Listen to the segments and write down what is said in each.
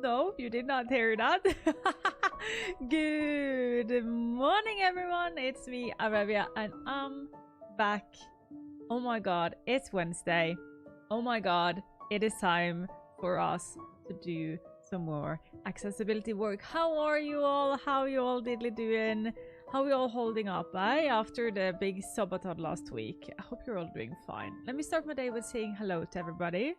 no, you did not hear that. Good morning, everyone. It's me, Arabia, and I'm back. Oh my god, it's Wednesday. Oh my god, it is time for us to do some more accessibility work. How are you all? How are you all diddly doing? How are you all holding up, after the big subathon last week? I hope you're all doing fine. Let me start my day with saying hello to everybody.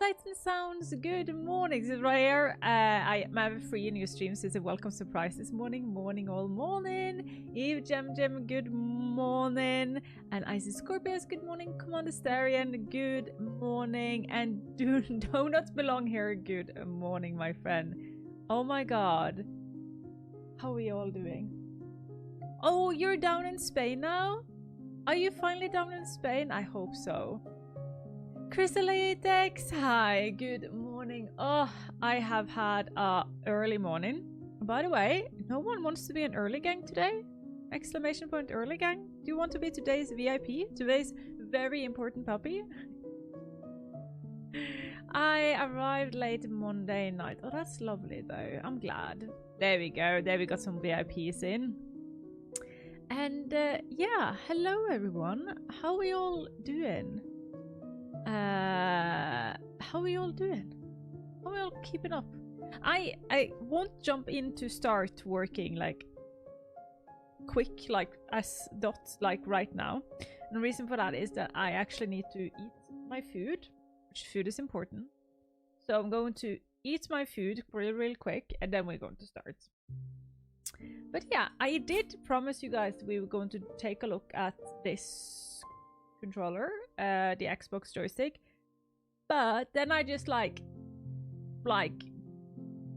Sights and sounds, good morning. This is right here. I have a free new stream, so it's a welcome surprise this morning. Morning, all morning. Eve Jem, good morning. And Isis Scorpius, good morning. Commander Starian, good morning. And do donuts belong here, good morning, my friend. Oh my god. How are you all doing? Oh, you're down in Spain now? Are you finally down in Spain? I hope so. Chrysolatex, hi, good morning. Oh, I have had a early morning. By the way, no one wants to be an early gang today? Exclamation point early gang. Do you want to be today's VIP? Today's very important puppy? I arrived late Monday night. Oh, that's lovely though. I'm glad. There we go. There we got some VIPs in. And yeah, hello everyone. How are you all doing? How are you all doing? How are you all keeping up? I won't jump in to start working like quick, like as dots, like right now. And the reason for that is that I actually need to eat my food, which food is important. So I'm going to eat my food real quick, and then we're going to start. But yeah, I did promise you guys we were going to take a look at this controller, the Xbox joystick, but then I just like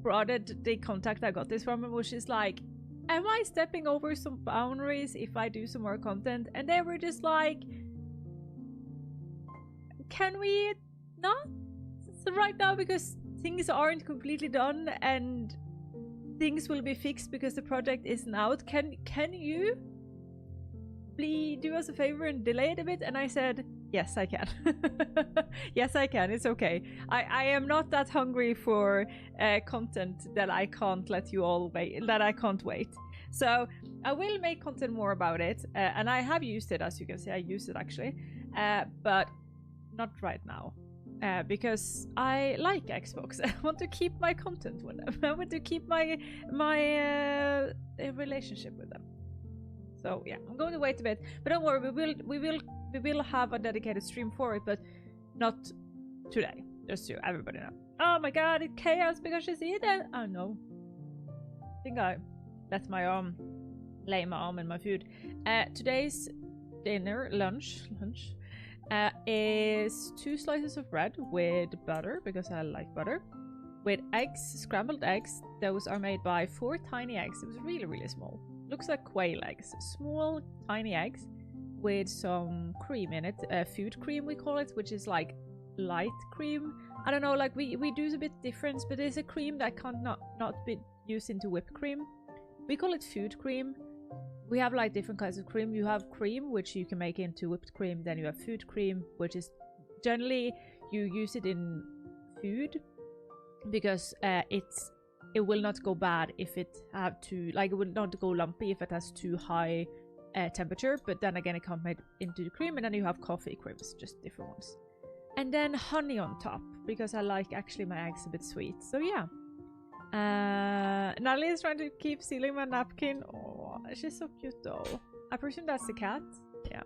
prodded the contact I got this from, which is like, am I stepping over some boundaries if I do some more content? And they were just like, can we not? So right now, because things aren't completely done and things will be fixed because the project isn't out, can you please do us a favor and delay it a bit? And I said, yes, I can. Yes, I can. It's okay. I am not that hungry for content that I can't let you all wait, that I can't wait. So I will make content more about it. And I have used it, as you can see. I used it actually, but not right now. Because I like Xbox. I want to keep my content with them. I want to keep my relationship with them. So yeah, I'm going to wait a bit, but don't worry, we will have a dedicated stream for it, but not today. Just so everybody know. Oh my god, it's chaos because she's eating. Oh no. I think I let my arm lay my arm in my food. Today's dinner, lunch, is 2 slices of bread with butter, because I like butter, with eggs, scrambled eggs. Those are made by 4 tiny eggs. It was really small. Looks like quail eggs. Small, tiny eggs with some cream in it. Food cream, we call it, which is like light cream. I don't know, like we do a bit different, but it's a cream that can't not be used into whipped cream. We call it food cream. We have like different kinds of cream. You have cream, which you can make into whipped cream. Then you have food cream, which is generally you use it in food because it will not go bad if it have to, like, it will not go lumpy if it has too high temperature, but then again it can't make into the cream. And then you have coffee creams, just different ones, and then honey on top, because I like actually my eggs a bit sweet. So yeah, Natalie is trying to keep stealing my napkin. Oh, she's so cute though. I presume that's the cat. Yeah.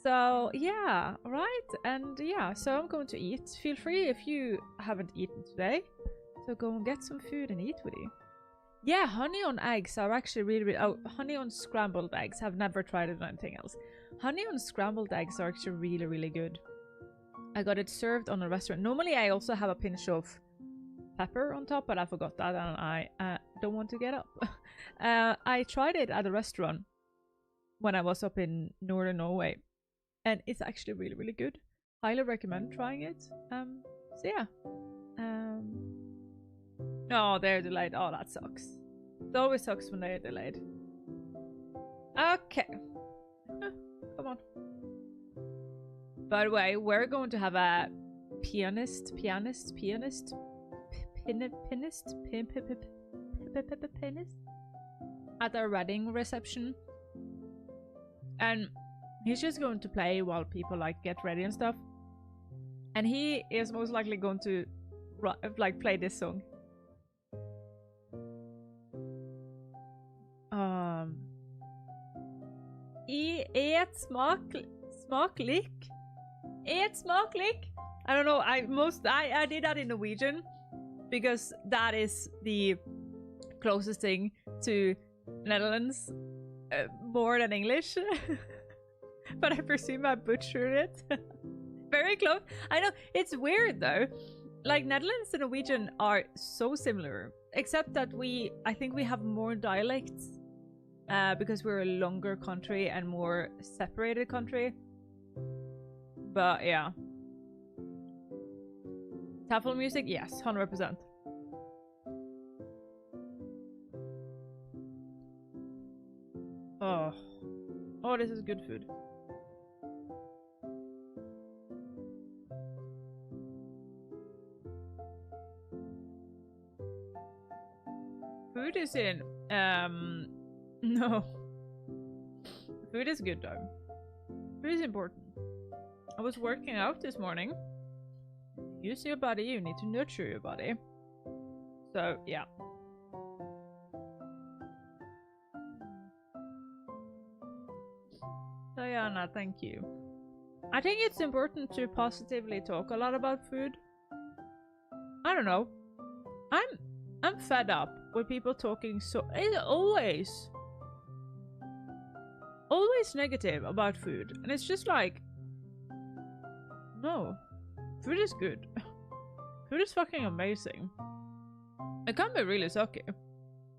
So yeah, right. And yeah, so I'm going to eat. Feel free if you haven't eaten today, so go and get some food and eat with you. Yeah, honey on eggs are actually really oh, honey on scrambled eggs. I've never tried it on anything else. Honey on scrambled eggs are actually really good. I got it served on a restaurant. Normally I also have a pinch of pepper on top, but I forgot that and I don't want to get up. I tried it at a restaurant when I was up in northern Norway, and it's actually really good. Highly recommend trying it. So yeah. Oh, they're delayed. Oh, that sucks. It always sucks when they're delayed. Okay. Come on. By the way, we're going to have a pianist pianist at our wedding reception, and he's just going to play while people like get ready and stuff, and he is most likely going to like play this song. Et smaklik. Et smaklik. I don't know. I did that in Norwegian because that is the closest thing to Netherlands, more than English. But I presume I butchered it. Very close. I know, it's weird though. Like, Netherlands and Norwegian are so similar, except that I think we have more dialects because we're a longer country and more separated country. But yeah. Tafel music? Yes, 100%. Oh, this is good food. Food is in. No. Food is good though. Food is important. I was working out this morning. Use your body, you need to nurture your body. So, yeah. Diana, thank you. I think it's important to positively talk a lot about food. I don't know. I'm fed up with people talking so... It's always negative about food. And it's just like... No. Food is good. Food is fucking amazing. It can be really sucky.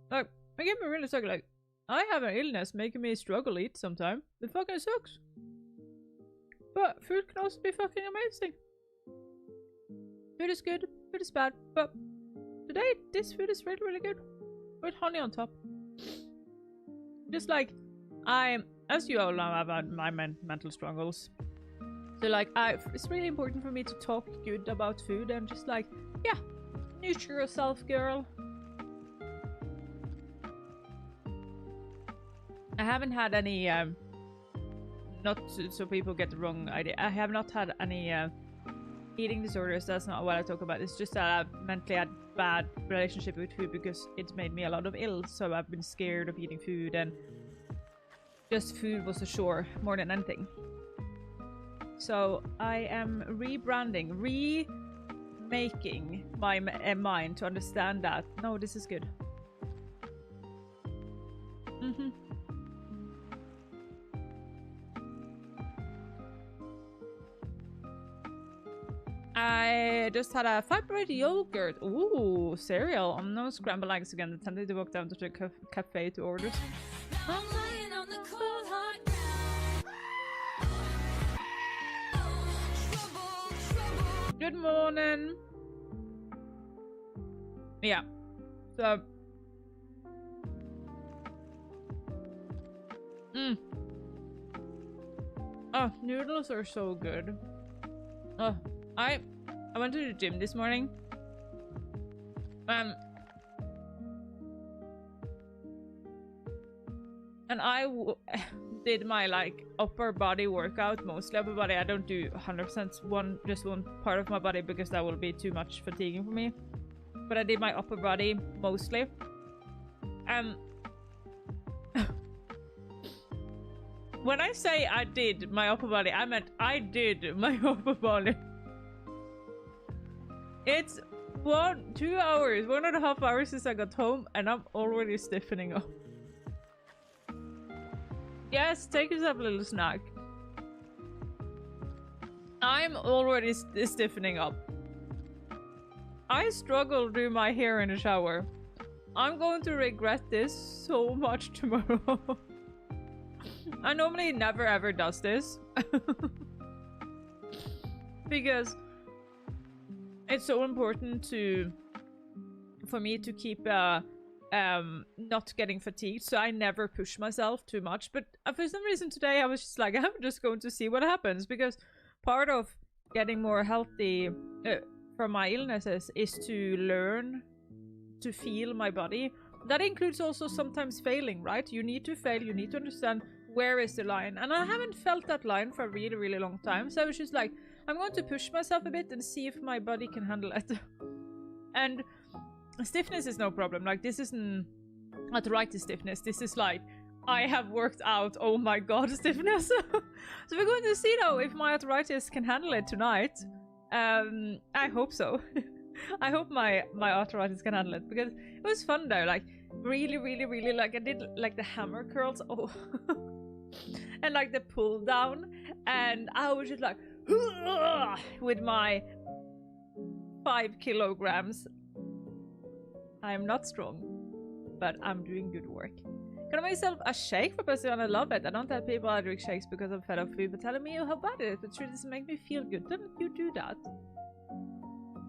Like, it can be really sucky. Like, I have an illness making me struggle eat sometimes. It fucking sucks. But food can also be fucking amazing. Food is good. Food is bad. But today, this food is really, really good. With honey on top. Just like, as you all know, I've had my mental struggles. So like, it's really important for me to talk good about food and just like, yeah, nurture yourself, girl. I haven't had any, not so people get the wrong idea, I have not had any eating disorders. That's not what I talk about. It's just that I've mentally had bad relationship with food because it's made me a lot of ill. So I've been scared of eating food, and just food was a chore more than anything. So I am rebranding, remaking my mind to understand that, no, this is good. I just had a fiber yogurt. Ooh, cereal. I'm no scrambled eggs again. Attempted to walk down to the cafe to order. Good morning. Yeah. So. Oh, noodles are so good. Oh, I went to the gym this morning. And I did my like upper body workout, mostly upper body. I don't do 100% just one part of my body because that will be too much fatiguing for me. But I did my upper body mostly. When I say I did my upper body, I meant I did my upper body. It's 2 hours, 1.5 hours since I got home, and I'm already stiffening up. Yes, take yourself a little snack. I'm already stiffening up. I struggle to do my hair in the shower. I'm going to regret this so much tomorrow. I normally never ever does this. Because it's so important for me to keep not getting fatigued, so I never push myself too much. But for some reason today I was just like, I'm just going to see what happens, because part of getting more healthy, from my illnesses is to learn to feel my body. That includes also sometimes failing, right? You need to fail, you need to understand where is the line. And I haven't felt that line for a really, really long time. So I was just like, I'm going to push myself a bit and see if my body can handle it. And stiffness is no problem. Like, this isn't arthritis stiffness. This is like, I have worked out, oh my god, stiffness. So we're going to see though if my arthritis can handle it tonight. I hope so. I hope my arthritis can handle it, because it was fun though. Like, really, really, really, like, I did like the hammer curls, oh, and like the pull down, and I was just like with my 5 kilograms. I am not strong, but I'm doing good work. Got myself a shake for Percy and I love it. I don't tell people I drink shakes because I'm fed up food, but telling me how bad it is, but sure doesn't make me feel good. Don't you do that?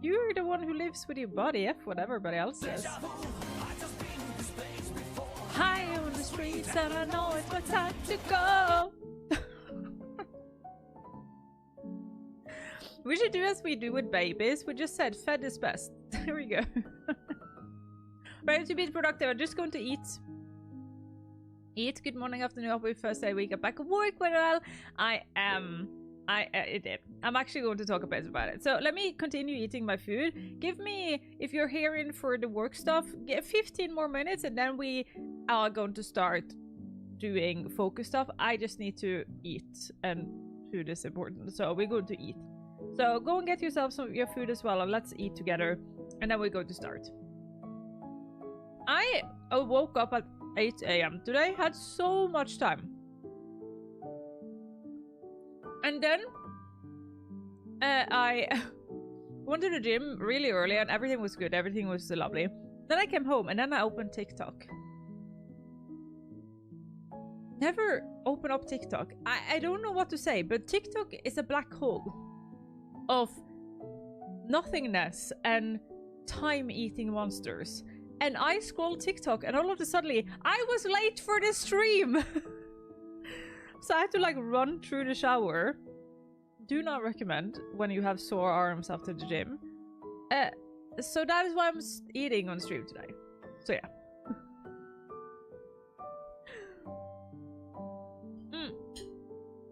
You're the one who lives with your body, F what everybody else says. High on the streets and I know it's my time to go. We should do as we do with babies. We just said fed is best. There we go. Ready to be productive. I'm just going to eat. Good morning, afternoon, happy first day week. I'm back at work. Well, I am. I'm actually going to talk a bit about it. So let me continue eating my food. Give me, if you're here in for the work stuff, get 15 more minutes and then we are going to start doing focus stuff. I just need to eat, and food is important. So we're going to eat. So go and get yourself some of your food as well, and let's eat together, and then we're going to start. I woke up at 8 a.m. today, had so much time. And then I went to the gym really early and everything was good, everything was lovely. Then I came home and then I opened TikTok. Never open up TikTok. I don't know what to say, but TikTok is a black hole of nothingness and time-eating monsters. And I scrolled TikTok and all of a sudden I was late for the stream. So I had to like run through the shower. Do not recommend when you have sore arms after the gym. So that is why I'm eating on stream today. So yeah.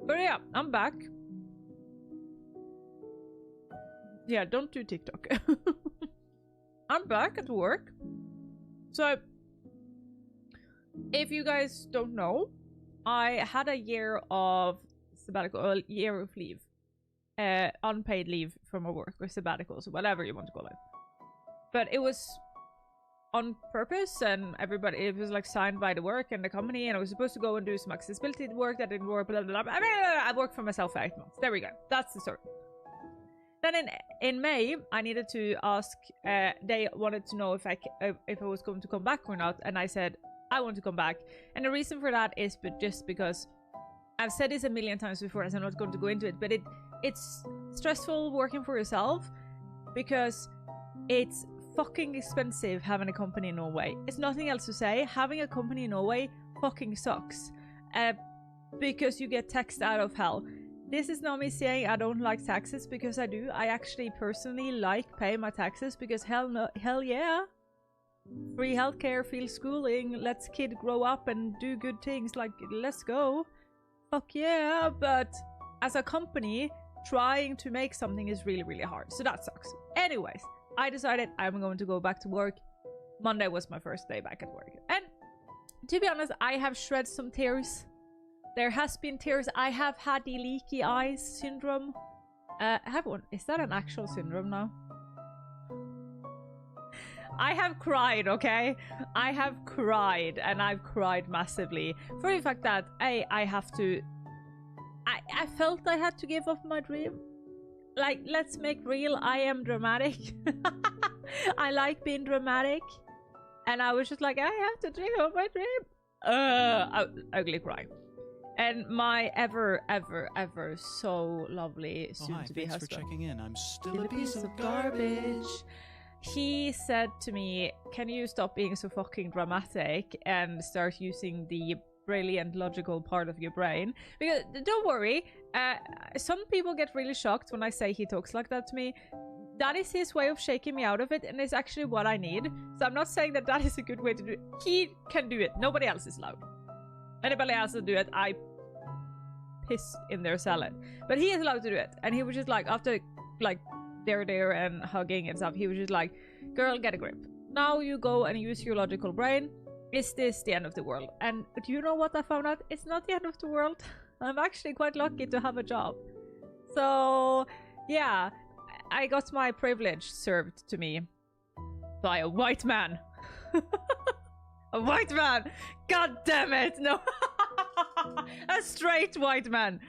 But yeah, I'm back. Yeah, don't do TikTok. I'm back at work. So, if you guys don't know, I had a year of sabbatical, a year of leave. Unpaid leave from my work, or sabbaticals, whatever you want to call it. But it was on purpose, and everybody, it was like signed by the work and the company, and I was supposed to go and do some accessibility work that didn't work, blah, blah, blah. I worked for myself for 8 months. There we go. That's the story. Then in May, I needed to ask, they wanted to know if I was going to come back or not, and I said, I want to come back. And the reason for that is just because, I've said this a million times before, as I'm not going to go into it, but it's stressful working for yourself, because it's fucking expensive having a company in Norway. It's nothing else to say. Having a company in Norway fucking sucks. Because you get taxed out of hell. This is not me saying I don't like taxes, because I do. I actually personally like paying my taxes, because hell yeah. Free healthcare, free schooling, lets kid grow up and do good things, like, let's go. Fuck yeah, but as a company, trying to make something is really, really hard. So that sucks. Anyways, I decided I'm going to go back to work. Monday was my first day back at work. And to be honest, I have shed some tears. There has been tears. I have had the leaky eyes syndrome. Is that an actual syndrome now? I have cried, okay? I have cried, and I've cried massively. For the fact that I felt I had to give up my dream. Like, let's make real, I am dramatic. I like being dramatic. And I was just like, I have to dream of my dream. Ugly cry. And my ever so lovely soon-to-be husband. Thanks for checking in. I'm still a piece of garbage. He said to me, can you stop being so fucking dramatic and start using the brilliant logical part of your brain. Because don't worry, some people get really shocked when I say he talks like that to me. That is his way of shaking me out of it, and it's actually what I need. So I'm not saying that that is a good way to do it. He can do it. Nobody else is allowed. Anybody else to do it, I piss in their salad. But he is allowed to do it. And he was just like, after like they're there and hugging and stuff, he was just like, girl, get a grip. Now you go and use your logical brain. Is this the end of the world? And do you know what I found out? It's not the end of the world. I'm actually quite lucky to have a job. So yeah, I got my privilege served to me by a white man. A white man! God damn it! No! A straight white man!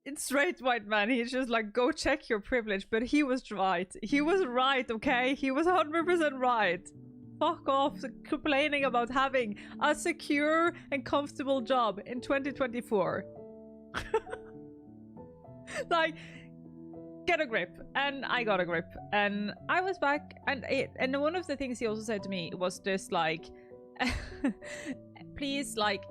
It's straight white man. He's just like, go check your privilege. But he was right. He was right, okay? He was 100% right. Fuck off complaining about having a secure and comfortable job in 2024. Like, get a grip. And I got a grip, and I was back, and one of the things he also said to me was just like, please, like,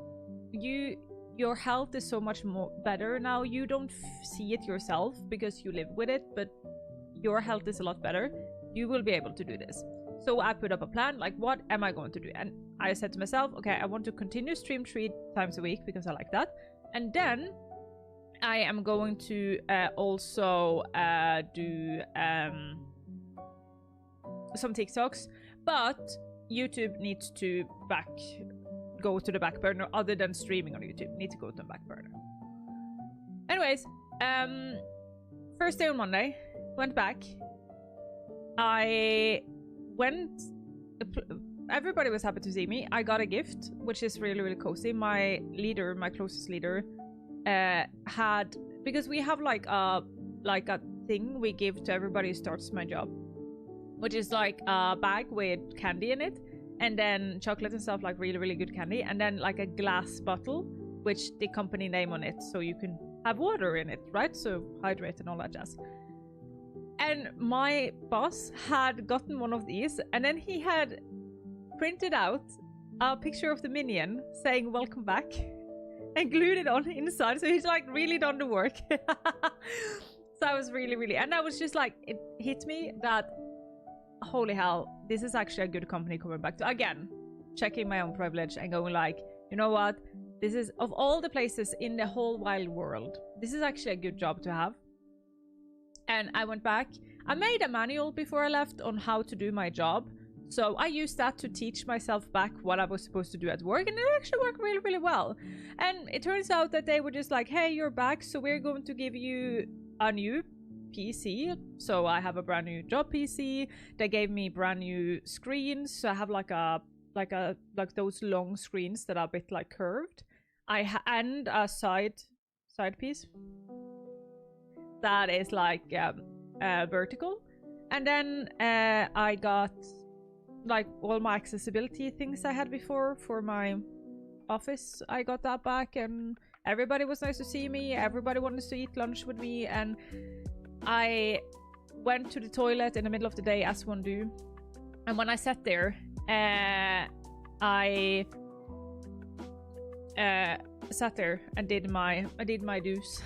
your health is so much more better now. You don't see it yourself because you live with it, but your health is a lot better. You will be able to do this. So I put up a plan, like, what am I going to do? And I said to myself, okay, I want to continue stream 3 times a week because I like that, and then I am going to also do some TikToks, but YouTube needs to go to the back burner. Other than streaming on YouTube, need to go to the back burner. Anyways, first day on Monday, went back. Everybody was happy to see me. I got a gift, which is really, really cozy. My closest leader, had, because we have like a thing we give to everybody who starts my job, which is like a bag with candy in it, and then chocolate and stuff, like really, really good candy, and then like a glass bottle which the company name on it, so you can have water in it, right? So hydrate and all that jazz. And my boss had gotten one of these, and then he had printed out a picture of the minion saying welcome back and glued it on inside, so he's like really done the work. So I was really, and I was just like, it hit me that, holy hell, this is actually a good company coming back to. Again, checking my own privilege and going like, you know what, this is, of all the places in the whole wide world, this is actually a good job to have. And I went back, I made a manual before I left on how to do my job. So I used that to teach myself back what I was supposed to do at work, and it actually worked really, really well. And it turns out that they were just like, hey, you're back, so we're going to give you a new PC. So I have a brand new job PC. They gave me brand new screens. So I have like those long screens that are a bit like curved. And a side piece that is like vertical. And then I got like all my accessibility things I had before for my office. I got that back, and everybody was nice to see me. Everybody wanted to eat lunch with me, and I went to the toilet in the middle of the day, as one do. And when I sat there, I sat there and did my do's.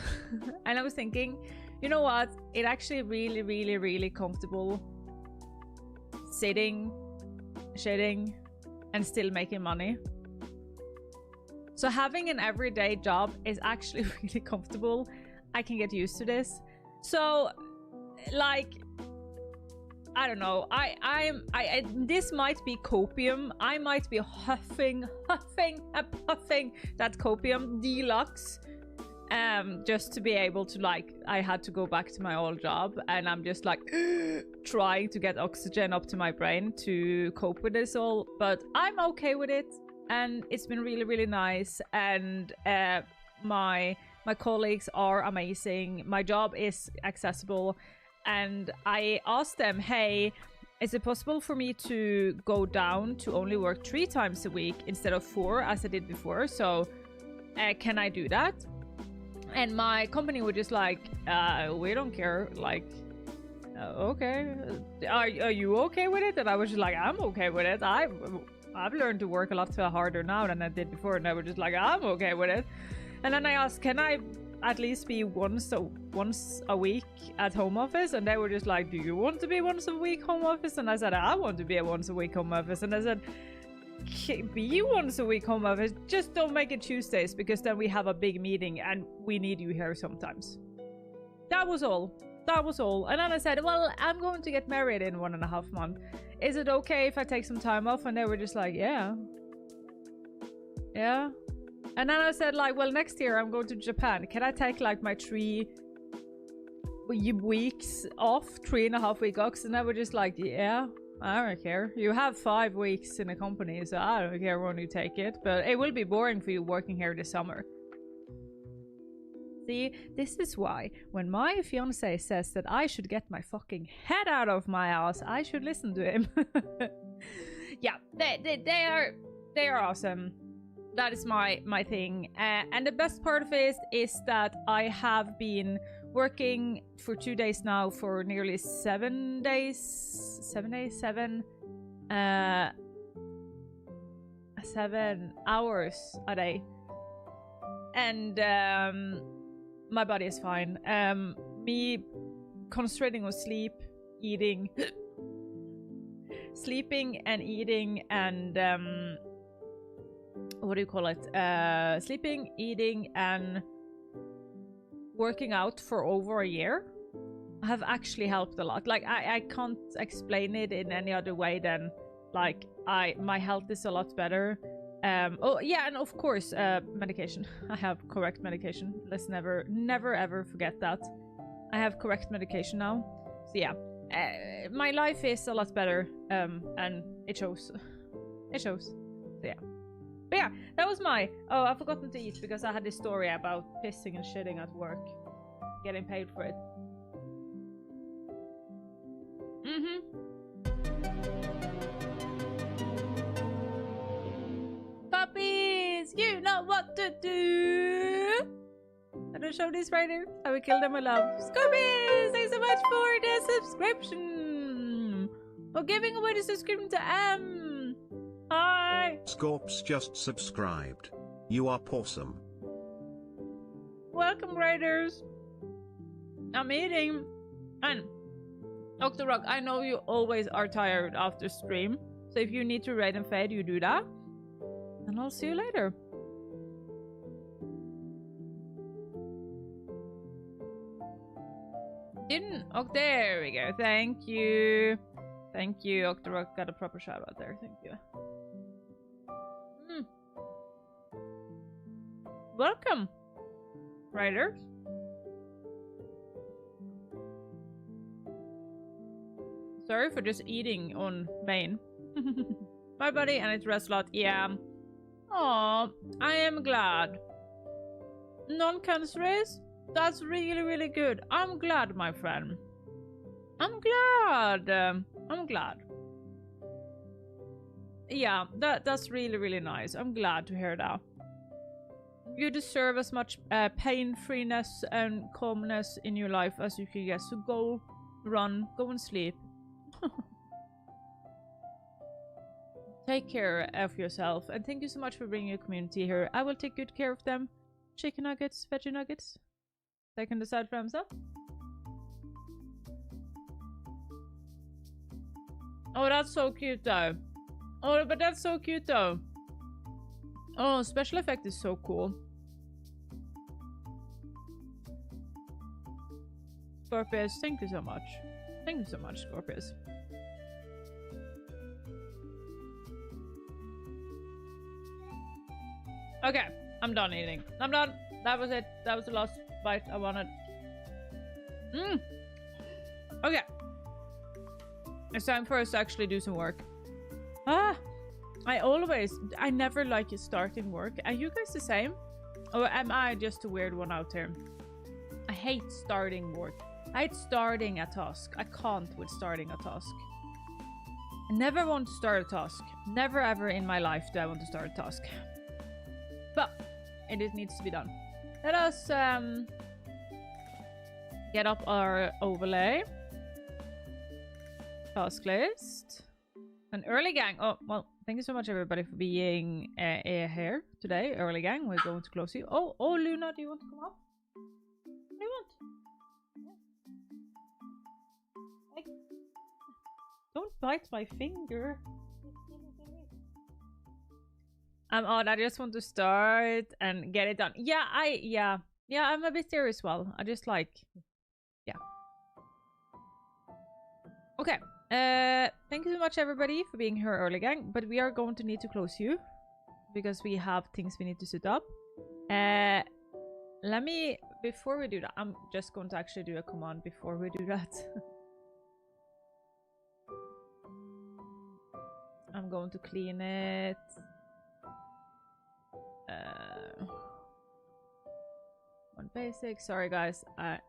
And I was thinking, you know what, it actually really comfortable sitting, shitting, and still making money. So having an everyday job is actually really comfortable. I can get used to this. So like, I don't know, I this might be copium. I might be huffing and puffing that copium deluxe, just to be able to, like, I had to go back to my old job, and I'm just like trying to get oxygen up to my brain to cope with this all. But I'm okay with it, and it's been really nice. And my colleagues are amazing. My job is accessible. And I asked them, hey, is it possible for me to go down to only work 3 times a week instead of 4 as I did before? So can I do that? And my company was just like, we don't care. Like, okay, are you okay with it? And I was just like, I'm okay with it. I've learned to work a lot harder now than I did before, and they were just like, I'm okay with it. And then I asked, can I at least be once a week at home office? And they were just like, do you want to be once a week home office? And I said, I want to be a once a week home office. And I said, be once a week home office, just don't make it Tuesdays, because then we have a big meeting and we need you here sometimes. That was all. That was all. And then I said, well, I'm going to get married in 1.5 months. Is it okay if I take some time off? And they were just like, yeah. Yeah. And then I said, like, well, next year I'm going to Japan. Can I take like my 3 weeks off, 3.5 week off? And they were just like, yeah, I don't care. You have 5 weeks in a company, so I don't care when you take it. But it will be boring for you working here this summer. See, this is why when my fiance says that I should get my fucking head out of my ass, I should listen to him. Yeah, they are awesome. That is my thing. And the best part of it is that I have been working for 2 days now for nearly 7 days. 7 hours a day. And my body is fine. Me concentrating on sleeping and eating, and what do you call it? Sleeping, eating, and working out for over a year have actually helped a lot. Like I can't explain it in any other way than like my health is a lot better. Oh yeah, and of course medication. I have correct medication. Let's never ever forget that. I have correct medication now. So yeah, my life is a lot better, and it shows. It shows. So yeah. But yeah, that was my... Oh, I've forgotten to eat because I had this story about pissing and shitting at work. Getting paid for it. Puppies! You know what to do! I don't show these right here. I will kill them with love. Scoobies! Thanks so much for the subscription! For giving away the subscription to M! Hi! Scorps just subscribed. You are awesome. Welcome, Raiders. I'm eating. And Dr. Rock, I know you always are tired after stream. So if you need to raid and fade, you do that. And I'll see you later. Oh, there we go. Thank you. Thank you, Dr. Rock. Got a proper shout out there. Thank you. Welcome, Riders. Sorry for just eating on main. Bye, buddy, and it's Reslot. Yeah. Aw, I am glad. Non-cancerous? That's really, really good. I'm glad, my friend. I'm glad. I'm glad. Yeah, that's really, really nice. I'm glad to hear that. You deserve as much pain-freeness and calmness in your life as you can get. So go, run, go and sleep. Take care of yourself. And thank you so much for bringing your community here. I will take good care of them. Chicken nuggets, veggie nuggets. They can decide for themselves. Oh, that's so cute though. Oh, but that's so cute though. Oh, special effect is so cool. Scorpius, thank you so much. Thank you so much, Scorpius. Okay, I'm done eating. I'm done. That was it. That was the last bite I wanted. Okay. It's time for us to actually do some work. I never like starting work. Are you guys the same? Or am I just a weird one out there? I hate starting work. I hate starting a task. I can't with starting a task. I never want to start a task. Never ever in my life do I want to start a task. But it needs to be done. Let us get up our overlay. Task list. An early gang. Oh, well, Thank you so much, everybody, for being here today. Early gang, we're going to close you. Oh, Luna, do you want to come up? What do you want? Like, don't bite my finger. I'm odd. I just want to start and get it done. Yeah, I'm a bit there as well. I just like, yeah. Okay. Thank you so much, everybody, for being here early, gang. But we are going to need to close you because we have things we need to set up. Let me, before we do that, I'm just going to actually do a command before we do that. I'm going to clean it. One basic. Sorry, guys. I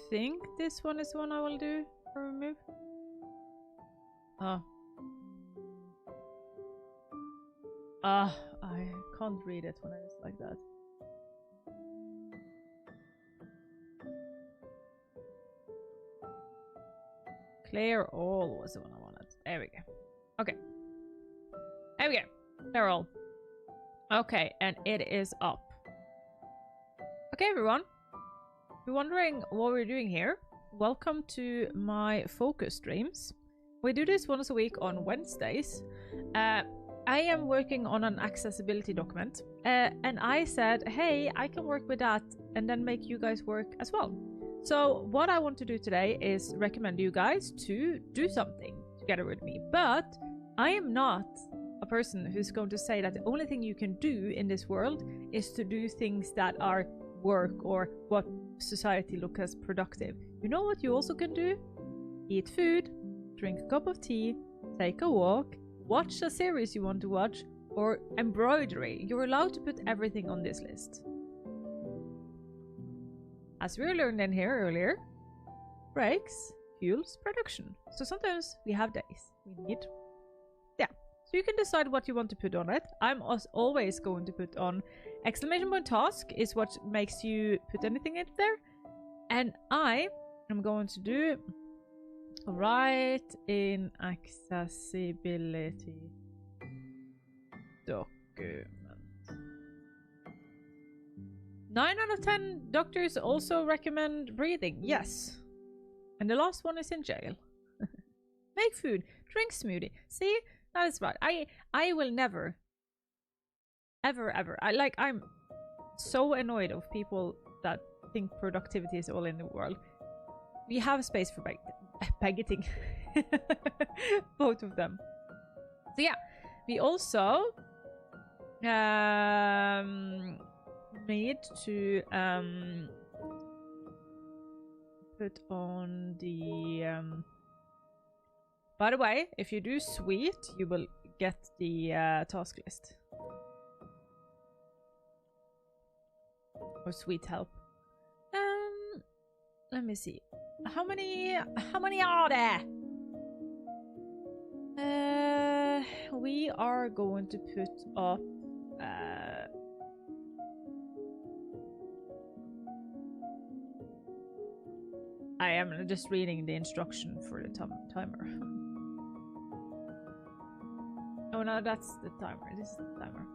think this one is the one I will do or remove. Oh. I can't read it when it's like that. Clear all was the one I wanted. There we go. Okay. There we go. Clear all. Okay, and it is up. Okay, everyone. If you're wondering what we're doing here, welcome to my focus streams. We do this once a week on Wednesdays. I am working on an accessibility document, and I said, hey, I can work with that and then make you guys work as well. So what I want to do today is recommend you guys to do something together with me. But I am not a person who's going to say that the only thing you can do in this world is to do things that are work or what society looks as productive. You know what you also can do? Eat food, drink a cup of tea, take a walk, watch a series you want to watch, or embroidery. You're allowed to put everything on this list. As we learned in here earlier, breaks fuels production. So sometimes we have days we need. Yeah. So you can decide what you want to put on it. I'm always going to put on exclamation point task is what makes you put anything in there. And I am going to do right in accessibility document. 9 out of 10 doctors also recommend breathing. Yes. And the last one is in jail. Make food. Drink smoothie. See? That is right. I will never ever I'm so annoyed of people that think productivity is all in the world. We have space for baguetting. Both of them. So yeah. We also need to put on the by the way, if you do sweet, you will get the task list or sweet help. Let me see, how many are there? We are going to put up I am just reading the instruction for the timer. Oh no, that's the timer. This is the timer.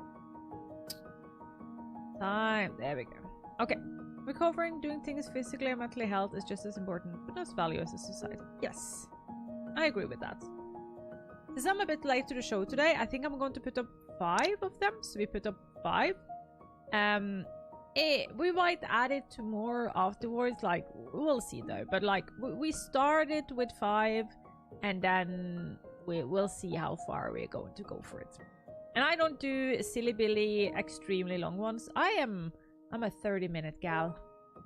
Time. There we go. Okay. Recovering, doing things physically and mentally health is just as important, but not as valuable as a society. Yes. I agree with that. Since I'm a bit late to the show today, I think I'm going to put up 5 of them. So we put up 5. We might add it to more afterwards, like, we'll see though. But like, we started with 5, and then we'll see how far we're going to go for it. And I don't do silly billy extremely long ones. I'm a 30-minute gal.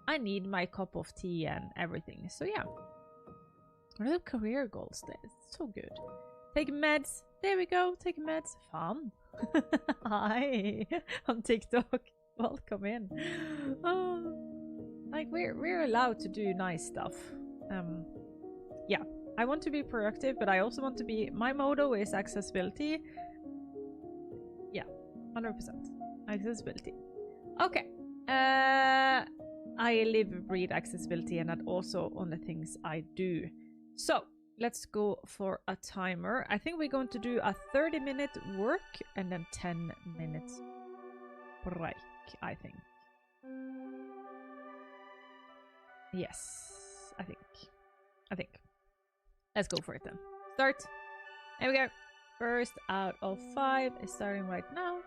I need my cup of tea and everything. So yeah. Real career goals there. It's so good. Take meds. There we go. Take meds. Fun. Hi. On TikTok. Welcome in. Oh, like we're allowed to do nice stuff. Yeah, I want to be productive, but I also want to be. My motto is accessibility. Yeah, 100% accessibility. Okay. I live, breathe accessibility, and that also on the things I do. So let's go for a timer. I think we're going to do a 30-minute work and then 10 minutes break, I think. Yes, I think. Let's go for it then. Start. There we go. First out of 5 is starting right now.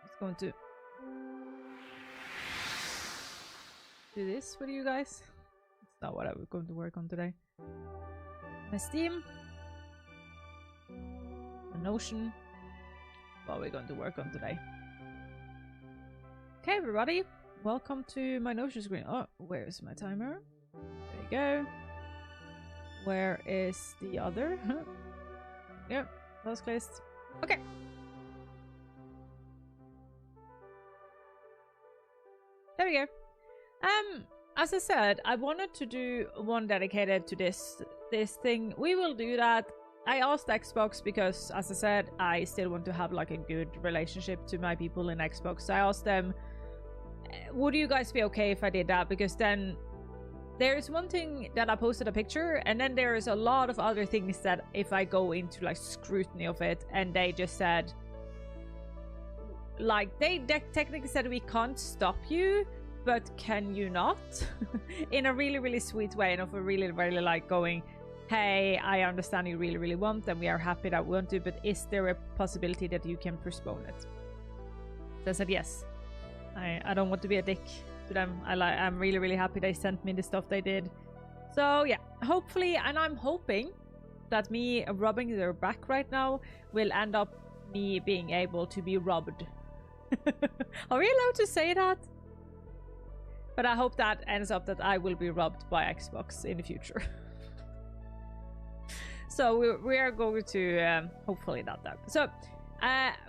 It's going to do this with you guys. It's not what I was going to work on today. My Steam. My Notion. What we're going to work on today. Okay, everybody. Welcome to my Notion screen. Oh, where's my timer? There you go. Where is the other? Yep, that was closed. Okay. There we go. As I said, I wanted to do one dedicated to this thing. We will do that. I asked Xbox because, as I said, I still want to have like a good relationship to my people in Xbox. So I asked them, would you guys be okay if I did that? Because then there's one thing that I posted a picture, and then there's a lot of other things that if I go into like scrutiny of it, and they just said, like, they technically said we can't stop you, but can you not? In a really, really sweet way, and of a really, really like going, hey, I understand you really, really want, and we are happy that we want to, but is there a possibility that you can postpone it? So I said yes. I don't want to be a dick to them. I'm really, really happy they sent me the stuff they did. So yeah, hopefully, and I'm hoping that me rubbing their back right now will end up me being able to be robbed. Are we allowed to say that? But I hope that ends up that I will be robbed by Xbox in the future. So we are going to hopefully not that. So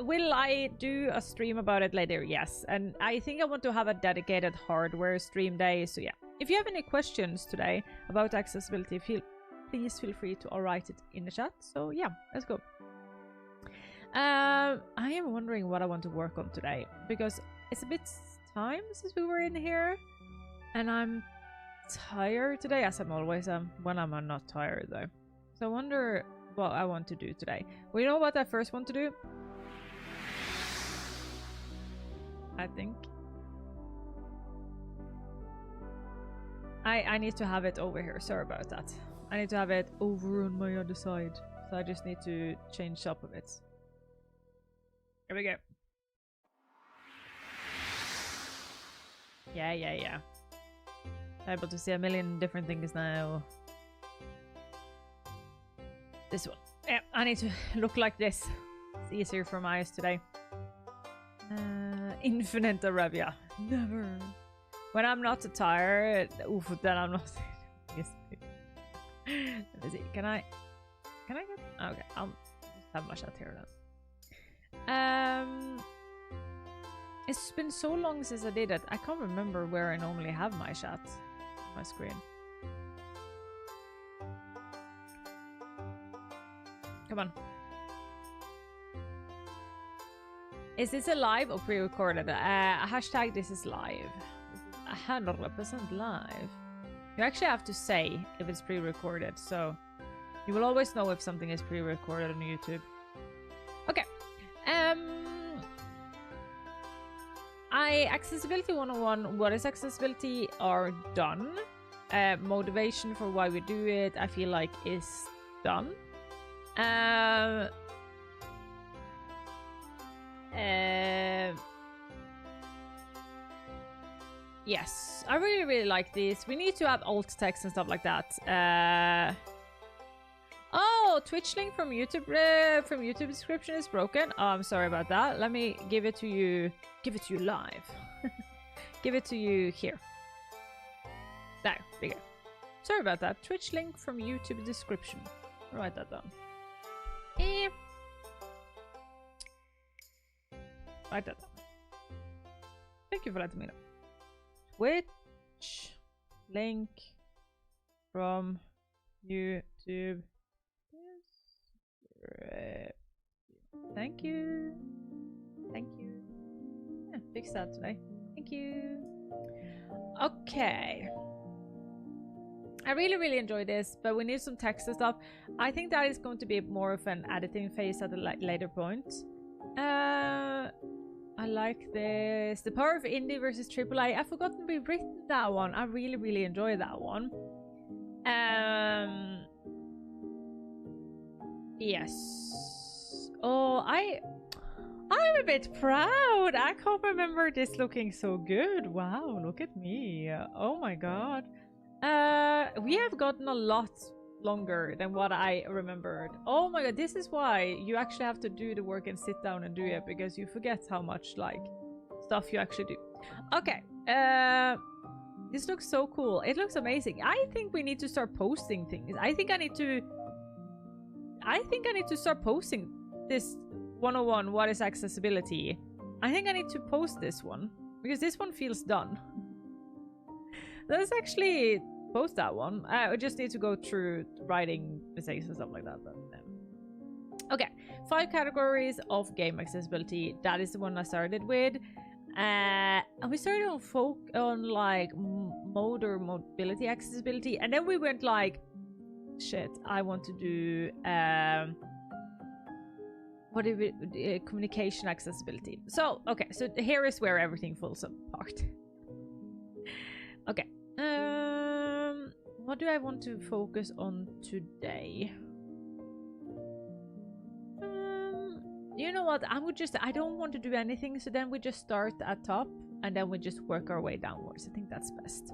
will I do a stream about it later? Yes. And I think I want to have a dedicated hardware stream day. So yeah, if you have any questions today about accessibility, please feel free to write it in the chat. So yeah, let's go. I am wondering what I want to work on today, because it's a bit time since we were in here, and I'm tired today, as I'm always when I'm not tired though. So I wonder what I want to do today. Well, you know what I first want to do? I think I need to have it over here. Sorry about that. I need to have it over on my other side. So I just need to change up a bit. Here we go. Yeah. I'm able to see a million different things now. This one. Yeah, I need to look like this. It's easier for my eyes today. Infinite Arabia. Never. When I'm not tired, oof, then I'm not. Yes. Let me see. Can I get? Okay, I'll just have my chat here then. It's been so long since I did it. I can't remember where I normally have my chat on my screen. Come on. Is this a live or pre-recorded? Hashtag this is live. This is 100% live. You actually have to say if it's pre-recorded, so you will always know if something is pre-recorded on YouTube. Okay. Accessibility 101, what is accessibility, are done. Motivation for why we do it, I feel like, is done. Yes, I really, really like this. We need to have alt text and stuff like that. Oh, Twitch link from YouTube description is broken. Oh, I'm sorry about that. Let me give it to you. Give it to you live. Give it to you here. There we go. Sorry about that. Twitch link from YouTube description. I'll write that down. Write that down. Thank you for letting me know. Twitch link from YouTube. Thank you. Thank you. Yeah, fix that today. Thank Thank you. Okay. I really enjoy this, but we need some text and stuff. I think that is going to be more of an editing phase at a later point. I like this. The Power of Indie versus AAA. I've forgotten we've written that one. I really enjoy that one. Yes. Oh, I'm a bit proud. I can't remember this looking so good. Wow, look at me. Oh my god. We have gotten a lot longer than what I remembered. Oh my god, this is why you actually have to do the work and sit down and do it, because you forget how much like stuff you actually do. Okay, this looks so cool. It looks amazing. I think we need to start posting things. I think I need to start posting this 101 what is accessibility. I think I need to post this one because this one feels done. Let's actually post that one. I just need to go through writing mistakes and stuff like that. But, okay, 5 categories of game accessibility. That is the one I started with. And we started on like motor mobility accessibility, and then we went like, shit, I want to do communication accessibility. So okay, so here is where everything falls apart. Okay. What do I want to focus on today? You know what? I don't want to do anything, so then we just start at top and then we just work our way downwards. I think that's best.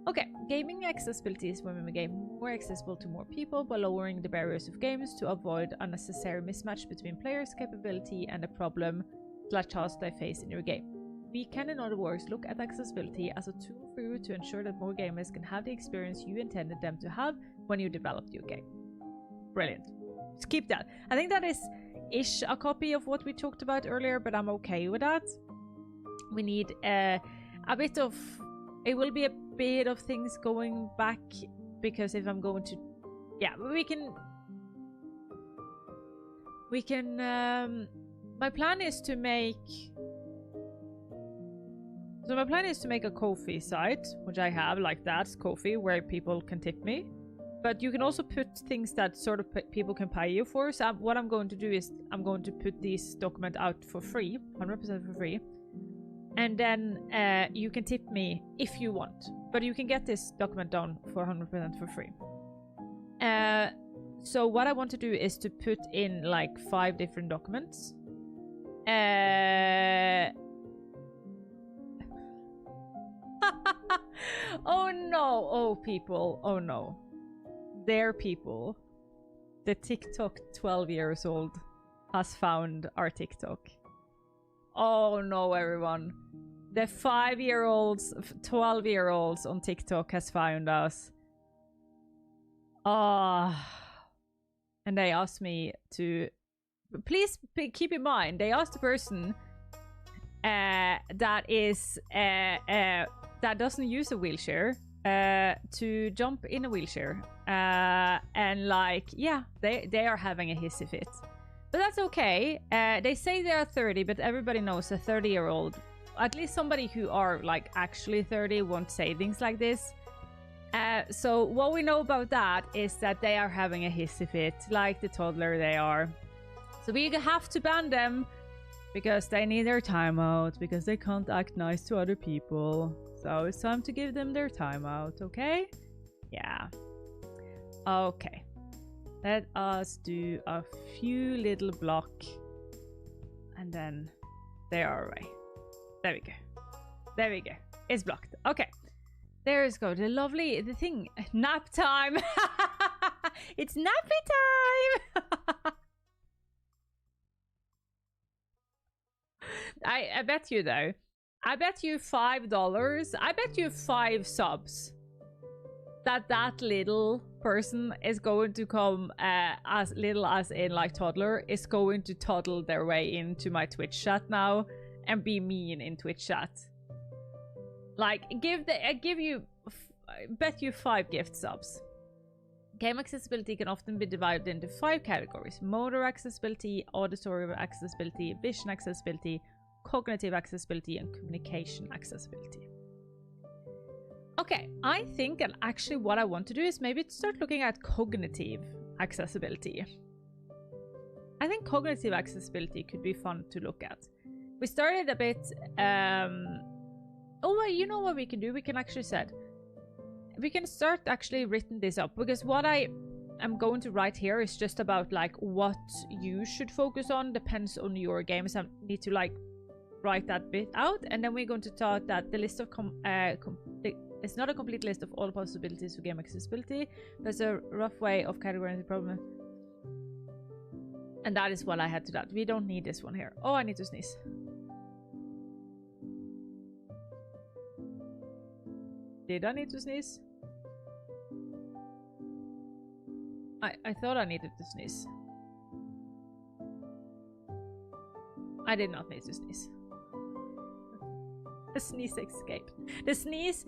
Okay, gaming accessibility is when we make a game more accessible to more people by lowering the barriers of games to avoid unnecessary mismatch between players' capability and the problem/task they face in your game. We can, in other words, look at accessibility as a tool for you to ensure that more gamers can have the experience you intended them to have when you developed your game. Brilliant. Just keep that. I think that is ish a copy of what we talked about earlier, but I'm okay with that. We need a bit of... It will be a bit of things going back, because if I'm going to... Yeah, we can... My plan is to make... So my plan is to make a Ko-fi site, which I have, like that's Ko-fi, where people can tip me. But you can also put things that sort of people can pay you for. So what I'm going to do is I'm going to put this document out for free, 100% for free. And then you can tip me if you want. But you can get this document done for 100% for free. So what I want to do is to put in like 5 different documents. Oh no, oh people, oh no. There people. The TikTok 12 years old has found our TikTok. Oh no, everyone. The 5-year-olds, 12-year-olds on TikTok has found us. And they asked me to... Please keep in mind, they asked the person that doesn't use a wheelchair to jump in a wheelchair. And like, yeah, they are having a hissy fit. But that's okay. They say they are 30, but everybody knows a 30-year-old, at least somebody who are like actually 30, won't say things like this. So what we know about that is that they are having a hissy fit, like the toddler they are. So we have to ban them because they need their timeout, because they can't act nice to other people. So it's time to give them their timeout, okay? Yeah. Okay. Let us do a few little block. And then they are away. There we go. There we go. It's blocked. Okay. There's go. The thing. Nap time. It's nappy time. I bet you though. I bet you $5. I bet you 5 subs. That little person is going to come, as little as in like toddler, is going to toddle their way into my Twitch chat now and be mean in Twitch chat. Like, bet you 5 gift subs. Game accessibility can often be divided into 5 categories: motor accessibility, auditory accessibility, vision accessibility, cognitive accessibility and communication accessibility. Okay, I think that actually what I want to do is maybe start looking at cognitive accessibility. I think cognitive accessibility could be fun to look at. We started a bit... oh, you know what we can do? We can actually set... We can start actually written this up, because what I am going to write here is just about like what you should focus on depends on your games. I need to like write that bit out, and then we're going to talk that the list of it's not a complete list of all possibilities for game accessibility. There's a rough way of categorizing the problem, and that is what I had to do. We don't need this one here. Oh, I need to sneeze. Did I need to sneeze? I thought I needed to sneeze. I did not need to sneeze. The sneeze escaped. The sneeze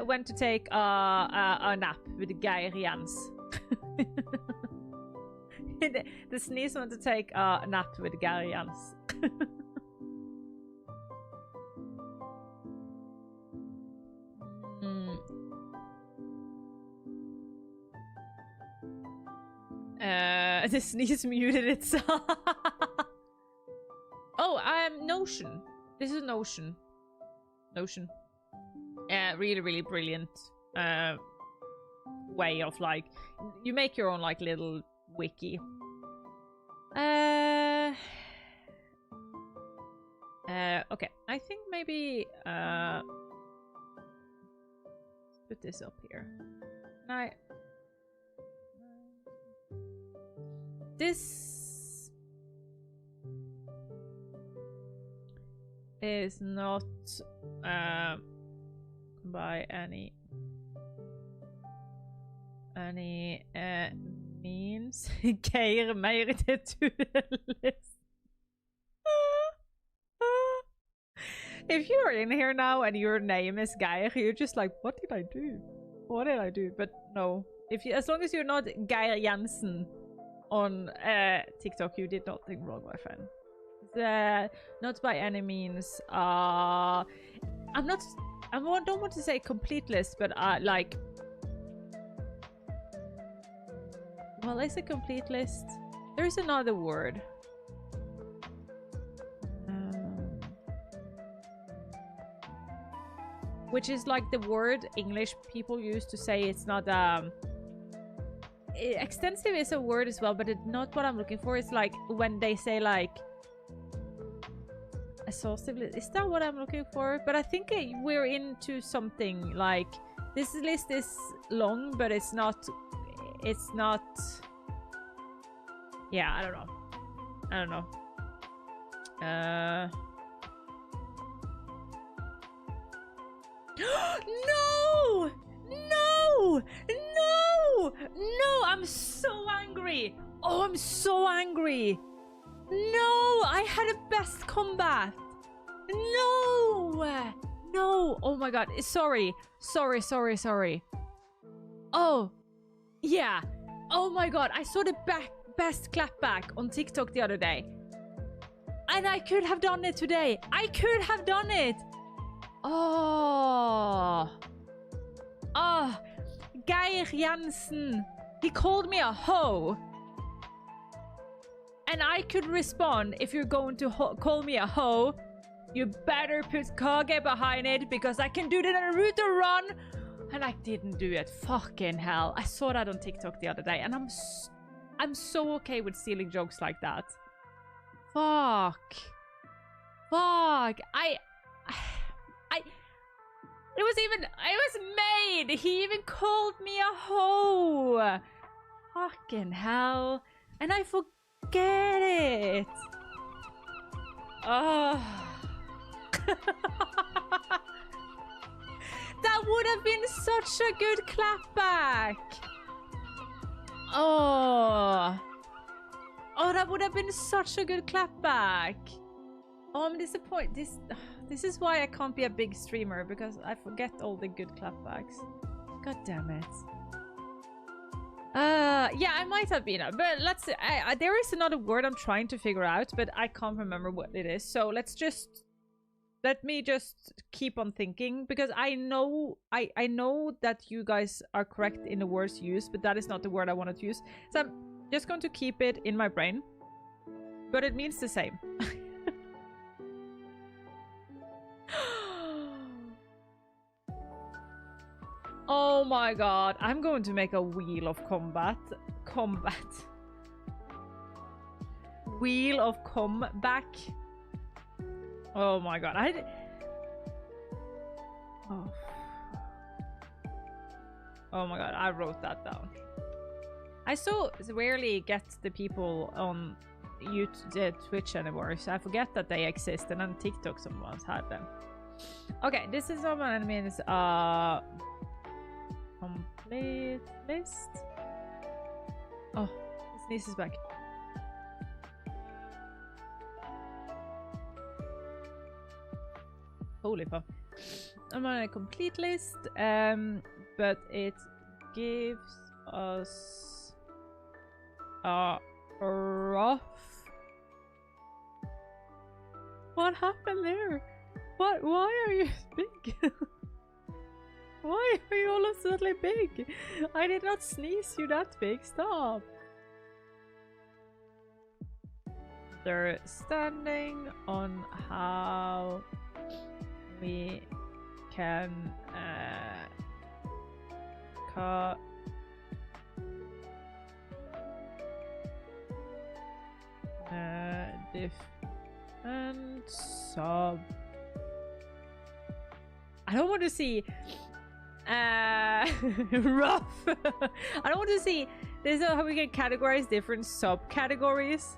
went to take a nap with Geir Jens. The sneeze went to take a nap with Geir Jens. The sneeze muted itself. Oh, Notion. This is Notion. Notion. Really, really brilliant way of like, you make your own like little wiki. Okay, I think maybe put this up here. This is not by any means Geir made it to the list. If you're in here now and your name is Geir, you're just like, what did I do? What did I do? But no, if you, as long as you're not Geir Jensen on TikTok, you did nothing wrong, my friend. Not by any means. I don't want to say complete list, but like, well, it's a complete list. There is another word. Which is like the word English people use to say it's not extensive is a word as well, but it's not what I'm looking for. It's like when they say like exhaustive list. Is that what I'm looking for? But I think we're into something like this list is long, but it's not. Yeah, I don't know. No! No! No! No! I'm so angry! Oh, I'm so angry! No! I had a best combat! No! No! Oh my god. Sorry. Oh! Yeah. Oh my god. I saw the best clapback on TikTok the other day. And I could have done it today. I could have done it! Oh. Oh. Geir Jensen. He called me a hoe. And I could respond, if you're going to call me a hoe, you better put Kage behind it, because I can do the Naruto run. And I didn't do it. Fucking hell. I saw that on TikTok the other day, and I'm so okay with stealing jokes like that. Fuck. It was made. He even called me a hoe. Fucking hell. And I forget it. Oh. That would have been such a good clapback. Oh. Oh, that would have been such a good clapback. Oh, I'm disappointed. This is why I can't be a big streamer, because I forget all the good clapbacks. God damn it. Yeah, I might have been, but there is another word I'm trying to figure out, but I can't remember what it is. So let's just let me just keep on thinking, because I know that you guys are correct in the words used, but that is not the word I wanted to use. So I'm just going to keep it in my brain, but it means the same. Oh my god, I'm going to make a wheel of combat. Wheel of comeback. Oh my god, oh my god, I wrote that down. I so rarely get the people on YouTube, Twitch anymore, so I forget that they exist, and on TikTok someone's had them. Okay, this is what my means complete list. Oh, his niece is back. Holy fuck. I'm on a complete list, but it gives us a rough. What happened there? What? Why are you big? Why are you all of a sudden big? I did not sneeze you that big. Stop. They're standing on how we can cut diff and sub. I don't want to see rough. I don't want to see this is how we can categorize different subcategories.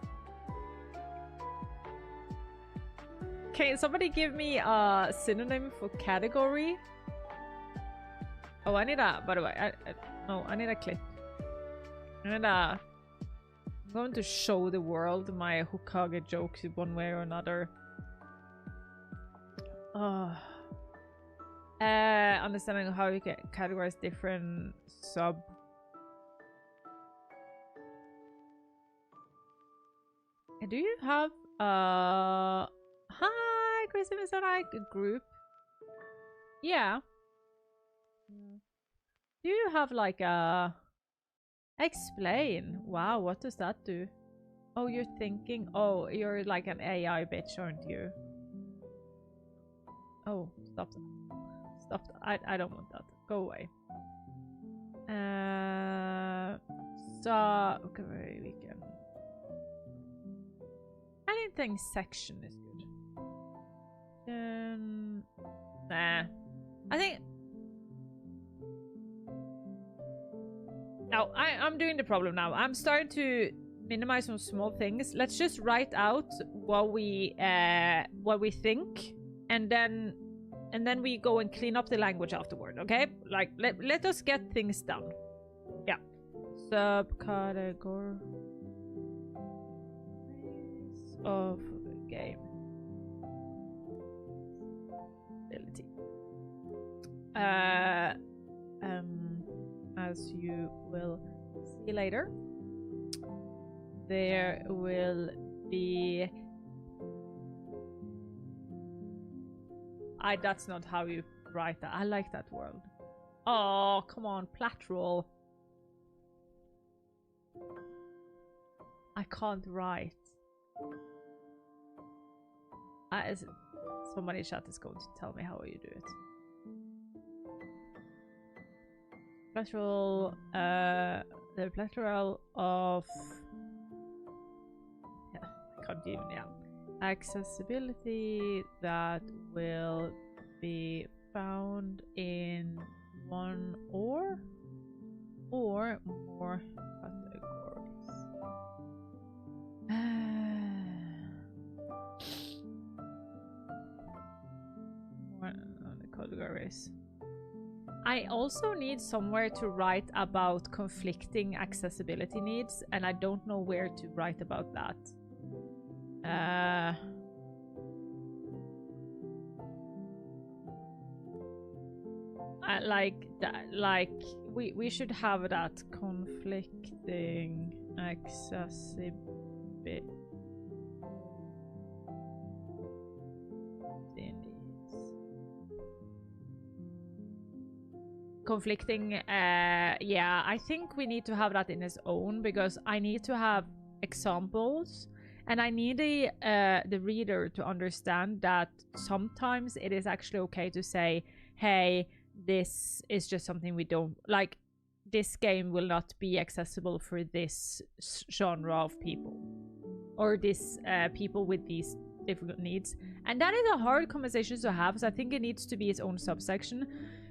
Can somebody give me a synonym for category? Oh, I need a, by the way, I need a clip. I'm going to show the world my Hokage jokes in one way or another. Understanding how you can categorize different sub. Do you have hi Christmas group? Yeah. Do you have like a explain? Wow, what does that do? Oh, you're thinking. Oh, you're like an AI bitch, aren't you? Oh, stop that. Stop that. I don't want that. Go away. So okay, we can. Anything section is good. Nah. I think. No, I'm doing the problem now. I'm starting to minimize some small things. Let's just write out what we think, and then we go and clean up the language afterward. Okay? Like let us get things done. Yeah. Subcategories of game ability. As you will see later, there will be. That's not how you write that. I like that word. Oh, come on, plateral. I can't write. Somebody in chat is going to tell me how you do it. Plateral, the plateral of. Yeah, I can't even. Yeah. Accessibility that will be found in one or more categories. More on the categories. I also need somewhere to write about conflicting accessibility needs, and I don't know where to write about that. Like that, like we should have that conflicting accessibility conflicting, yeah, I think we need to have that in its own, because I need to have examples, and I need the reader to understand that sometimes it is actually okay to say, hey, this is just something we don't like. This game will not be accessible for this genre of people, or this people with these difficult needs. And that is a hard conversation to have, so I think it needs to be its own subsection,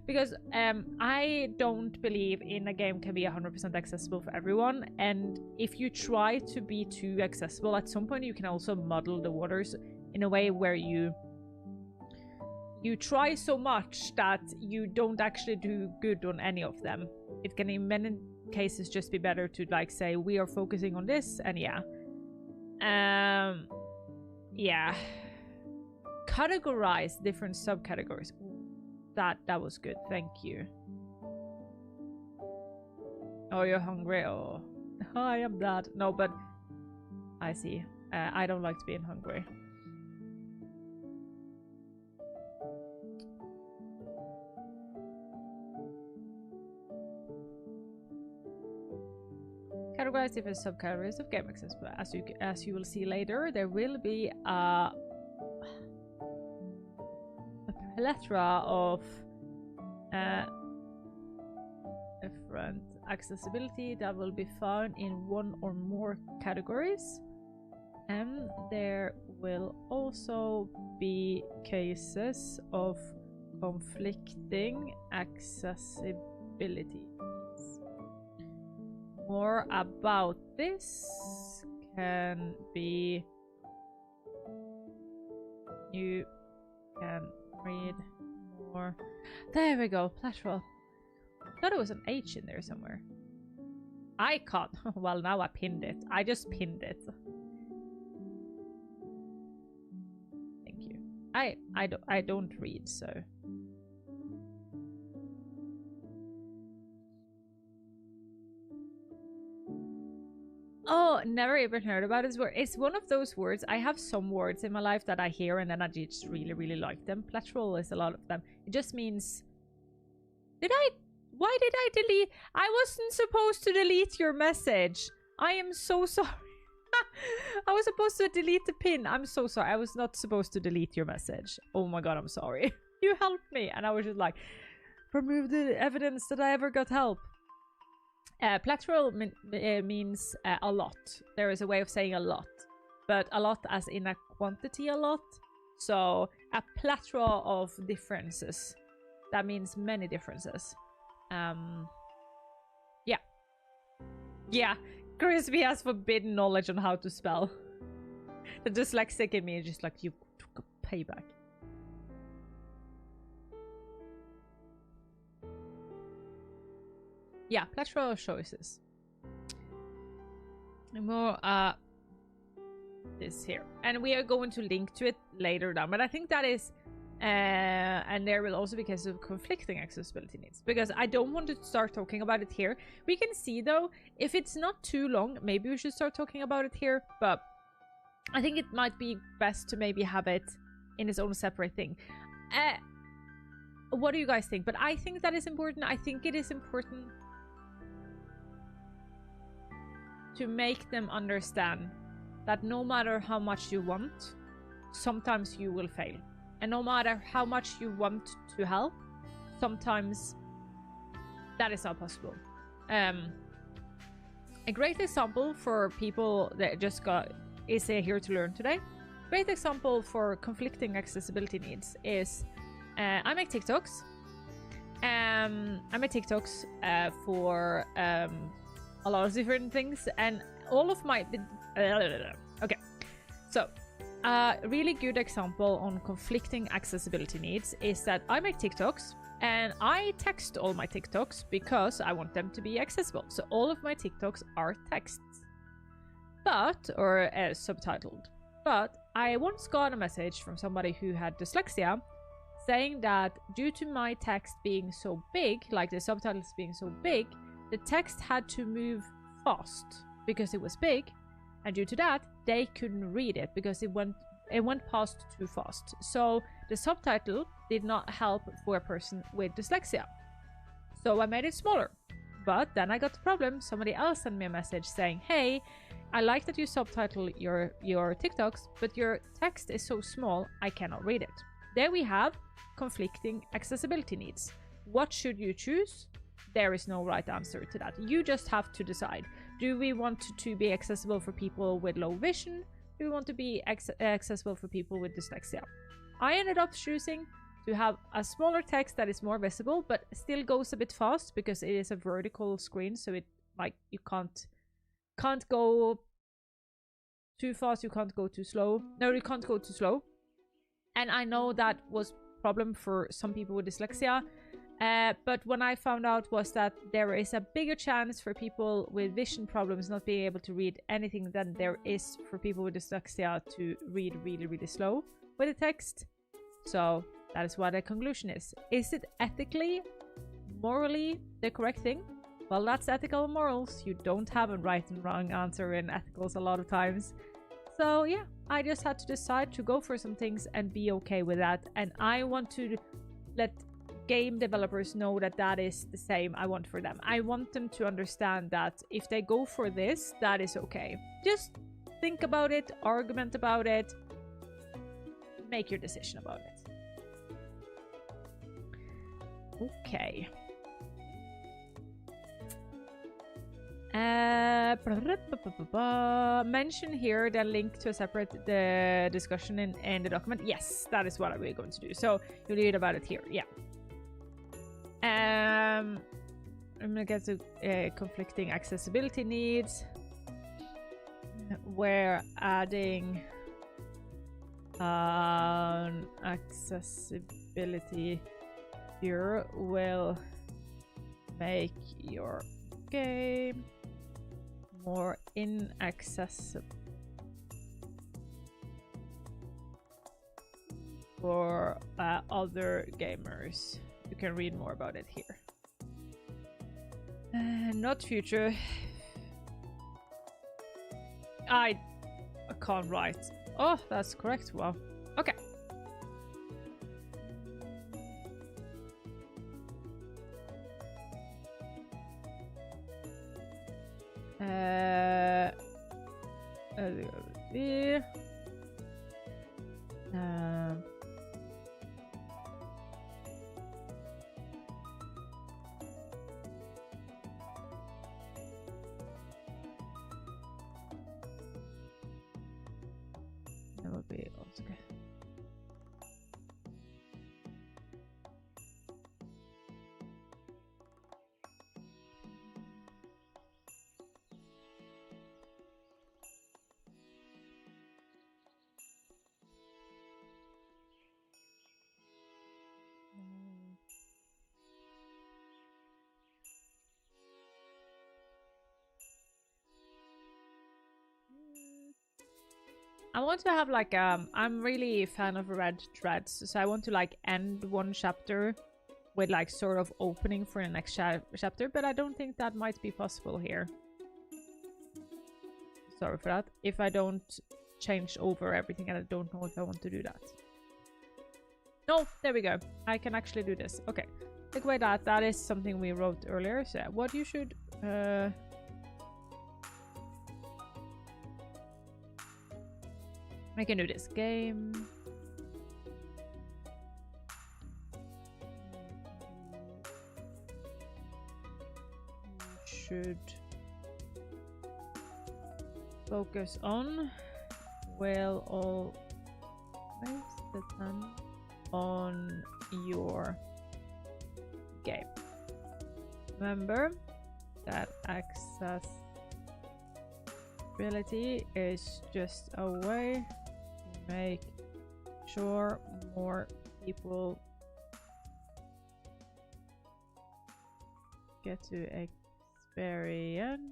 because I don't believe in a game can be 100% accessible for everyone, and if you try to be too accessible, at some point you can also muddle the waters in a way where you try so much that you don't actually do good on any of them. It can in many cases just be better to like say, we are focusing on this, and yeah. Yeah. Categorize different subcategories. That was good, thank you. Oh, you're hungry? Oh, I am that. No, but I see. I don't like being hungry. Categorize different subcategories of game access. As you will see later, there will be a plethora of different accessibility that will be found in one or more categories, and there will also be cases of conflicting accessibility. More about this can be, you can read more. There we go, plethora. I thought it was an H in there somewhere. Icon. Well, now I pinned it. I just pinned it. Thank you. I don't read, so. Oh, never even heard about this word. It's one of those words. I have some words in my life that I hear and then I just really, really like them. Plethora is a lot of them. It just means... Why did I delete? I wasn't supposed to delete your message. I am so sorry. I was supposed to delete the pin. I'm so sorry. I was not supposed to delete your message. Oh my god, I'm sorry. You helped me. And I was just like, remove the evidence that I ever got help. Plethora means a lot. There is a way of saying a lot, but a lot as in a quantity a lot. So a plethora of differences. That means many differences. Yeah. Yeah, Crispy has forbidden knowledge on how to spell. The dyslexic in me is just like, you took a payback. Yeah, plethora of choices. And more this here, and we are going to link to it later down, but I think that is and there will also be cases of conflicting accessibility needs, because I don't want to start talking about it here. We can see though, if it's not too long, maybe we should start talking about it here, but I think it might be best to maybe have it in its own separate thing. What do you guys think? But I think that is important. I think it is important to make them understand that no matter how much you want, sometimes you will fail. And no matter how much you want to help, sometimes that is not possible. A great example for people that just is here to learn today. Great example for conflicting accessibility needs is I make TikToks. I make TikToks for a lot of different things, and all of my okay, so a really good example on conflicting accessibility needs is that I make TikToks and I text all my TikToks because I want them to be accessible. So all of my TikToks are texts, or subtitled. But I once got a message from somebody who had dyslexia saying that due to my text being so big, like the subtitles being so big, the text had to move fast because it was big, and due to that, they couldn't read it because it went past too fast. So the subtitle did not help for a person with dyslexia. So I made it smaller. But then I got the problem. Somebody else sent me a message saying, hey, I like that you subtitle your TikToks, but your text is so small, I cannot read it. There we have conflicting accessibility needs. What should you choose? There is no right answer to that. You just have to decide. Do we want to be accessible for people with low vision? Do we want to be accessible for people with dyslexia? I ended up choosing to have a smaller text that is more visible, but still goes a bit fast because it is a vertical screen, so it like you can't go too fast, you can't go too slow. No, you can't go too slow. And I know that was a problem for some people with dyslexia. But when I found out was that there is a bigger chance for people with vision problems not being able to read anything than there is for people with dyslexia to read really, really slow with the text. So that is what the conclusion is. Is it ethically, morally the correct thing? Well, that's ethical and morals. You don't have a right and wrong answer in ethicals a lot of times. So yeah, I just had to decide to go for some things and be okay with that. And I want to let game developers know that that is the same I want for them. I want them to understand that if they go for this, that is okay. Just think about it, argument about it, make your decision about it. Okay. Mention here the link to a separate discussion in the document. Yes, that is what we're going to do. So you'll read about it here. Yeah. I'm gonna get to conflicting accessibility needs. We're adding accessibility here will make your game more inaccessible for other gamers. You can read more about it here. Not future. I can't write. Oh, that's correct. Wow. Okay. That would be okay. I want to have like I'm really a fan of red threads, so I want to like end one chapter with like sort of opening for the next chapter, but I don't think that might be possible here. Sorry for that. If I don't change over everything, and I don't know if I want to do that. No, there we go. I can actually do this. Okay. Take away that. That is something we wrote earlier. So what you should I can do this game. Should focus on will always depend on your game. Remember that accessibility is just a way to make sure more people get to experience.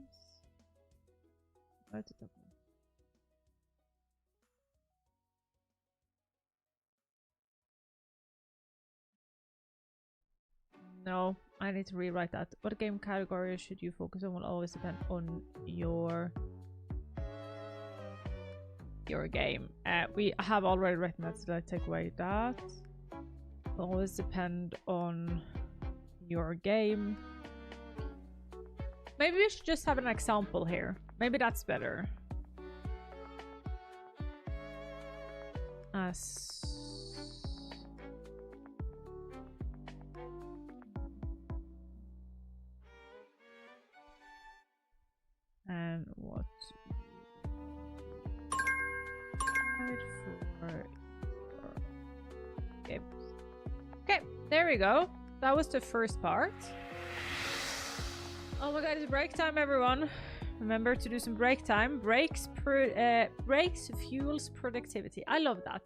No, I need to rewrite that. What game category should you focus on will always depend on your game. We have already written that, so I take away that. Always depend on your game. Maybe we should just have an example here. Maybe that's better. And what? Okay, there we go. That was the first part. Oh my god, it's break time, everyone. Remember to do some break time. Breaks fuels productivity. I love that.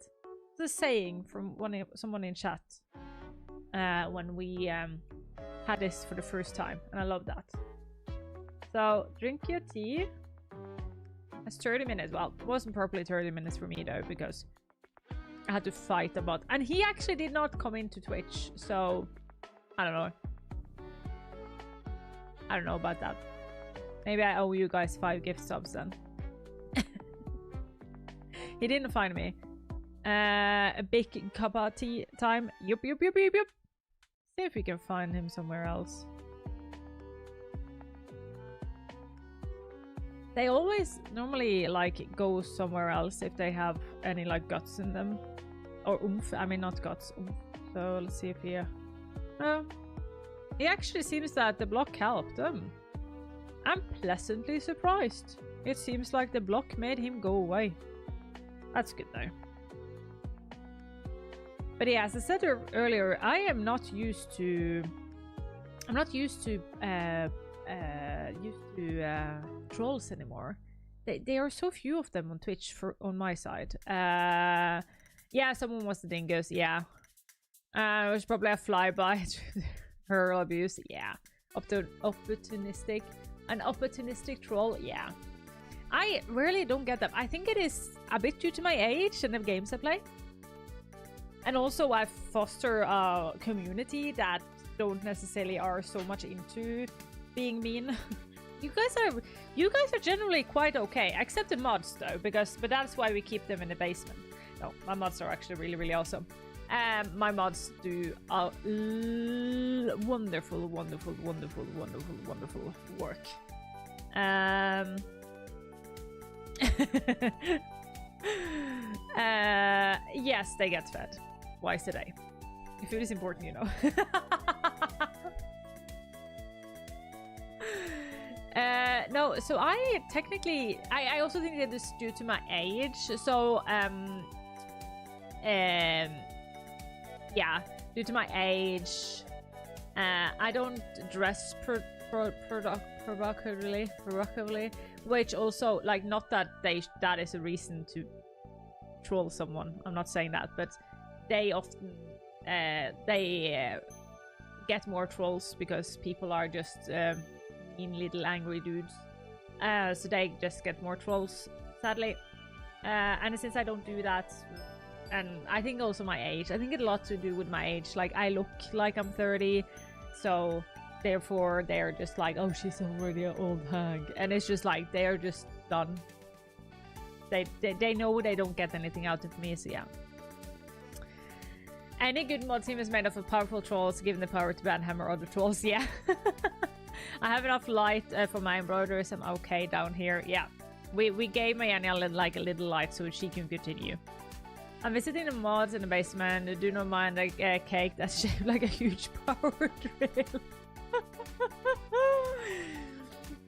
It's a saying from someone in chat when we had this for the first time, and I love that. So drink your tea. It's 30 minutes. Well, it wasn't properly 30 minutes for me though, because I had to fight about. And he actually did not come into Twitch, so I don't know. I don't know about that. Maybe I owe you guys 5 gift subs then. He didn't find me. A big cup of tea time. Yup. See if we can find him somewhere else. They always normally like go somewhere else if they have any like guts in them. Or oomph. I mean not guts. Oomph. So let's see if he... It actually seems that the block helped him. I'm pleasantly surprised. It seems like the block made him go away. That's good though. But yeah, as I said earlier, I am not used to... I'm not used to trolls anymore. There are so few of them on Twitch on my side. Yeah, someone was the dingus. Yeah. It was probably a flyby. Her abuse, yeah. Opportunistic. An opportunistic troll, yeah. I really don't get that. I think it is a bit due to my age and the games I play. And also I foster a community that don't necessarily are so much into being mean. You guys are generally quite okay, except the mods though, but that's why we keep them in the basement. No, my mods are actually really, really awesome. My mods do a wonderful work. Yes, they get fed twice a day. Food is important, you know. No, so I technically, I also think that this is due to my age. So, yeah, due to my age, I don't dress provocatively, which also, like, not that that is a reason to troll someone. I'm not saying that, but they often get more trolls because people are just mean little angry dudes. So they just get more trolls, sadly. And since I don't do that, and I think also my age, I think it a lot to do with my age. Like, I look like I'm 30, so therefore they're just like, oh, she's already an old hag, and it's just like they're just done. They know they don't get anything out of me, so yeah. Any good mod team is made up of powerful trolls, given the power to banhammer other trolls. Yeah. I have enough light for my embroideries. I'm okay down here. Yeah. We gave Mayania like a little light so she can continue. I'm visiting the mods in the basement. Do not mind a cake that's shaped like a huge power drill.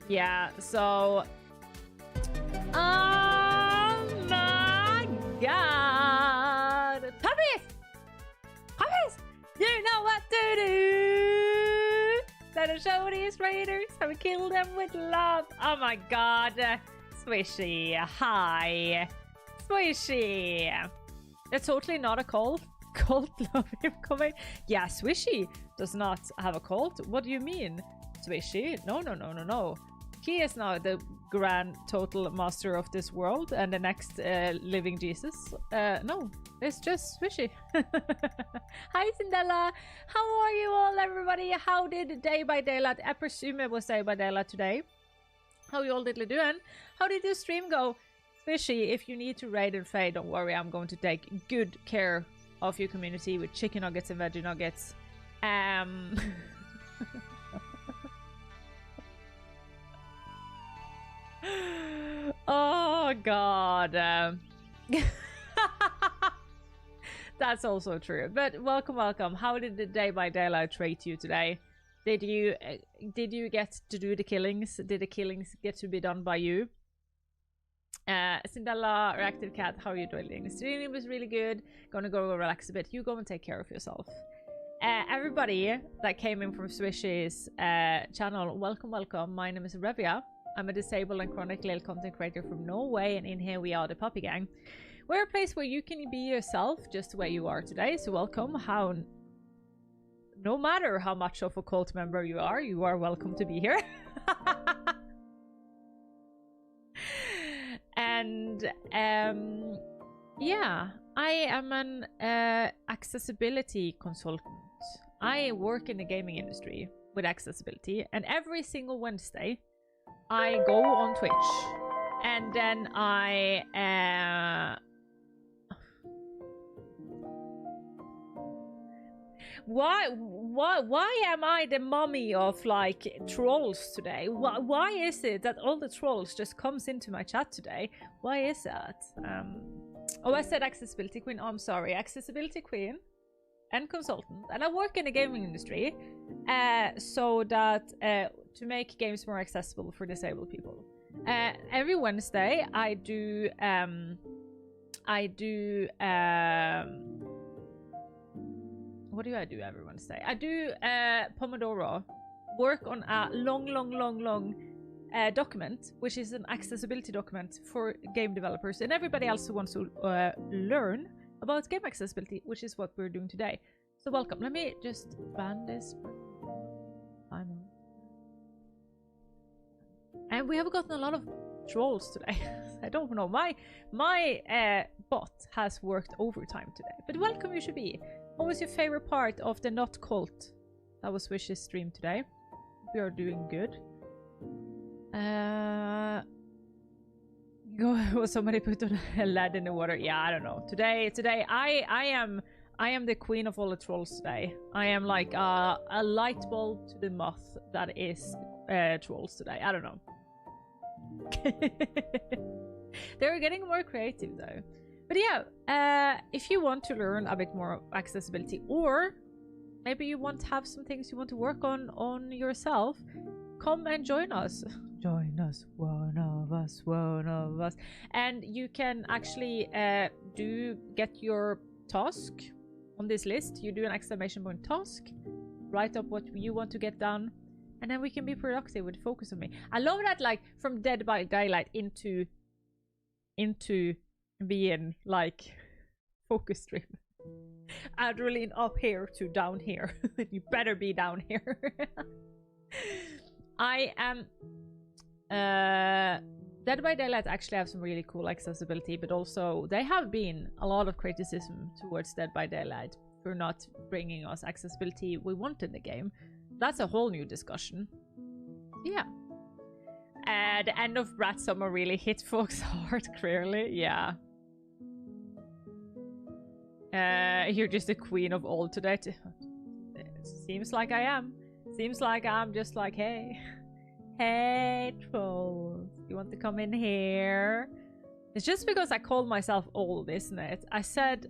Yeah, so... Oh my god! Puppies! Puppies! You know what to do! Better show these raiders how we kill them with love. Oh my god. Swishy. Hi. Swishy. That's totally not a cult. Cult love him coming. Yeah, Swishy does not have a cult. What do you mean? Swishy? No. He is now the grand total master of this world and the next living Jesus. No, it's just Swishy. Hi, Cinderella. How are you all, everybody? How did Day by Daylight? I presume it was Day by Daylight today. How you all diddly doing? How did your stream go? Swishy, if you need to raid and fade, don't worry. I'm going to take good care of your community with chicken nuggets and veggie nuggets. Oh god. That's also true. But welcome, welcome. How did the Day by Daylight treat you today? Did you get to do the killings? Did the killings get to be done by you? Cinderella, Reactive Cat, how are you doing? The stream was really good. Gonna go relax a bit. You go and take care of yourself. Everybody that came in from Swish's channel, welcome, welcome. My name is Revia. I'm a disabled and chronically ill content creator from Norway, and in here we are the Puppy Gang. We're a place where you can be yourself just the way you are today, so welcome. No matter how much of a cult member you are welcome to be here. And yeah, I am an accessibility consultant. I work in the gaming industry with accessibility, and every single Wednesday I go on Twitch and then why am I the mummy of like trolls today? Why is it that all the trolls just comes into my chat today? Why is that? Oh, I said accessibility queen. Oh, I'm sorry, accessibility queen and consultant, and I work in the gaming industry so that to make games more accessible for disabled people. Every Wednesday I do what do I do every Wednesday? I do Pomodoro, work on a long document, which is an accessibility document for game developers and everybody else who wants to learn about game accessibility, which is what we're doing today. So welcome. Let me just ban this. And we have gotten a lot of trolls today. I don't know. My bot has worked overtime today. But welcome, you should be. What was your favorite part of the Not Cult? That was Wish's stream today. We are doing good. Was somebody put on a lead in the water? Yeah, I don't know. Today I am the queen of all the trolls today. I am like a light bulb to the moth that is trolls today. I don't know. They're getting more creative though. But yeah, if you want to learn a bit more accessibility, or maybe you want to have some things you want to work on yourself, come and join us. Join us, one of us. And you can actually get your task on this list. You do an exclamation point task, write up what you want to get done, and then we can be productive with Focus on Me. I love that, like, from Dead by Daylight into being like focus stream. Adrenaline up here to down here. You better be down here. I am Dead by Daylight actually have some really cool accessibility, but also they have been a lot of criticism towards Dead by Daylight for not bringing us accessibility we want in the game. That's a whole new discussion. Yeah. The end of Brat Summer really hit folks hard, clearly. Yeah. You're just the queen of all today. Seems like I am. Seems like I'm just like, hey. Hey, trolls. You want to come in here? It's just because I called myself old, isn't it? I said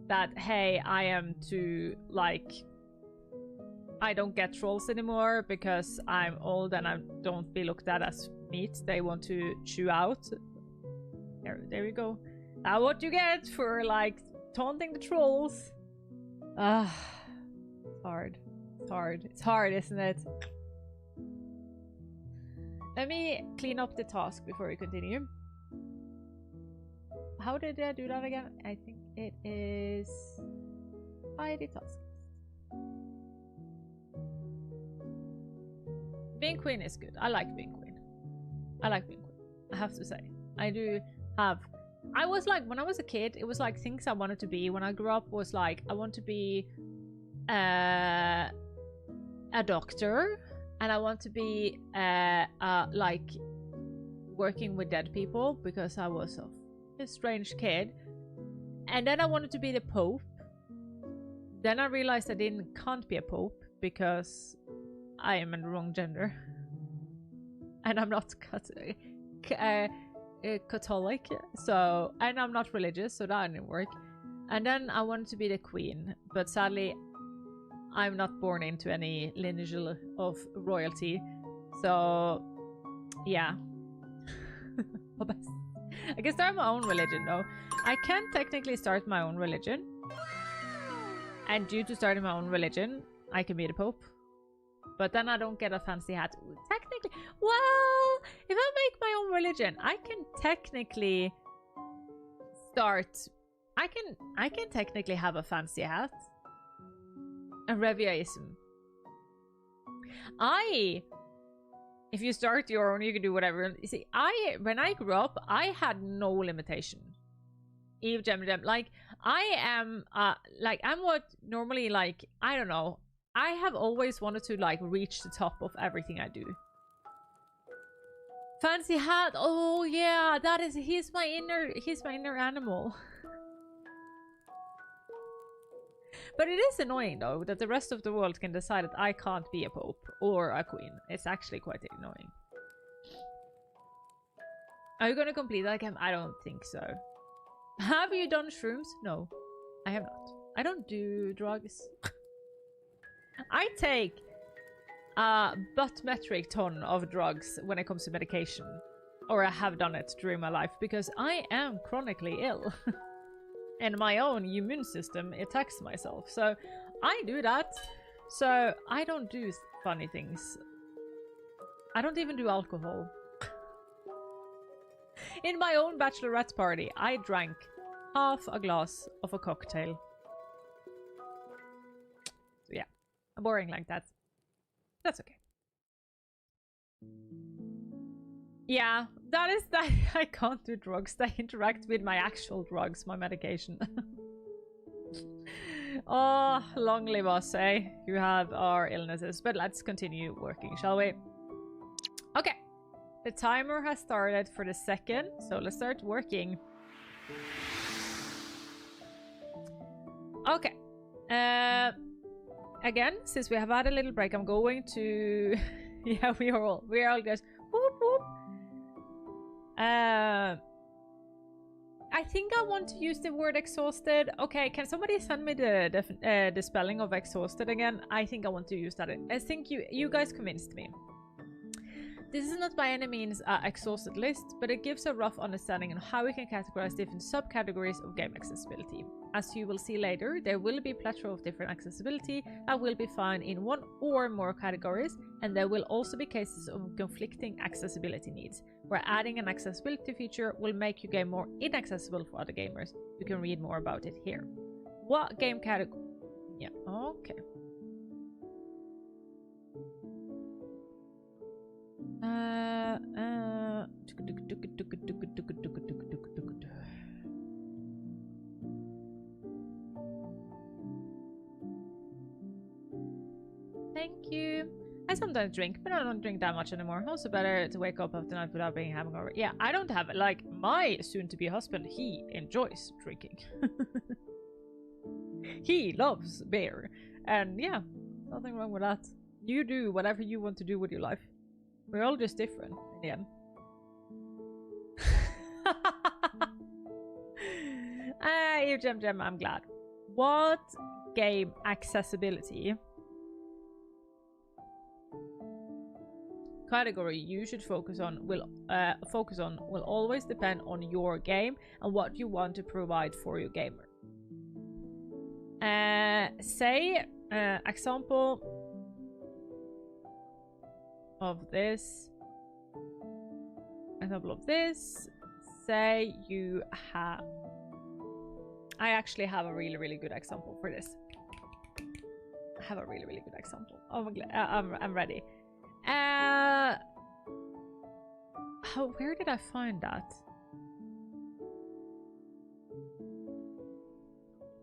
that, hey, I am too, like... I don't get trolls anymore because I'm old and I don't be looked at as meat they want to chew out. There we go. Now what you get for, like, taunting the trolls. It's hard. It's hard. It's hard, isn't it? Let me clean up the task before we continue. How did I do that again? I think it is by the task. Being queen is good. I like being queen. I like being queen. I have to say. I do have... I was like, when I was a kid, it was like things I wanted to be. When I grew up, was like, I want to be a doctor. And I want to be like working with dead people because I was a strange kid. And then I wanted to be the Pope. Then I realized I can't be a Pope because I am in the wrong gender. And I'm not Catholic, so, and I'm not religious, so that didn't work. And then I wanted to be the queen, but sadly I'm not born into any lineage of royalty, so yeah. I can start my own religion though. I can technically start my own religion, and due to starting my own religion I can be the Pope, but then I don't get a fancy hat. Technically, well, if I make my own religion, I can technically start. I can technically have a fancy hat. A Reviaism. If you start your own, you can do whatever. You see, when I grew up, I had no limitation. Eve Gem, like I am, I'm what normally, like, I don't know. I have always wanted to like reach the top of everything I do. Fancy hat. Oh yeah, that is. He's my inner animal. But it is annoying though that the rest of the world can decide that I can't be a pope or a queen. It's actually quite annoying. Are you gonna complete that game? I don't think so. Have you done shrooms? No, I have not. I don't do drugs. I take a butt metric ton of drugs when it comes to medication. Or I have done it during my life because I am chronically ill. And my own immune system attacks myself. So I do that. So I don't do funny things. I don't even do alcohol. In my own bachelorette party, I drank half a glass of a cocktail. So yeah, boring like that. That's okay. Yeah, that is that. I can't do drugs. They interact with my actual drugs, my medication. Oh, long live us, eh? You have our illnesses. But let's continue working, shall we? Okay. The timer has started for the second, so let's start working. Okay. Again, since we have had a little break, I'm going to... Yeah, we are all just... Whoop, whoop. I think I want to use the word exhausted. Okay, can somebody send me the spelling of exhausted again? I think I want to use that. I think you guys convinced me. This is not by any means an exhausted list, but it gives a rough understanding on how we can categorize different subcategories of game accessibility. As you will see later, there will be a plethora of different accessibility that will be found in one or more categories, and there will also be cases of conflicting accessibility needs, where adding an accessibility feature will make your game more inaccessible for other gamers. You can read more about it here. What game category? Yeah, okay. Thank you. I sometimes drink, but I don't drink that much anymore. Also better to wake up after night without being hungover. Yeah, I don't have it. Like, my soon-to-be husband, he enjoys drinking. He loves beer. And yeah, nothing wrong with that. You do whatever you want to do with your life. We're all just different in the end. You Gem, I'm glad. What game accessibility category you should focus on will always depend on your game and what you want to provide for your gamer. Say example of this. Say you have... I actually have a really good example for this. I have a really good example. Oh my god, I'm ready. Where did I find that?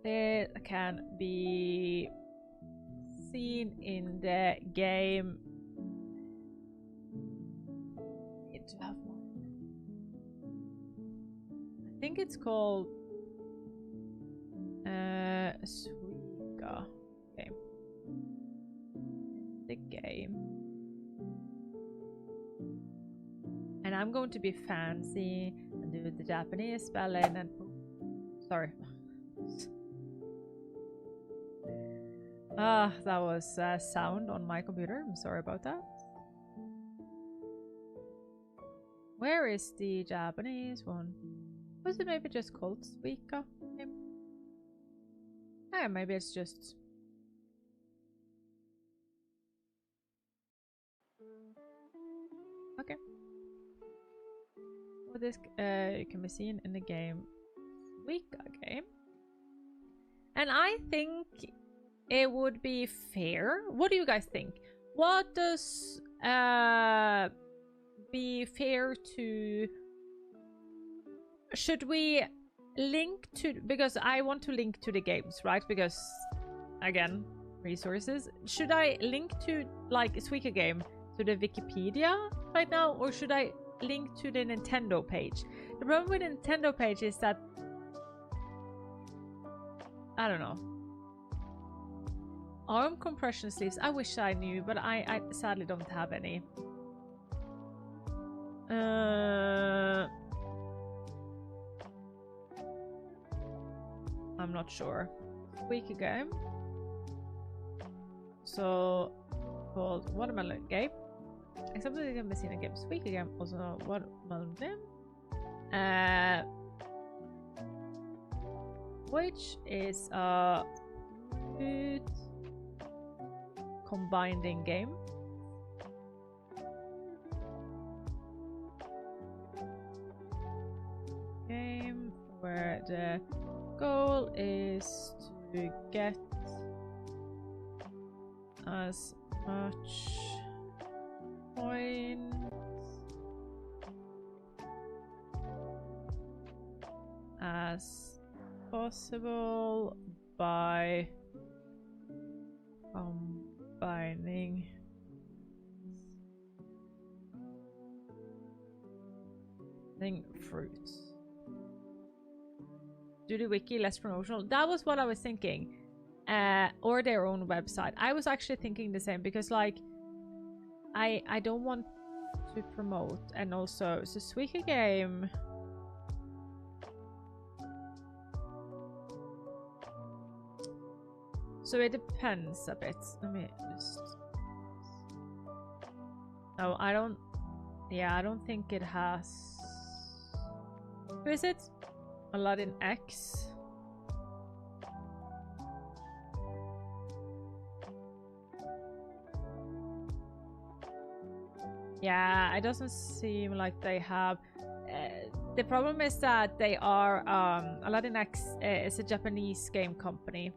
It can be seen in the game. Need to have one. I think it's called Suika game. game. And I'm going to be fancy and do the Japanese spelling and... Sorry. That was sound on my computer. I'm sorry about that. Where is the Japanese one? Was it maybe just called Suika? Yeah, maybe it's just... Okay. Well, this can be seen in the game Suika game. And I think it would be fair. What do you guys think? What does be fair to... Should we link to... Because I want to link to the games, right? Because, again, resources. Should I link to, like, Suika game to the Wikipedia right now? Or should I link to the Nintendo page? The problem with the Nintendo page is that... I don't know. Arm compression sleeves. I wish I knew, but I sadly don't have any. I'm not sure. Suika game. So called Watermelon Game. Except that it can be seen in game Suika game. Also Watermelon Game. Which is a food combining game. Game where the goal is to get as much points as possible by combining fruits. Do the wiki less promotional? That was what I was thinking. Or their own website. I was actually thinking the same because, like, I don't want to promote, and also so Suika game. So it depends a bit. Let me just... No, I don't... Yeah, I don't think it has... Who is it? Aladdin X. Yeah, it doesn't seem like they have... the problem is that they are... Aladdin X is a Japanese game company.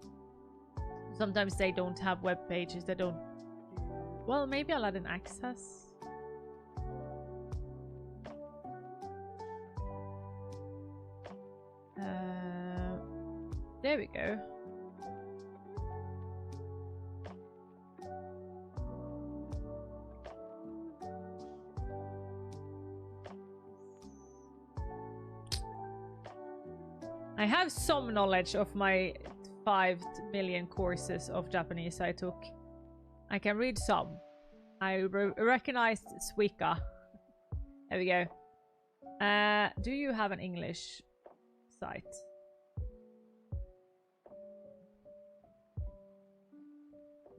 Sometimes they don't have web pages. They don't... Well, maybe Aladdin X has... There we go. I have some knowledge of my 5 million courses of Japanese I took. I can read some. I recognized Suika. There we go. Do you have an English site?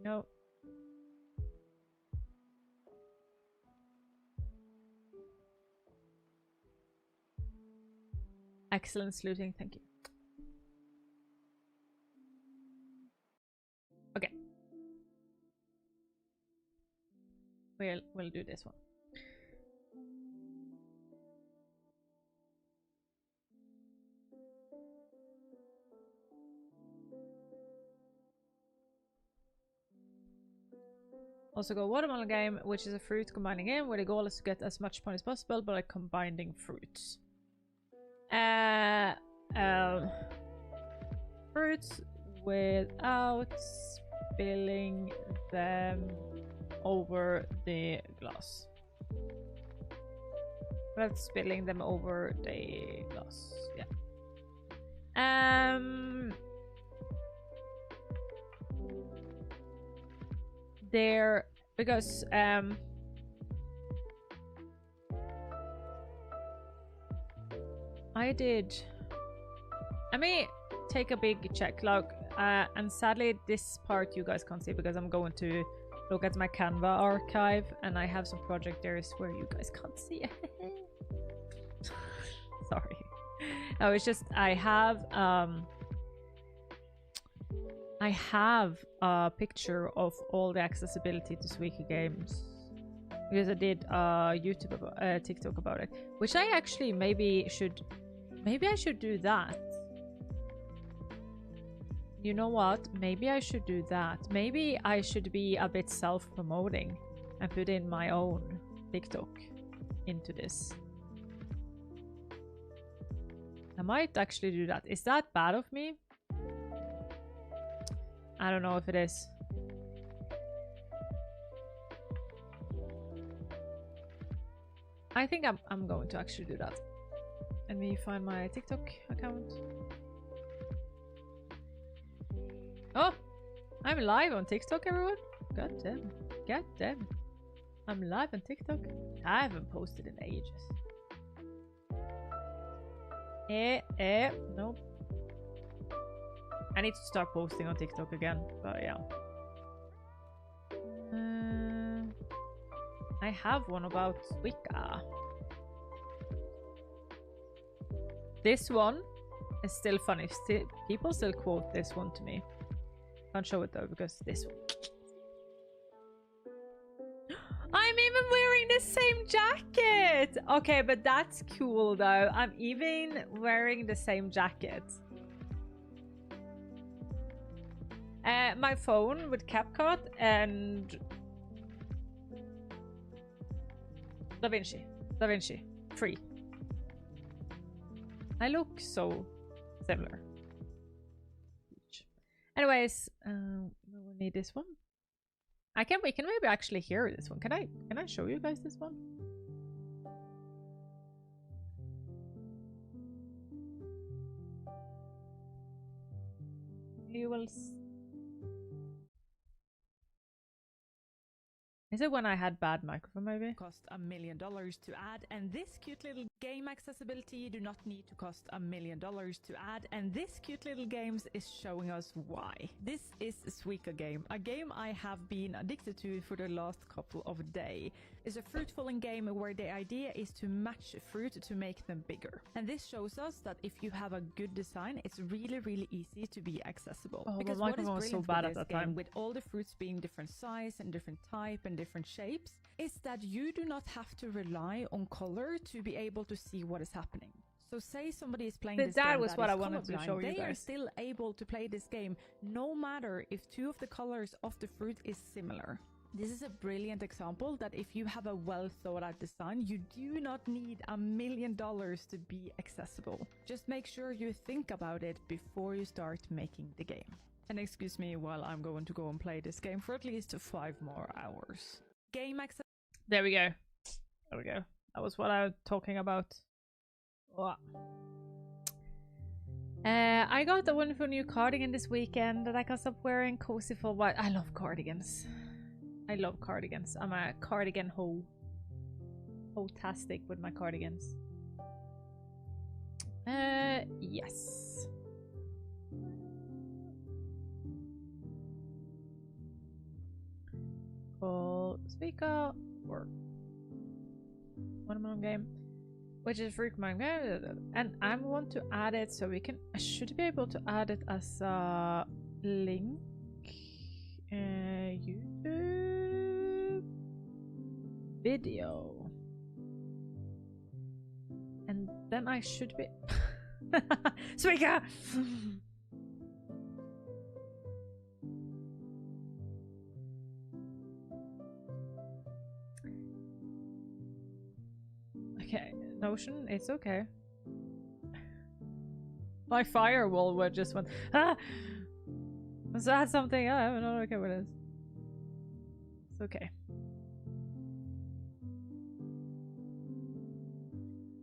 No. Excellent saluting, thank you. Okay. We'll do this one. Also go Watermelon Game, which is a fruit combining game where the goal is to get as much points as possible by combining fruits. Fruits without spilling them over the glass. Without spilling them over the glass. Yeah. There because I did. Let me take a big check log, and sadly this part you guys can't see because I'm going to look at my Canva archive, and I have some project areas where you guys can't see. Sorry. No, it's just I have a picture of all the accessibility to Suika games because I did YouTube TikTok about it, which I actually maybe I should do that. You know what? Maybe I should do that. Maybe I should be a bit self-promoting and put in my own TikTok into this. I might actually do that. Is that bad of me? I don't know if it is. I think I'm going to actually do that. Let me find my TikTok account. Oh, I'm live on TikTok, everyone. God damn. God damn. I'm live on TikTok. I haven't posted in ages. Nope. I need to start posting on TikTok again, but yeah. I have one about Suika. This one is still funny. People still quote this one to me. Can't show it though because this one. I'm even wearing the same jacket! Okay, but that's cool though. I'm even wearing the same jacket. My phone with CapCut and DaVinci free. I look so similar. Anyways, we will need this one. We can maybe actually hear this one. Can I show you guys this one? You will. Is it when I had bad microphone maybe? Cost $1 million to add, and this cute little game accessibility you do not need to cost $1 million to add, and this cute little games is showing us why. This is a Suika game, a game I have been addicted to for the last couple of days. It's a fruit-filling game where the idea is to match fruit to make them bigger. And this shows us that if you have a good design, it's really easy to be accessible. Oh, because my what is microphone was so brilliant bad with at this that time. game, with all the fruits being different size and different type and different shapes, is that you do not have to rely on color to be able to see what is happening. So say somebody is playing this game that was what is I wanted to colorblind, show you they are guys. still able to play this game no matter if two of the colors of the fruit is similar. This is a brilliant example that if you have a well thought out design, you do not need $1 million to be accessible. Just make sure you think about it before you start making the game. And excuse me while I'm going to go and play this game for at least 5 more hours. Game access. There we go. There we go. That was what I was talking about. Wow. I got a wonderful new cardigan this weekend that I can stop wearing. Cozy for what? I love cardigans. I love cardigans. I'm a cardigan hoe. Hoe-tastic with my cardigans. Yes. Call Suika or Watermelon game, which is fruit manga, and I want to add it so we can. I should be able to add it as a link. YouTube video, and then I should be Suika. Okay, Notion, it's okay. My firewall would just went. Ah! Was that something? I don't know. Okay, what it is. It's okay.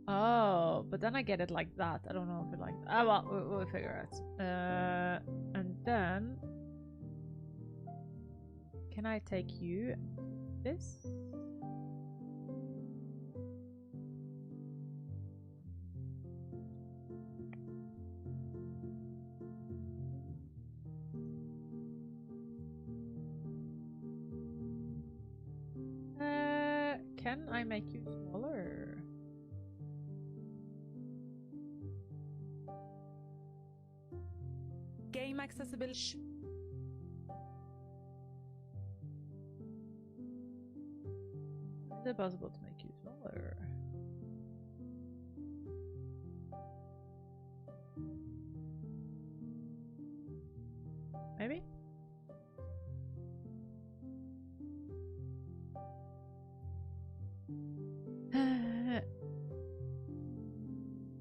Oh, but then I get it like that. I don't know if it like. Ah, well, we'll figure it out. And then, can I take you this. Can I make you smaller? Game accessibility. Is it possible to make you smaller? Maybe?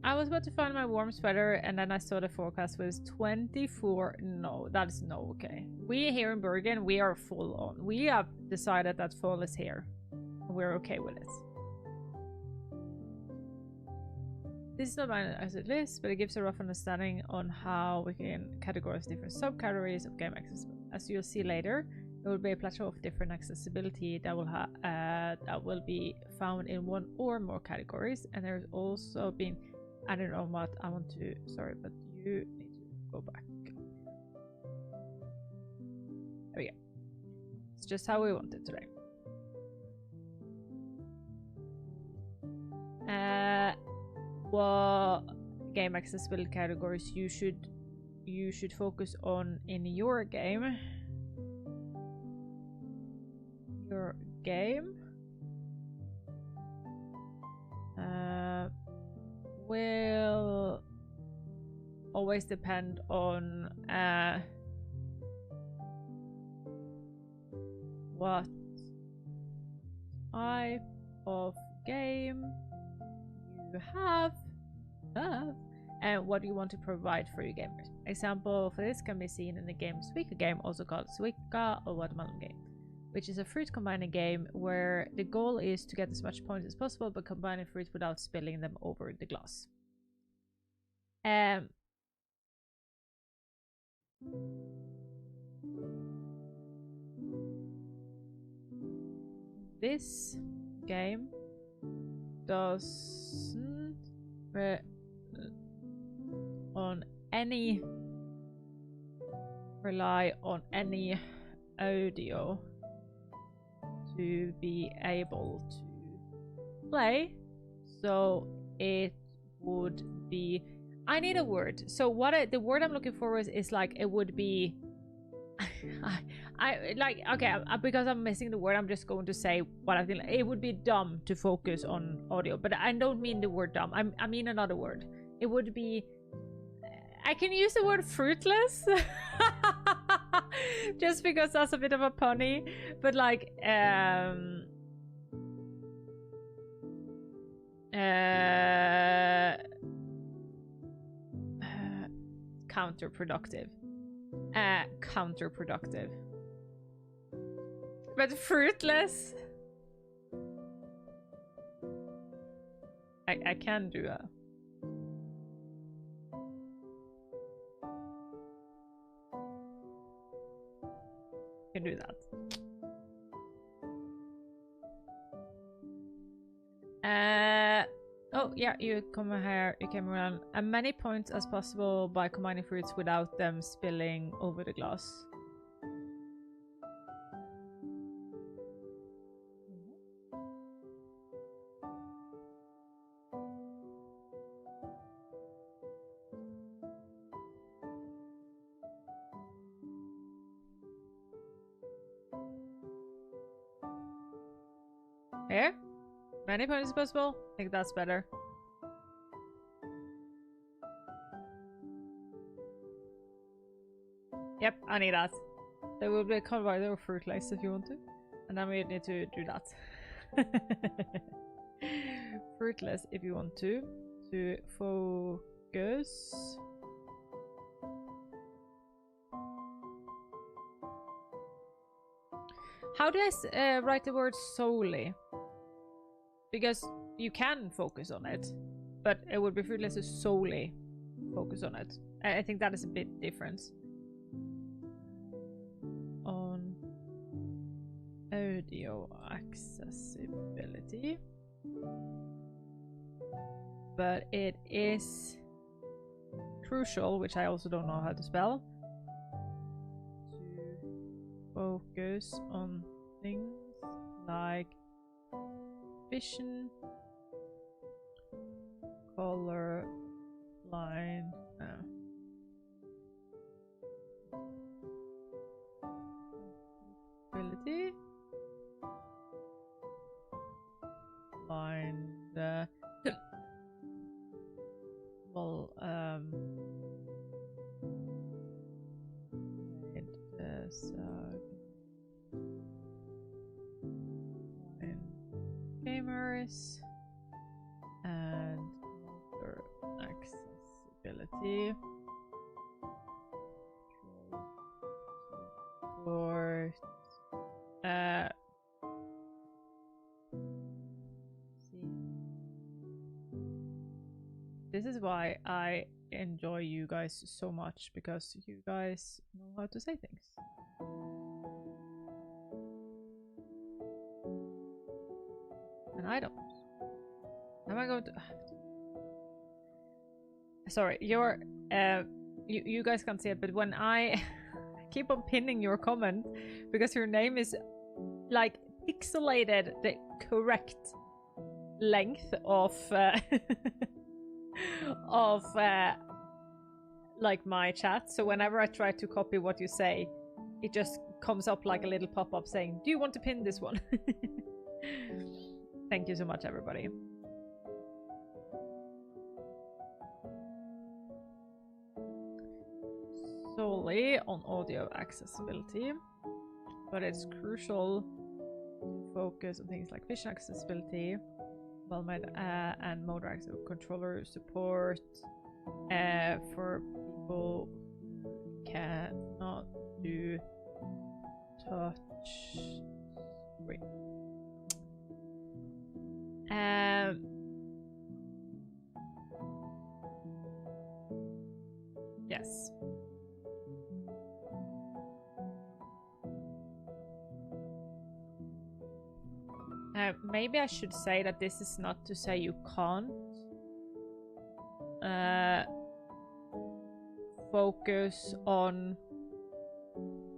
I was about to find my warm sweater and then I saw the forecast was 24. No, that is no okay. We here in Bergen, we are full on. We have decided that fall is here. We're okay with it. This is not mine as a list, but it gives a rough understanding on how we can categorize different subcategories of game accessibility. As you'll see later, there will be a plateau of different accessibility that will be found in one or more categories, and there's also been, I don't know what I want to, sorry, but you need to go back. There we go. It's just how we want it today. What game accessibility categories you should focus on in your game? Your game will always depend on what type of game you have and what you want to provide for your gamers. Example for this can be seen in the game Suika game, also called Suika or Watermelon game, which is a fruit combining game where the goal is to get as much points as possible but combining fruit without spilling them over the glass. This game doesn't rely on any audio to be able to play, so it would be, I need a word. So what the word I'm looking for is like, it would be I like, okay, because I'm missing the word, I'm just going to say what I think. It would be dumb to focus on audio, but I don't mean the word dumb. I mean another word. It would be, I can use the word fruitless just because that's a bit of a punny, but like counterproductive. Counterproductive. But fruitless. I can do a. Can do that. Oh yeah, you come here. You came around as many points as possible by combining fruits without them spilling over the glass. Here? Many points as possible? I think that's better. Yep, I need that. There will be a color or fruit lace if you want to. And then we need to do that. Fruitless if you want to focus. How do I write the word solely? Because you can focus on it, but it would be fruitless to solely focus on it. I think that is a bit different. On audio. audio accessibility. But it is crucial, which I also don't know how to spell, to focus on things like vision, color, line, ability, line, well, it is gamers and motor accessibility. Support. See. This is why I enjoy you guys so much, because you guys know how to say things. And I don't. Am I going to... Sorry, you're... you guys can't see it, but when I keep on pinning your comment, because your name is like pixelated the correct length of of like my chat, so whenever I try to copy what you say, it just comes up like a little pop-up saying, do you want to pin this one? Thank you so much, everybody. Solely on audio accessibility, but it's crucial to focus on things like vision accessibility, well-made and motor access controller support for people who cannot do touch screen. Yes. Maybe I should say that this is not to say you can't focus on...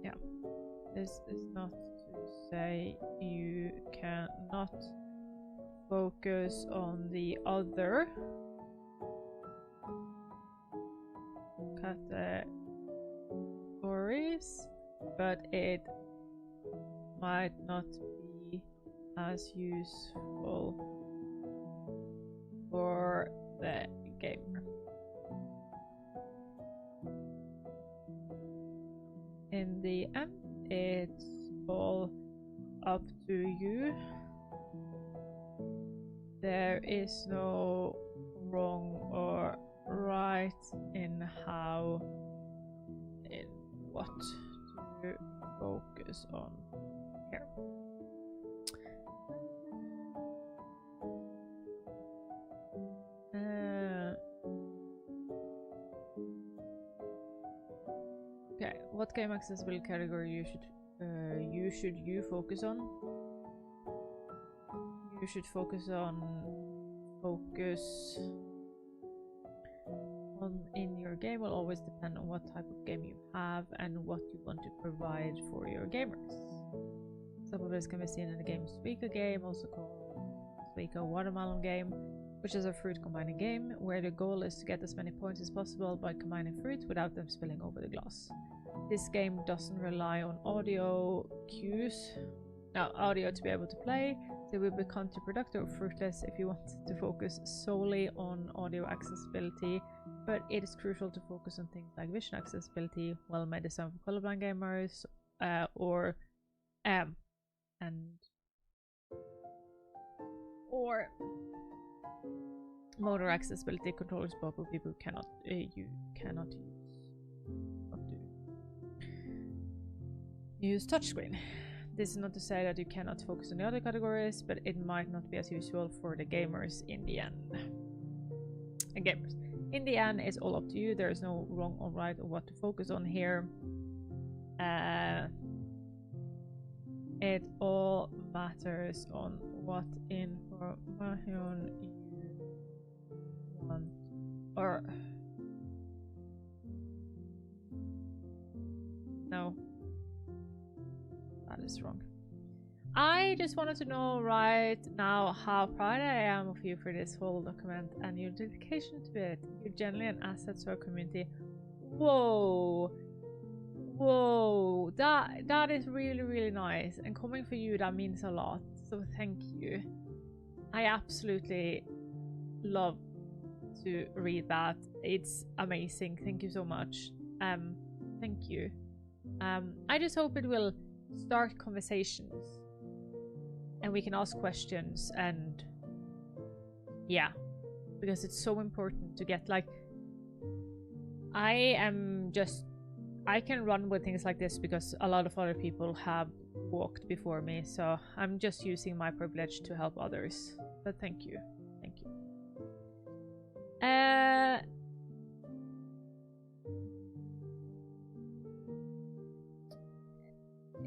Yeah, this is not to say you cannot focus on the other categories, but it might not be as useful for the gamer. In the end, it's all up to you. There is no wrong or right in how, in what to focus on here. Okay, what game accessibility category you focus on? You should focus on in your game will always depend on what type of game you have and what you want to provide for your gamers. Some of this can be seen in the game Suika game, also called Suika Watermelon game, which is a fruit combining game where the goal is to get as many points as possible by combining fruits without them spilling over the glass. This game doesn't rely on audio cues, audio to be able to play, so it will be counterproductive or fruitless if you want to focus solely on audio accessibility, but it is crucial to focus on things like vision accessibility, well-made design for colorblind gamers, or motor accessibility controllers for people who cannot use touchscreen. This is not to say that you cannot focus on the other categories, but it might not be as useful for the gamers in the end. In the end, it's all up to you. There is no wrong or right or what to focus on here. It all matters on what information you want or no, that is wrong. I just wanted to know right now how proud I am of you for this whole document and your dedication to it. You're genuinely an asset to our community. Whoa. Whoa. That is really, really nice. And coming for you, that means a lot. So thank you. I absolutely love to read that. It's amazing. Thank you so much. Thank you. I just hope it will start conversations. And we can ask questions and yeah, because it's so important to get like I can run with things like this because a lot of other people have walked before me, so I'm just using my privilege to help others. But thank you. Thank you.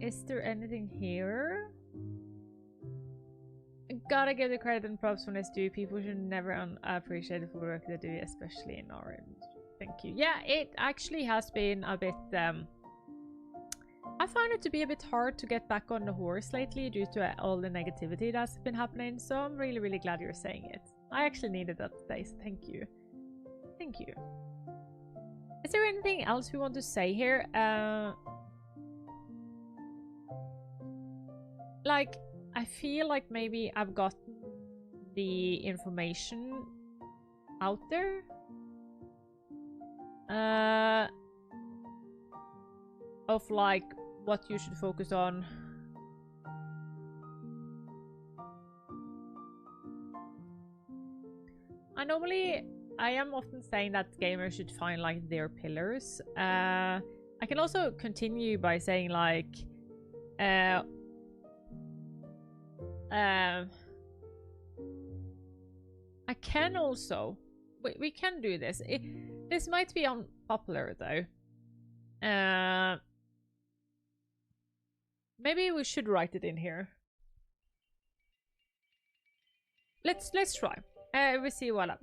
Is there anything here? Gotta give the credit and props when it's due. People should never appreciate the full work they do, especially in our industry. Thank you. Yeah, it actually has been a bit I find it to be a bit hard to get back on the horse lately due to all the negativity that's been happening, so I'm really, really glad you're saying it. I actually needed that today, so thank you. Thank you. Is there anything else we want to say here? Like, I feel like maybe I've gotten the information out there. Of like what you should focus on. I am often saying that gamers should find like their pillars. I can also continue by saying like I can also we can do this. This might be unpopular though. Maybe we should write it in here. Let's try. We see what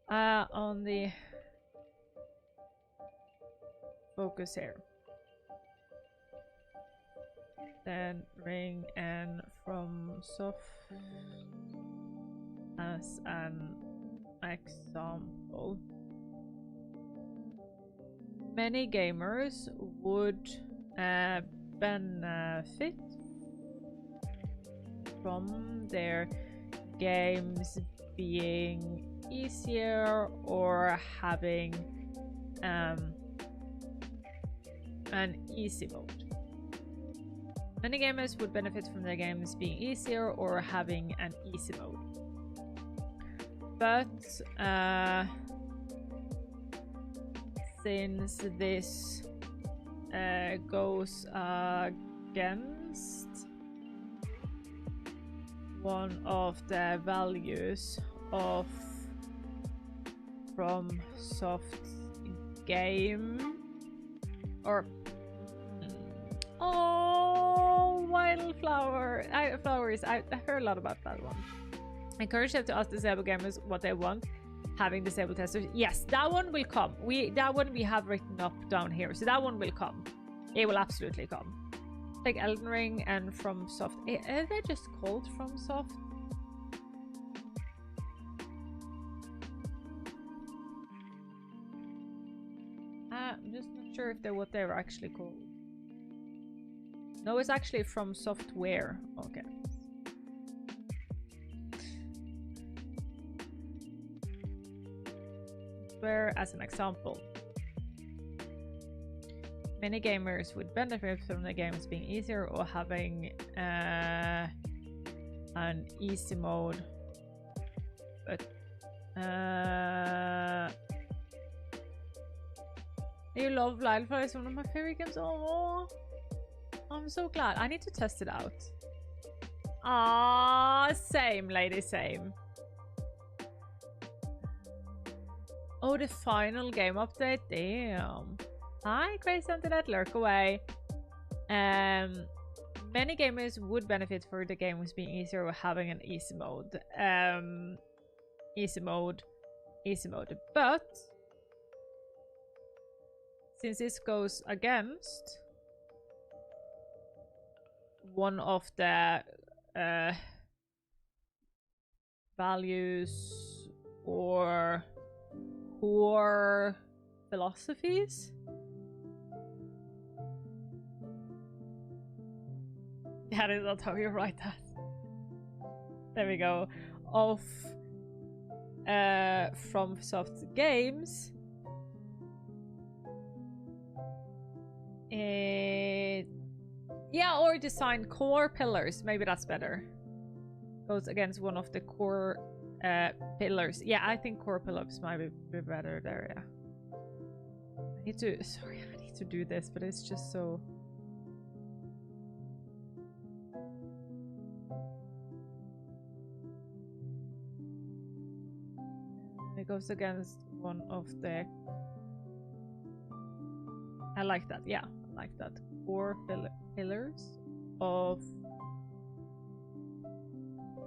on the focus here. Then Ring and FromSoft as an example. Many gamers would benefit from their games being easier or having an easy mode. Many gamers would benefit from their games being easier or having an easy mode. But since this goes against one of the values of FromSoft's game, or Wildflower, flowers. I heard a lot about that one. Encourage them to ask disabled gamers what they want. Having disabled testers. Yes, that one will come. That one we have written up down here. So that one will come. It will absolutely come. Like Elden Ring and FromSoft. Are they just called FromSoft? I'm just not sure if they're what they were actually called. No, it's actually From Software. Okay. Where, as an example, many gamers would benefit from the games being easier or having an easy mode. But you love Wildflower is one of my favorite games. Oh, I'm so glad. I need to test it out. Ah, same, lady, same. Oh, the final game update. Damn. Hi, Crazy Internet, lurk away. Many gamers would benefit for the games being easier or having an easy mode. Easy mode. But since this goes against one of the values or core philosophies, that is not how you write that. There we go. Of FromSoft games, yeah, or design core pillars. Maybe that's better. Goes against one of the core pillars. Yeah, I think core pillars might be better there. Yeah. I need to do this, but it's just so. It goes against one of the. I like that. Yeah, I like that. Core pillars of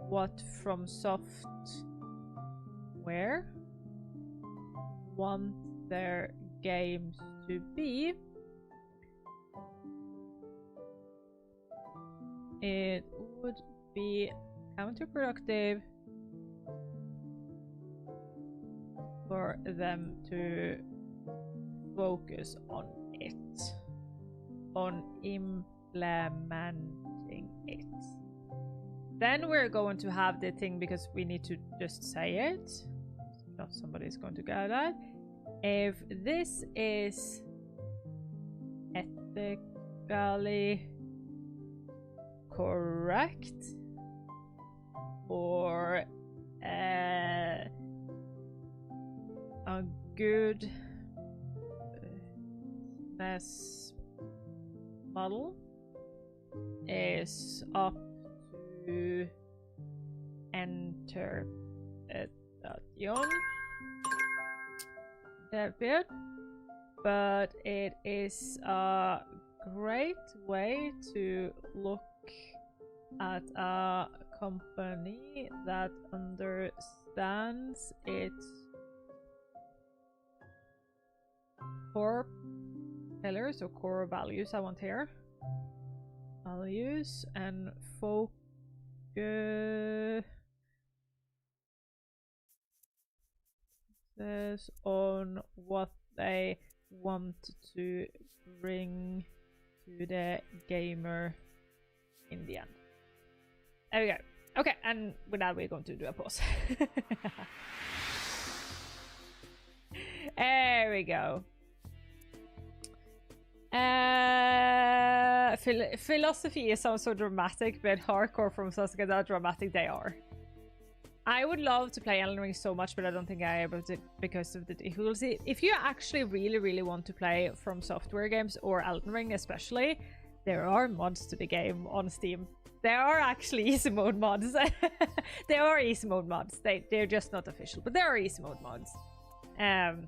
what FromSoftware want their games to be. It would be counterproductive for them to focus on it, on implementing it. Then we're going to have the thing, because we need to just say it. Not somebody's going to get that. If this is ethically correct or a good business model is up to enter David, but it is a great way to look at a company that understands its core pillars or core values. I want here values and focus on what they want to bring to the gamer in the end. There we go. Okay, and with that we're going to do a pause. There we go. Philosophy sounds so dramatic, but hardcore from Sasuke, how dramatic they are. I would love to play Elden Ring so much, but I don't think I am able to because of the difficulty. If you actually really want to play FromSoftware games, or Elden Ring especially, there are mods to the game on Steam. There are actually easy mode mods. There are easy mode mods. They're just not official, but there are easy mode mods.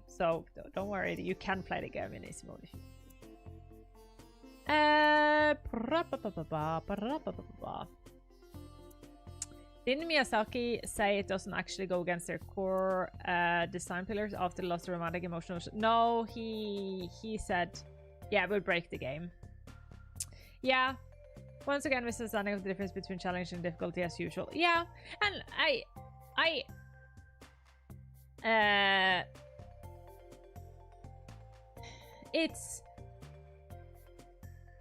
So don't worry, you can play the game in easy mode if you Didn't Miyazaki say it doesn't actually go against their core design pillars after the lost romantic emotional? No, he said, yeah, it would break the game. Yeah. Once again, misunderstanding of the difference between challenge and difficulty as usual. Yeah, and I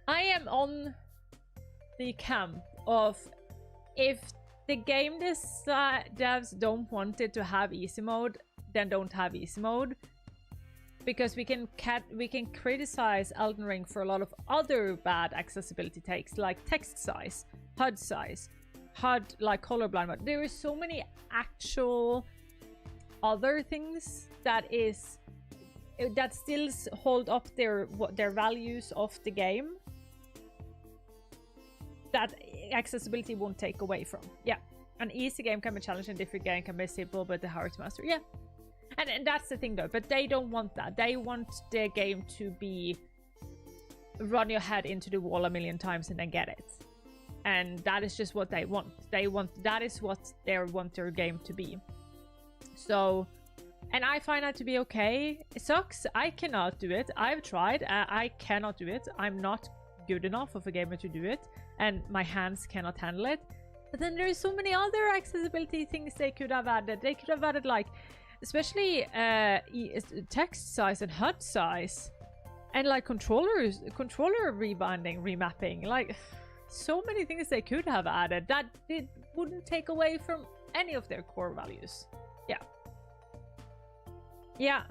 am on the camp of, if the game devs don't want it to have easy mode, then don't have easy mode. Because we can criticize Elden Ring for a lot of other bad accessibility takes, like text size, HUD like colorblind mode. There are so many actual other things that still hold up their values of the game that accessibility won't take away from. Yeah, an easy game can be challenging, different game can be simple, but the hard to master. Yeah. And that's the thing though, but they don't want that. They want their game to be run your head into the wall a million times and then get it. and that is just what they want. That is what they want their game to be. So, and I find that to be okay. It sucks. I cannot do it. I've tried. I cannot do it. I'm not good enough of a gamer to do it, and my hands cannot handle it. But then there's so many other accessibility things they could have added. They could have added, like, especially text size and HUD size, and like controller rebinding, remapping. Like, so many things they could have added that it wouldn't take away from any of their core values. Yeah.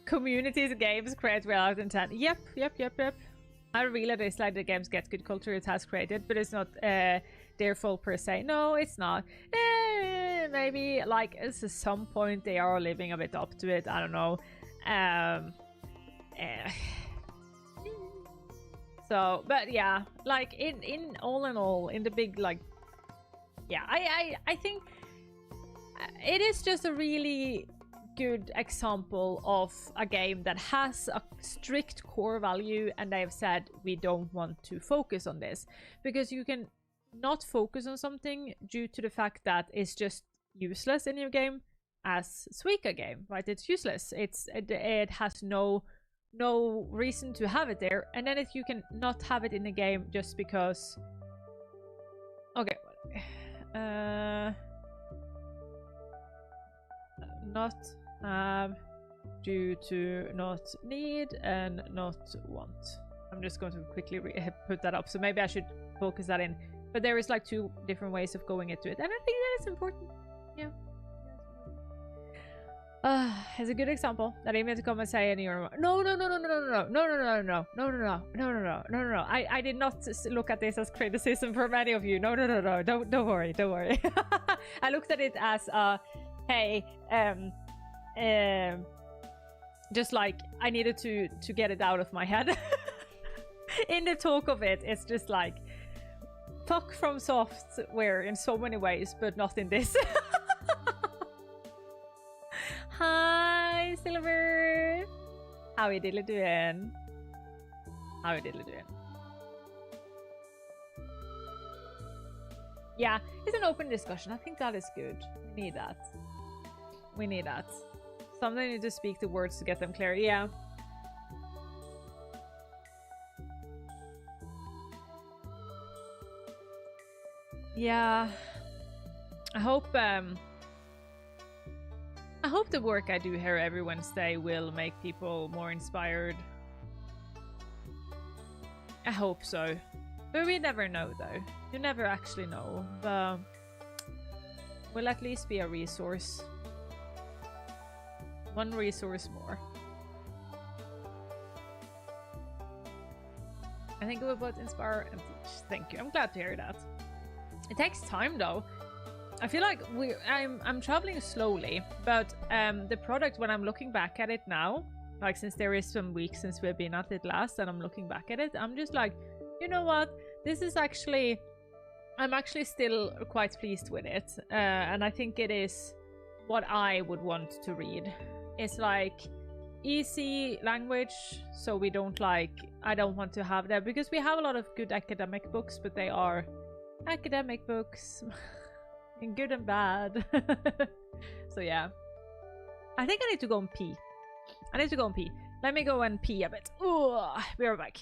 Communities, games create without intent. Yep. I really dislike the games get good culture it has created, but it's not their fault per se. No, it's not. Maybe like at some point they are living a bit up to it. I don't know. So, but yeah, like in all, in the big, like, yeah, I think it is just a really good example of a game that has a strict core value, and they've said we don't want to focus on this, because you can not focus on something due to the fact that it's just useless in your game. As Suika game, right? It's useless. It has no reason to have it there, and then if you can not have it in the game just because, okay, not have due to not need and not want. I'm just going to quickly put that up, so maybe I should focus that in. But there is like 2 different ways of going into it, and I think that is important. Yeah. It's a good example that I meant to come and say in your no. I did not look at this as criticism from any of you. No. Don't worry. I looked at it as hey, just like I needed to get it out of my head. In the talk of it, it's just like fuck from software in so many ways, but not in this. Hi, Silver. How you diddly doing? Yeah, it's an open discussion. I think that is good. We need that. Sometimes you need to speak the words to get them clear. Yeah. Yeah. I hope the work I do here every Wednesday will make people more inspired. I hope so. But we never know, though. You never actually know. But we'll at least be a resource. One resource more. I think it will both inspire and teach. Thank you. I'm glad to hear that. It takes time, though. I feel like I'm traveling slowly, but the product, when I'm looking back at it now, like since there is some weeks since we've been at it last, and I'm looking back at it, I'm just like, you know what? This is actually, I'm actually still quite pleased with it, and I think it is what I would want to read. It's like easy language, so we don't like, I don't want to have that, because we have a lot of good academic books, but they are academic books. And good and bad. So yeah. I think I need to go and pee. Let me go and pee a bit. Ooh, be right back.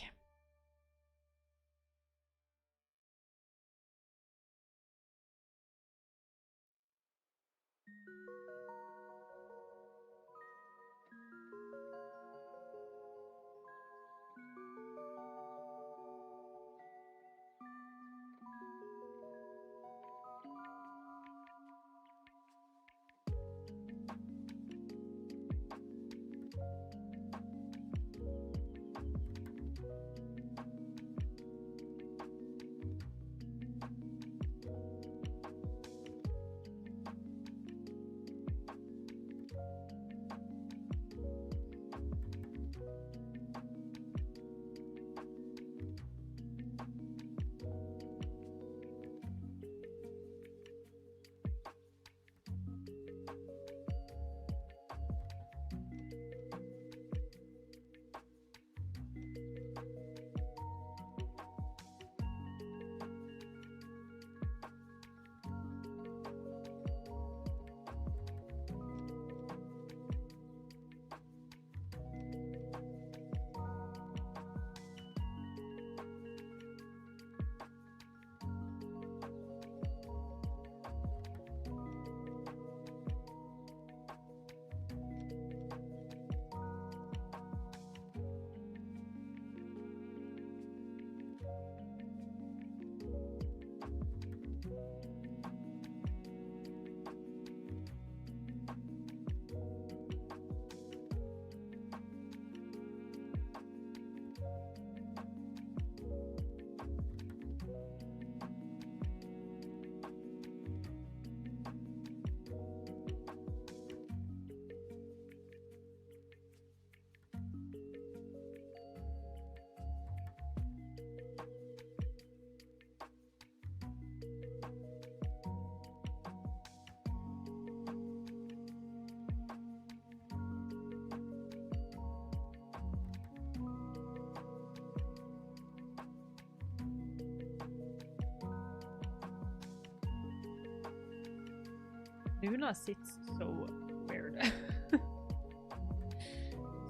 Luna sits so weird.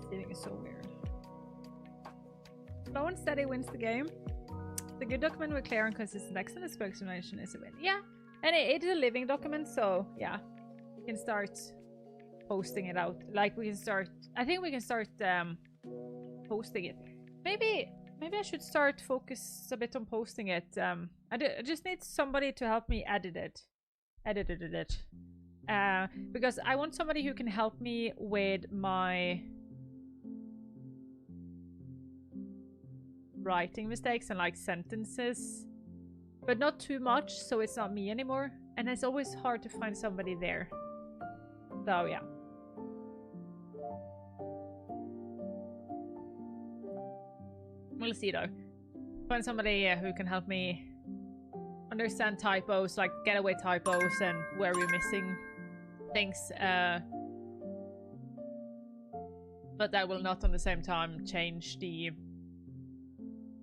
Sitting is so weird. Slow and steady wins the game. The good document with clear and consistent text and explanation is a win. Yeah, and it is a living document, so yeah, we can start posting it out. Like we can start. I think we can start posting it. Maybe I should start focus a bit on posting it. I just need somebody to help me edit it. Because I want somebody who can help me with my writing mistakes and like sentences, but not too much so it's not me anymore, and it's always hard to find somebody there. So yeah, we'll see though. Find somebody who can help me understand typos, like getaway typos and where we're missing things, but that will not on the same time change the...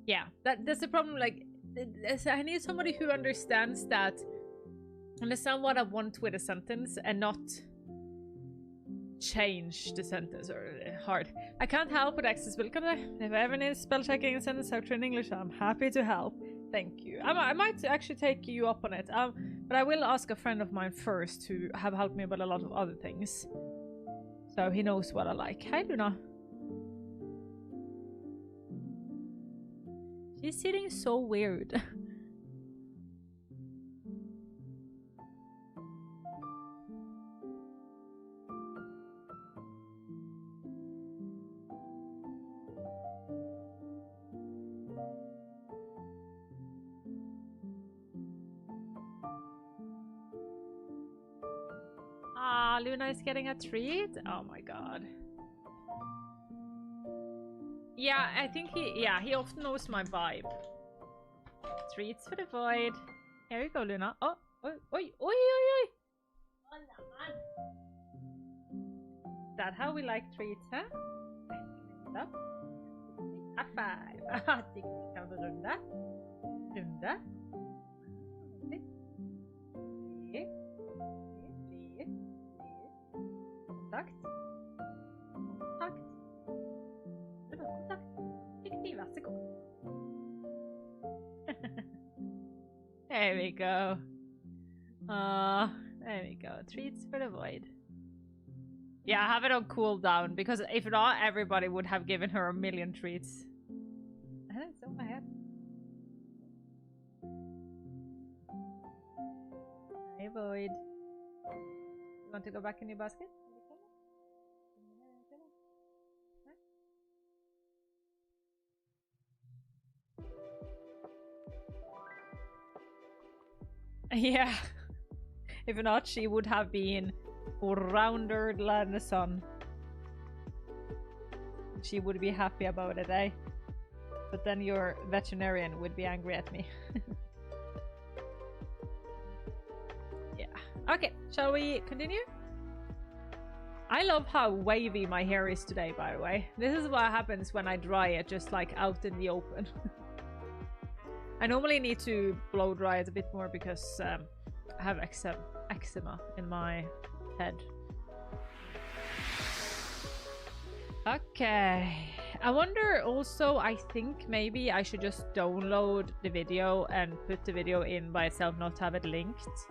Yeah, that's the problem. Like, I need somebody who understand what I want with a sentence and not change the sentence or hard. I can't help with accessibility. If I ever need spell checking and sentence structure in English, I'm happy to help. Thank you. I might actually take you up on it. But I will ask a friend of mine first who have helped me with a lot of other things, so he knows what I like. Hi, Luna. She's sitting so weird. Ah, Luna is getting a treat? Oh my god. Yeah, I think he often knows my vibe. Treats for the void. Here you go, Luna. Oh, oi, oi, oi, oi, oi. Is that how we like treats, huh? Up. High five. Tick, kan vi runda? Runda. Tick. Tick. Tick. Kontakt. Kontakt. Kontakt. Riktig, vær så god. There we go. There we go. Treats for the void. Yeah, have it on cooldown, because if not, everybody would have given her a million treats. It's on my head. Hey, void. You want to go back in your basket? Yeah. If not, she would have been rounder than the sun. She would be happy about it, eh? But then your veterinarian would be angry at me. Yeah. Okay, shall we continue? I love how wavy my hair is today, by the way. This is what happens when I dry it just like out in the open. I normally need to blow dry it a bit more because I have eczema in my head. Okay. I wonder also, I think maybe I should just download the video and put the video in by itself, not have it linked.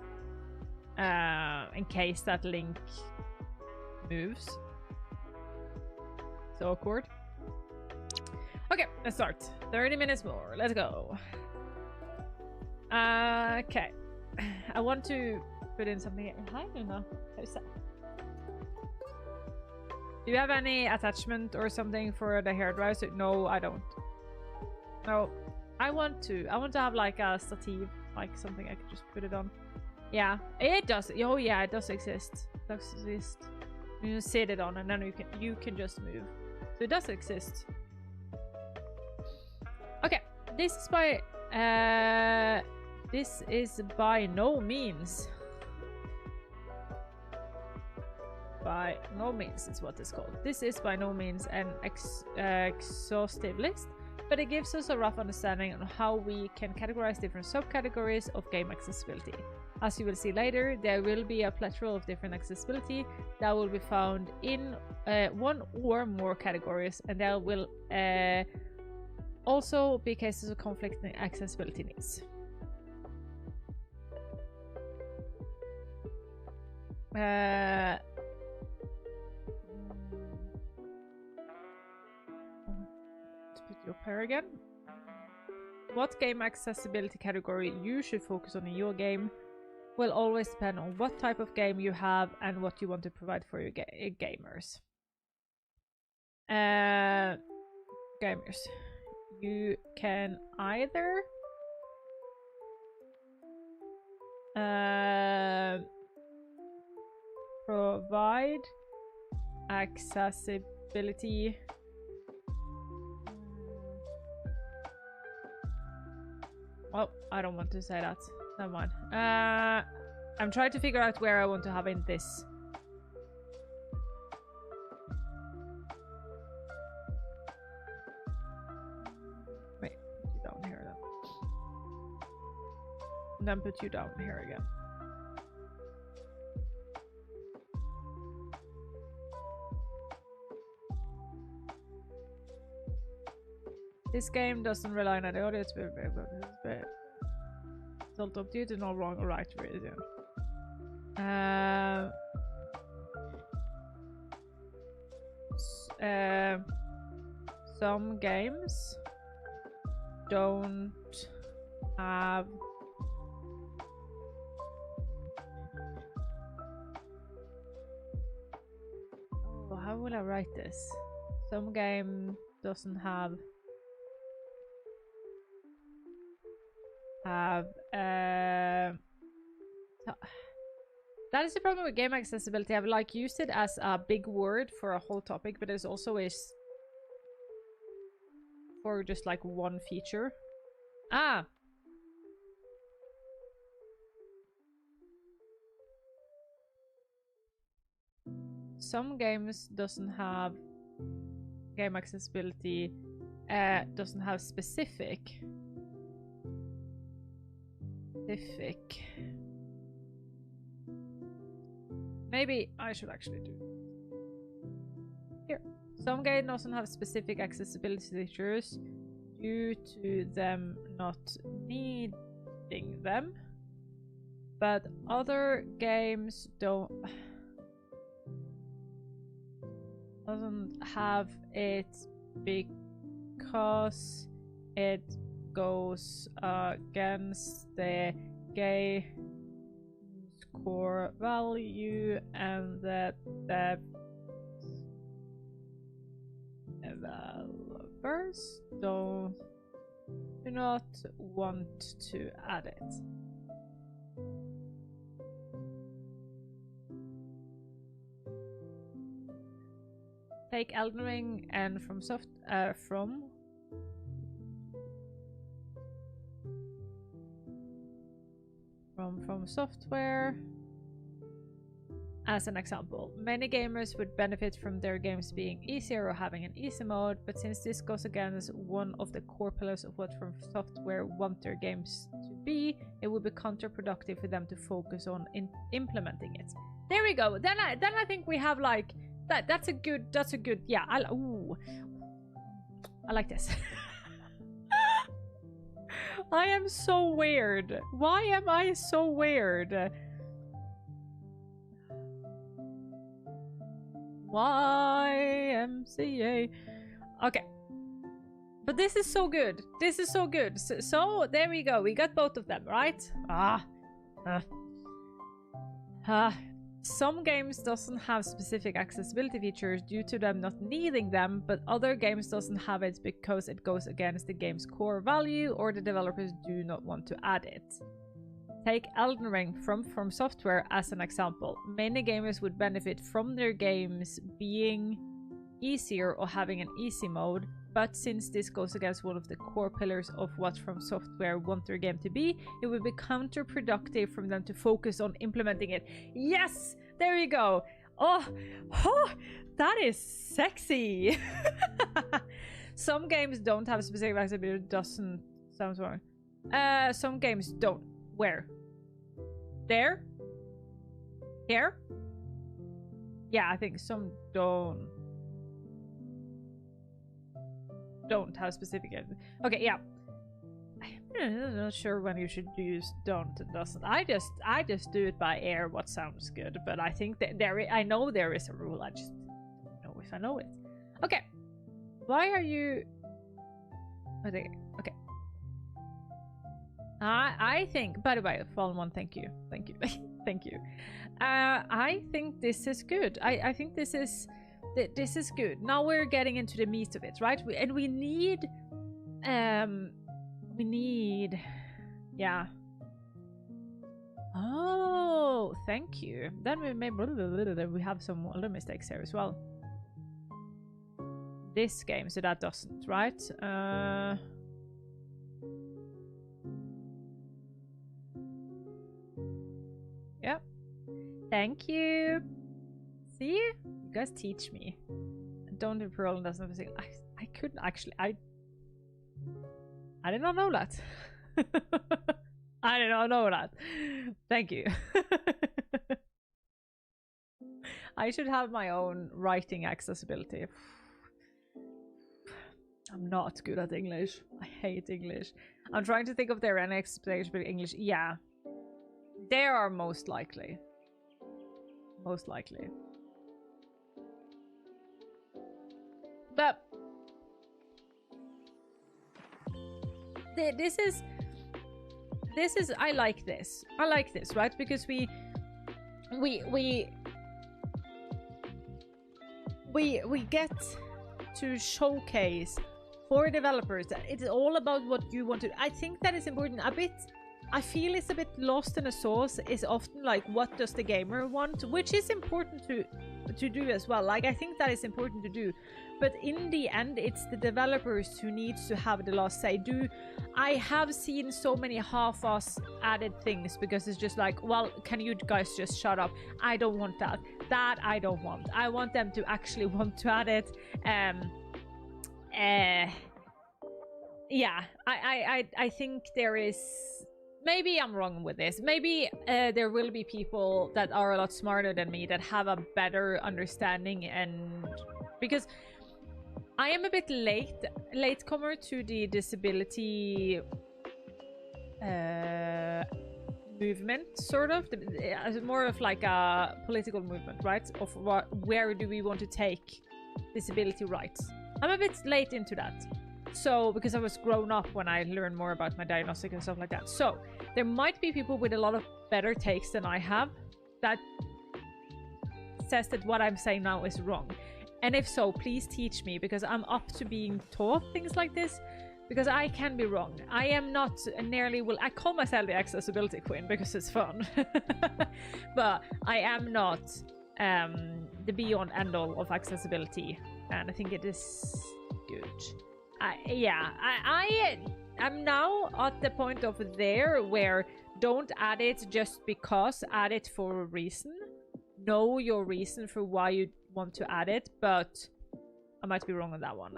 In case that link moves. So awkward. Okay, let's start. 30 minutes more. Let's go. Okay. I want to put in something here. Hi, Luna. How's that? Do you have any attachment or something for the hairdryer? No, I don't. No. I want to have like a stative, like something I could just put it on. Yeah, it does. Oh yeah, it does exist. It does exist. You just sit it on and then you can just move. So it does exist. Okay, this is by no means. By no means is what it's called. This is by no means an exhaustive list. but it gives us a rough understanding on how we can categorize different subcategories of game accessibility. As you will see later, there will be a plethora of different accessibility that will be found in one or more categories, and there will also be cases of conflicting accessibility needs. Let's put you up here again. What game accessibility category you should focus on in your game will always depend on what type of game you have and what you want to provide for your gamers. Gamers, you can either provide accessibility well, I don't want to say that. Never mind. I'm trying to figure out where I want to have in this. Wait, put you down here then. And then put you down here again. This game doesn't rely on the audience, but result of due to no wrong or right reason. Some games don't have how will I write this? Some game doesn't have that is the problem with game accessibility. I've like used it as a big word for a whole topic, but it also is for just like one feature. Some games doesn't have game accessibility, doesn't have specific. Maybe I should actually do here. Some game doesn't have specific accessibility features due to them not needing them, but other games doesn't have it because it goes against the game's core value and that the developers do not want to add it. Take Elden Ring and From Software as an example. Many gamers would benefit from their games being easier or having an easy mode, but since this goes against one of the core pillars of what From Software want their games to be, it would be counterproductive for them to focus on implementing it. There we go. Then I think we have like that. That's a good. Yeah. I like this. I am so weird. Why am I so weird? YMCA. Okay. But this is so good. This is so good. So there we go. We got both of them, right? Some games doesn't have specific accessibility features due to them not needing them, but other games doesn't have it because it goes against the game's core value or the developers do not want to add it. Take Elden Ring from Software as an example. Many gamers would benefit from their games being easier or having an easy mode, but since this goes against one of the core pillars of what From Software want their game to be, it would be counterproductive for them to focus on implementing it. Yes! There you go! Oh, that is sexy! Some games don't have specific accessibility. Doesn't sound wrong. Some games don't. Where? There? Here? Yeah, I think some don't have specific. Okay, yeah. I'm not sure when you should use don't and doesn't. I just do it by ear what sounds good, but I think that I know there is a rule. I just don't know if I know it. Okay. Why are you okay. I think, by the way, Fallen One, thank you. Thank you. I think this is good. I think this is good. Now we're getting into the meat of it, right? We need yeah. Oh, thank you. Then we have some other mistakes here as well. This game, so that doesn't, right? Yep. Thank you. See? You guys teach me. Don't do Pearl and doesn't have a I couldn't actually. I did not know that. I did not know that. Thank you. I should have my own writing accessibility. I'm not good at English. I hate English. I'm trying to think if there are any accessibility English. Yeah. There are most likely. Most likely. But this is I like this, right? Because we get to showcase for developers that it's all about what you want to. I think that is important. I feel it's a bit lost in the sauce. Is often like, what does the gamer want, which is important to do as well. Like, I think that is important to do, but in the end it's the developers who needs to have the last say. I have seen so many half-ass added things because it's just like, well, can you guys just shut up? I don't want that I don't want. I want them to actually want to add it. Yeah, I think there is, maybe I'm wrong with this. Maybe there will be people that are a lot smarter than me that have a better understanding, and because I am a bit latecomer to the disability movement, sort of. More of like a political movement, right? Of where do we want to take disability rights? I'm a bit late into that. So, because I was grown up when I learned more about my diagnostic and stuff like that. So, there might be people with a lot of better takes than I have that says that what I'm saying now is wrong. And if so, please teach me, because I'm up to being taught things like this, because I can be wrong. I am not nearly I call myself the accessibility queen because it's fun. But I am not the be-all and end-all of accessibility. And I think it is good. I'm now at the point of there where don't add it just because, add it for a reason. Know your reason for why you want to add it, but I might be wrong on that one.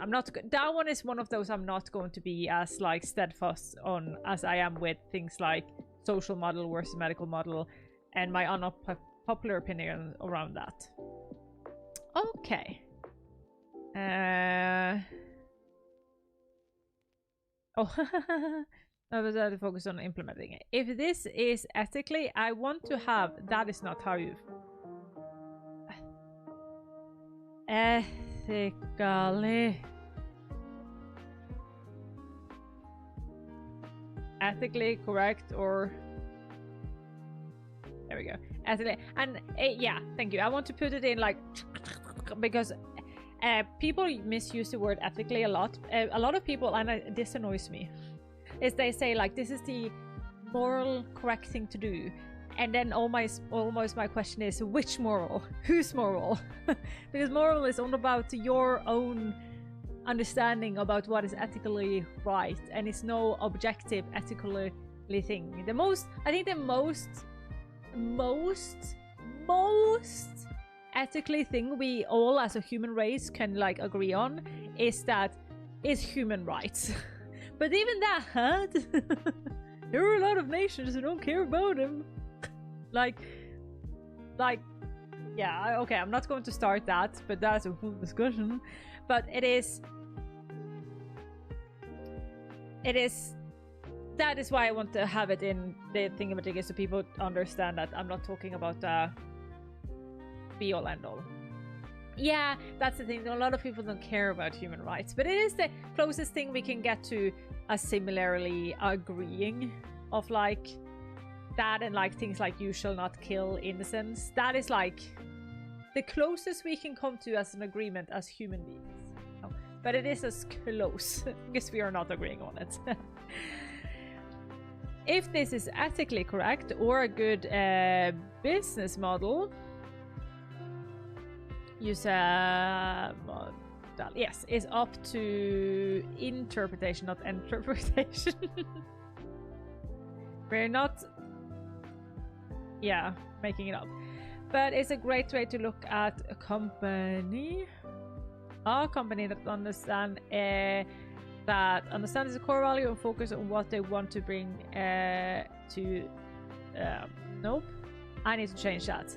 That one is one of those I'm not going to be as like steadfast on as I am with things like social model versus medical model and my unpopular opinion around that. Okay. Oh, I was to focus on implementing it. If this is ethically, I want to have. That is not how you. Ethically correct, or there we go. Ethically, and yeah, thank you. I want to put it in like because. People misuse the word ethically a lot. A lot of people, and this annoys me, is they say like, this is the moral correct thing to do. And then almost my question is, which moral? Whose moral? Because moral is all about your own understanding about what is ethically right. And it's no objective ethically thing. I think the most ethically thing we all as a human race can like agree on is that is human rights. But even that, there are a lot of nations who don't care about them. like, yeah, okay, I'm not going to start that, but that's a full discussion. But it is, that is why I want to have it in the thingamajiggy, so people understand that I'm not talking about the be all end all. Yeah, that's the thing. A lot of people don't care about human rights, but it is the closest thing we can get to a similarly agreeing of like that, and like things like you shall not kill innocents. That is like the closest we can come to as an agreement as human beings. Oh, but it is as close because we are not agreeing on it. If this is ethically correct or a good business model, use a model. Yes, is up to interpretation, not interpretation. We're not, yeah, making it up. But it's a great way to look at a company that understands the core value and focus on what they want to bring to. Nope, I need to change that.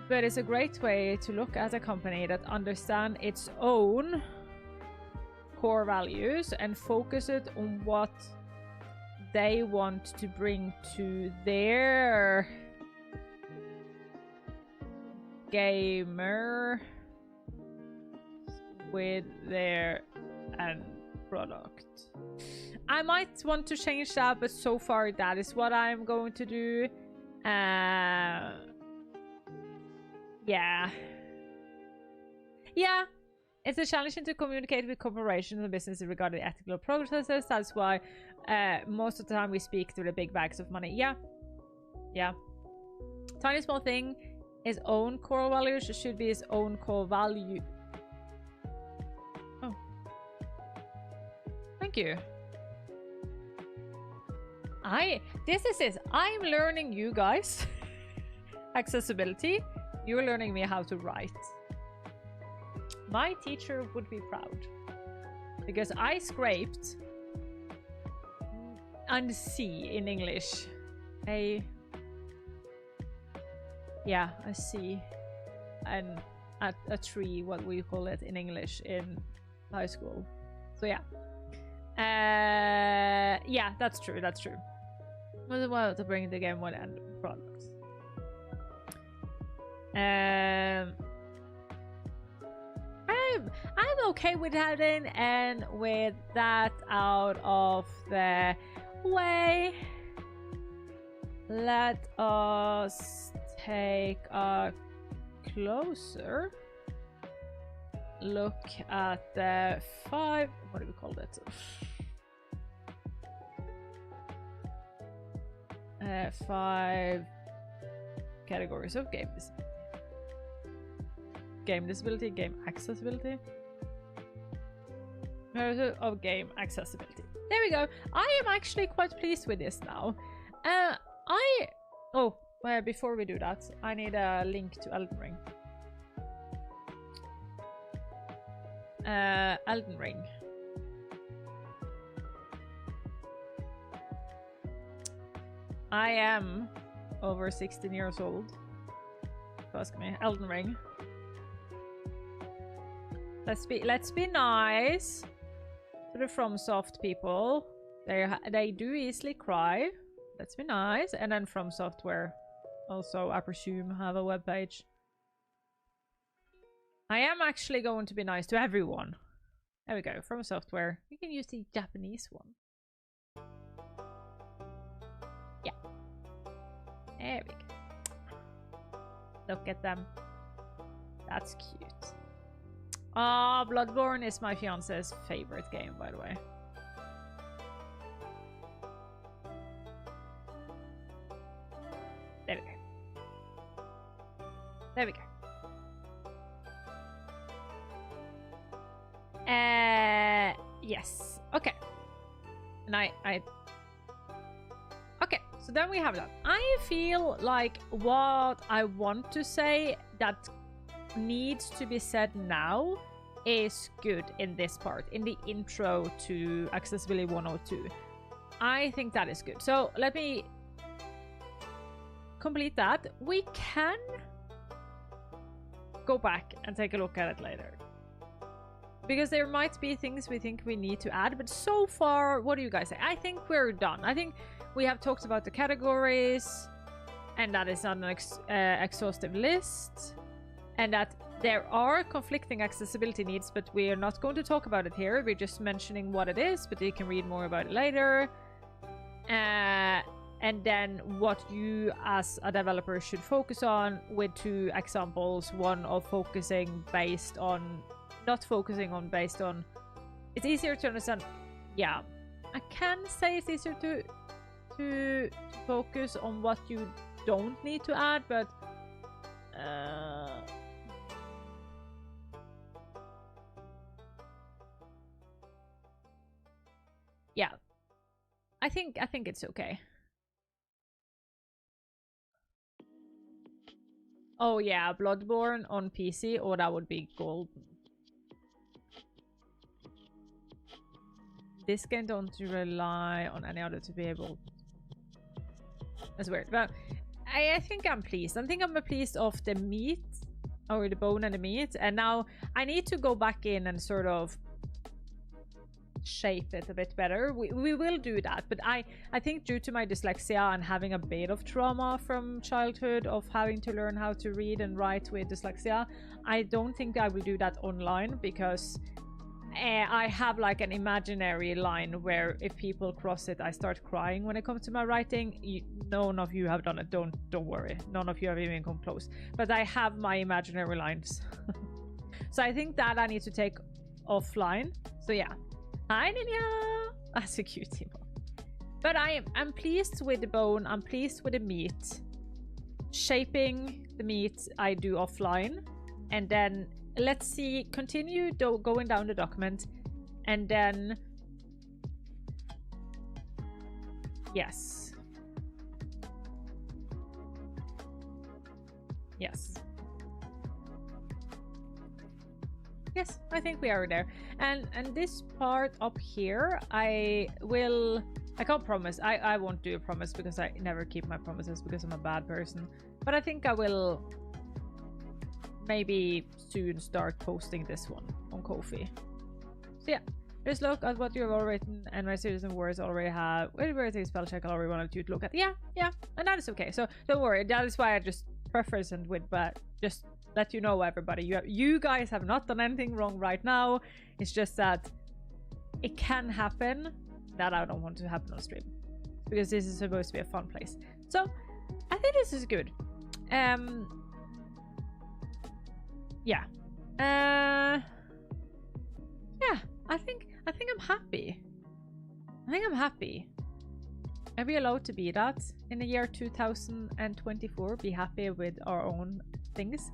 But it's a great way to look at a company that understands its own core values and focus it on what they want to bring to their gamer with their end product. I might want to change that, but so far that is what I'm going to do. Yeah, it's a challenge to communicate with corporations and businesses regarding ethical processes. That's why most of the time we speak through the big bags of money. Yeah. Tiny small thing, his own core values should be his own core value. Oh, thank you. This is it. I'm learning you guys accessibility. You're learning me how to write. My teacher would be proud because I scraped and C in English. A C and a tree, what we call it in English in high school. So yeah, that's true. Well, to bring the game one end products. I'm okay with that and with that out of the way. Let us take a closer look at the 5. What do we call it? 5 categories of game disability. Game disability, game accessibility. Of game accessibility. There we go. I am actually quite pleased with this now. Before we do that, I need a link to Elden Ring. Elden Ring. I am over 16 years old. Ask me, Elden Ring. Let's be nice to the FromSoft people. They do easily cry. Let's be nice. And then From Software also, I presume, have a webpage. I am actually going to be nice to everyone. There we go. From Software. We can use the Japanese one. Yeah. There we go. Look at them. That's cute. Bloodborne is my fiance's favorite game, by the way. There we go. There we go. Yes. Okay. And okay, so then we have that. I feel like what I want to say that needs to be said now is good in this part, in the intro to Accessibility 102. I think that is good. So let me complete that. We can go back and take a look at it later, because there might be things we think we need to add, but so far, what do you guys say? I think we're done. I think we have talked about the categories, and that is not an exhaustive list, and that there are conflicting accessibility needs, but we are not going to talk about it here. We're just mentioning what it is, but you can read more about it later. And then what you as a developer should focus on, with 2 examples. One of focusing based on, not focusing on based on, it's easier to understand. Yeah, I can say it's easier to focus on what you don't need to add, but yeah, I think it's okay. Oh yeah, Bloodborne on PC. Oh, that would be golden. This game don't rely on any other to be able. That's weird, but I think I'm pleased. I think I'm pleased of the meat, or the bone and the meat, and now I need to go back in and sort of shape it a bit better. We will do that, but I think due to my dyslexia and having a bit of trauma from childhood of having to learn how to read and write with dyslexia, I don't think I will do that online, because I have like an imaginary line where if people cross it, I start crying when it comes to my writing. None of you have done it. Don't worry. None of you have even come close. But I have my imaginary lines. So I think that I need to take offline. So yeah. Hi, Ninja! That's a cute emo. But I'm pleased with the bone. I'm pleased with the meat. Shaping the meat I do offline. And then let's see, continue going down the document. And then... Yes. Yes. Yes, I think we are there. And this part up here, I can't promise. I won't do a promise, because I never keep my promises, because I'm a bad person. But I think I will maybe soon start posting this one on Ko-fi. So yeah, just look at what you've already written, and my series and words already have everything spell check I already wanted you to look at. Yeah, and that is okay. So don't worry, that is why I just preface it with, but just let you know, everybody, you guys have not done anything wrong right now. It's just that it can happen that I don't want to happen on stream, because this is supposed to be a fun place. So I think this is good. Yeah. Yeah, I think I'm happy. I think I'm happy. Are we allowed to be that in the year 2024? Be happy with our own things?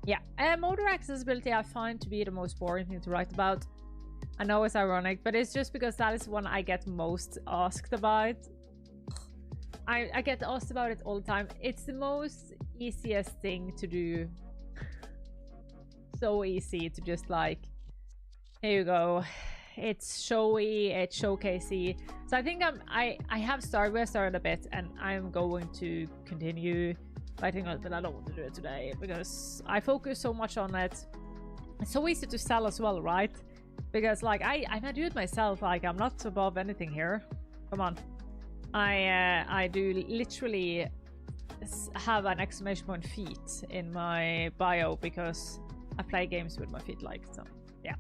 Yeah. Motor accessibility I find to be the most boring thing to write about. I know it's ironic, but it's just because that is one I get most asked about. I get asked about it all the time. It's the most easiest thing to do. So easy to just like, here you go. It's showy, it's showcasey. So I think I have started a bit, and I'm going to continue writing on it, but I don't want to do it today because I focus so much on it. It's so easy to sell as well, right? Because like I do it myself. Like I'm not above anything here. Come on. I do literally have an exclamation point feet in my bio because I play games with my feet, like, so yeah.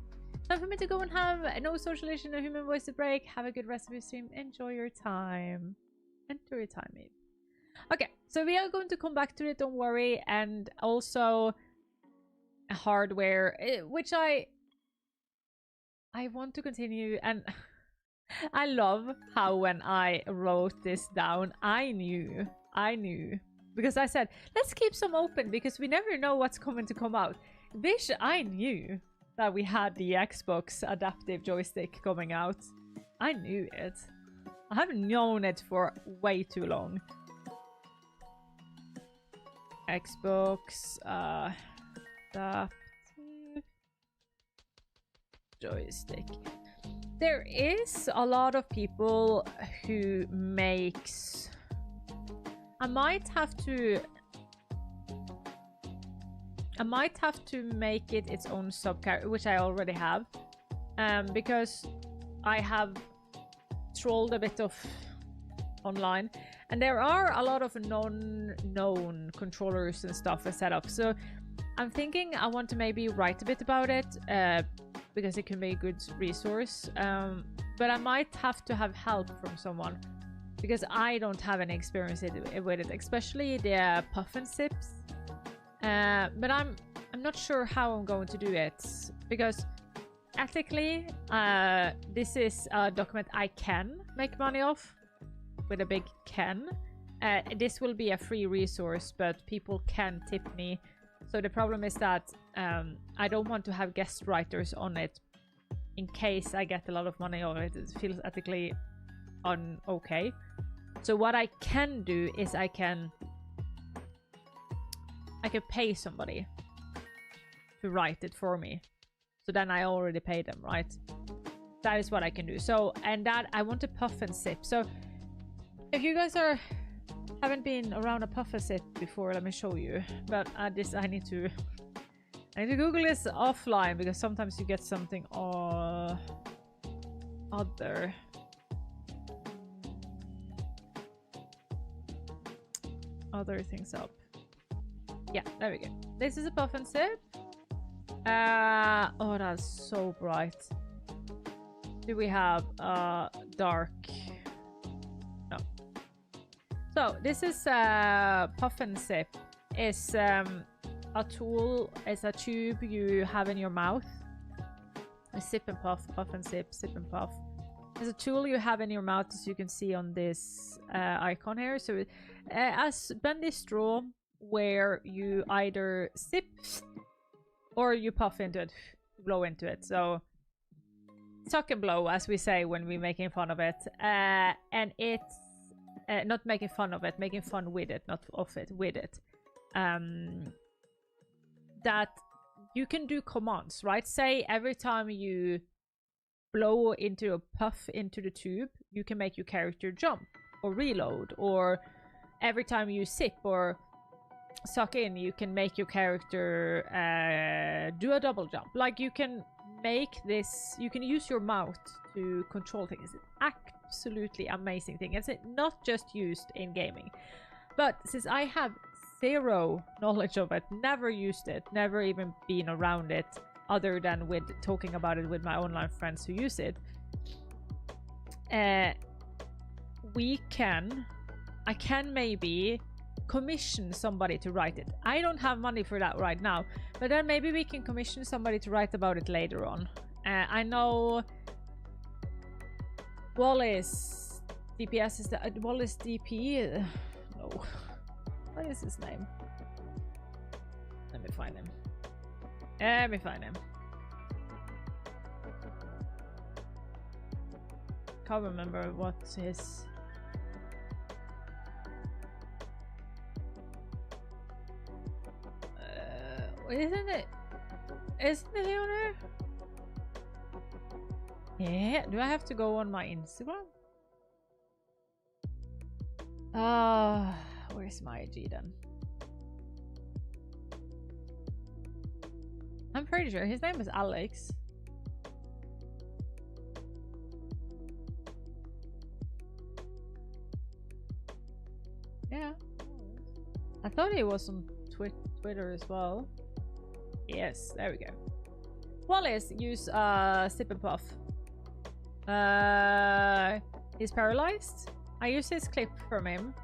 Time for me to go and have no socialization, no human voice to break. Have a good rest of your stream. Enjoy your time. Enjoy your time, mate. Okay, so we are going to come back to it, don't worry. And also hardware, which I want to continue. And I love how when I wrote this down, I knew because I said, let's keep some open because we never know what's coming to come out. This, I knew that we had the Xbox adaptive joystick coming out. I knew it. I haven't known it for way too long. Xbox adaptive joystick. There is a lot of people who makes... I might have to make it its own sub-character, which I already have, because I have trolled a bit of online, and there are a lot of non-known controllers and stuff set up. So I'm thinking I want to maybe write a bit about it, because it can be a good resource. But I might have to have help from someone, because I don't have any experience with it, especially the puff and sips. But I'm not sure how I'm going to do it, because ethically, this is a document I can make money off, with a big can. This will be a free resource, but people can tip me. So the problem is that I don't want to have guest writers on it in case I get a lot of money on it. It feels ethically okay. So what I can do is I can pay somebody to write it for me. So then I already pay them, right? That is what I can do. So, and that I want to puff and sip. So if you guys haven't been around a puff and sip before, let me show you. But I need to Google this offline, because sometimes you get something other things up. Yeah, there we go. This is a puff and sip. Oh, that's so bright. Do we have dark? No. So this is puff and sip. It's a tool. It's a tube you have in your mouth. A sip and puff, puff and sip, sip and puff. It's a tool you have in your mouth, as you can see on this icon here. So a bendy straw where you either sip or you puff into it, blow into it. So suck and blow, as we say when we're making fun of it. And it's not making fun of it, making fun with it, not of it, with it. That you can do commands, right? Say every time you blow into a puff into the tube, you can make your character jump or reload, or every time you sip or suck in, you can make your character do a double jump. Like, you can make this, you can use your mouth to control things. It's an absolutely amazing thing. It's not just used in gaming, but since I have zero knowledge of it, never used it, never even been around it, other than with talking about it with my online friends who use it, I can maybe commission somebody to write it. I don't have money for that right now, but then maybe we can commission somebody to write about it later on. I know Wallace DPS is the Wallace DP. No, what is his name? Let me find him. Can't remember what's his. Isn't it he on there? Yeah. Do I have to go on my Instagram? Where's my IG then? I'm pretty sure his name is Alex. Yeah. I thought he was on Twitter as well. Yes, there we go. Wallace use sip and puff. He's paralyzed. I use his clip from him.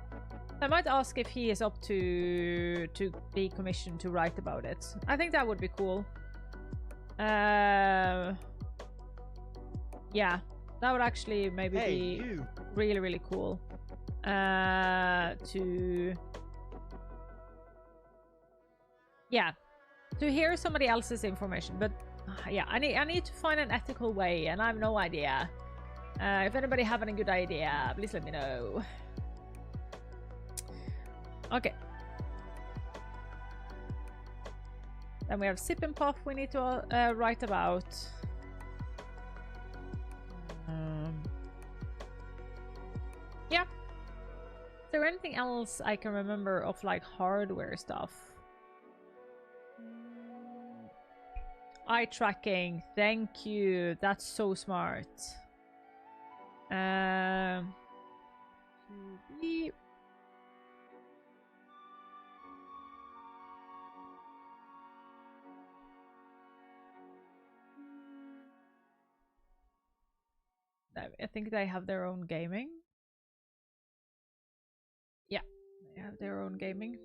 I might ask if he is up to be commissioned to write about it. I think that would be cool. Yeah, that would actually maybe be really, really cool. To hear somebody else's information, but yeah, I need to find an ethical way, and I have no idea. If anybody have any good idea, please let me know. Okay. Then we have sip and puff we need to write about. there anything else I can remember of like hardware stuff? Eye tracking, thank you. That's so smart. I think they have their own gaming. Yeah, they have their own gaming.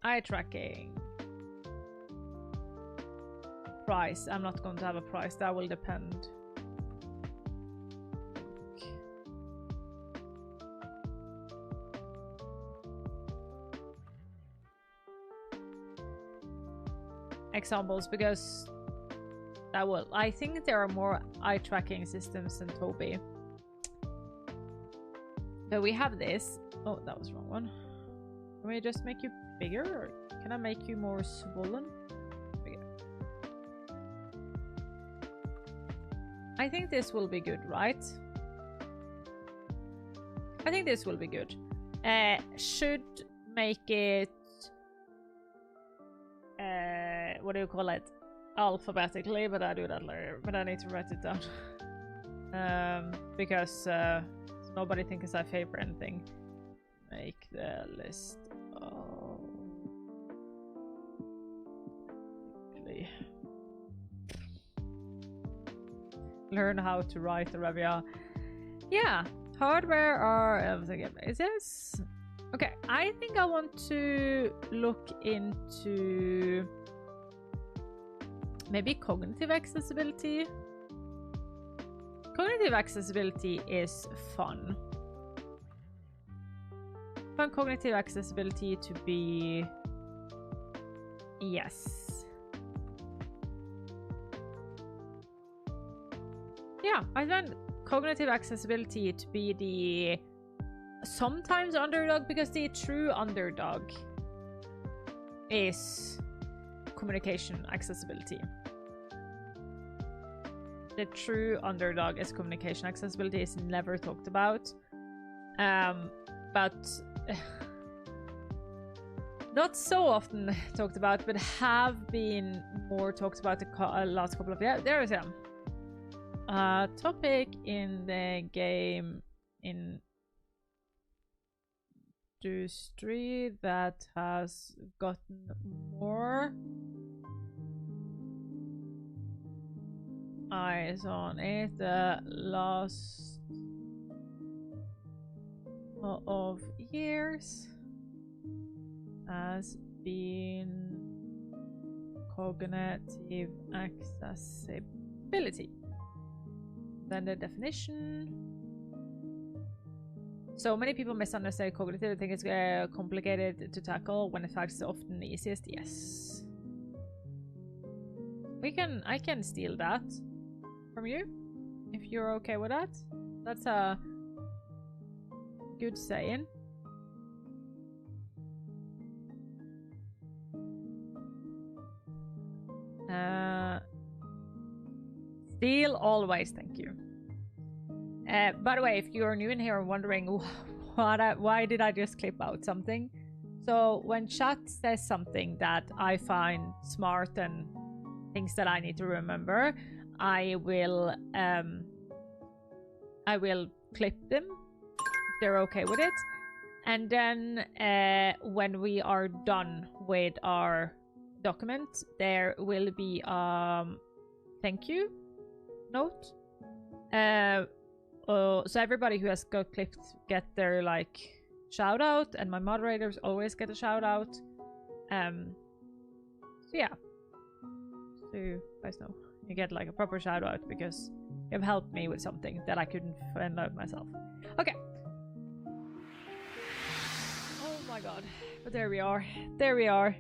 Eye tracking. Price. I'm not going to have a price. That will depend. Examples, because that will. I think there are more eye tracking systems than Tobii. But we have this. Oh, that was the wrong one. Can we just make you bigger, or can I make you more swollen? Bigger. I think this will be good, right? I think this will be good. Should make it what do you call it? Alphabetically, but I do that later. But I need to write it down. Because nobody thinks I favor anything. Make the list. Oh. Learn how to write Arabia. Yeah, hardware or is this? Okay, I think I want to look into maybe cognitive accessibility. Cognitive accessibility is fun. Fun cognitive accessibility to be... Yes. Yeah, I find cognitive accessibility to be the sometimes underdog, because the true underdog is communication accessibility. The true underdog is communication accessibility. Is never talked about, but not so often talked about, but have been more talked about the last couple of years. There is a topic in the game industry that has gotten more eyes on it the last of years has been cognitive accessibility. Then the definition. So many people misunderstand cognitive. I think it's complicated to tackle when in fact it's often the easiest. Yes. I can steal that from you if you're okay with that. That's a good saying. Steal always, thank you. By the way, if you're new in here and wondering why did I just clip out something? So when chat says something that I find smart and things that I need to remember, I will clip them if they're okay with it. And then when we are done with our document, there will be thank you note. So everybody who has got clipped get their like shout out, and my moderators always get a shout out. So yeah, so you guys know you get like a proper shout out because you've helped me with something that I couldn't find out myself. Okay. Oh my god, but there we are. There we are.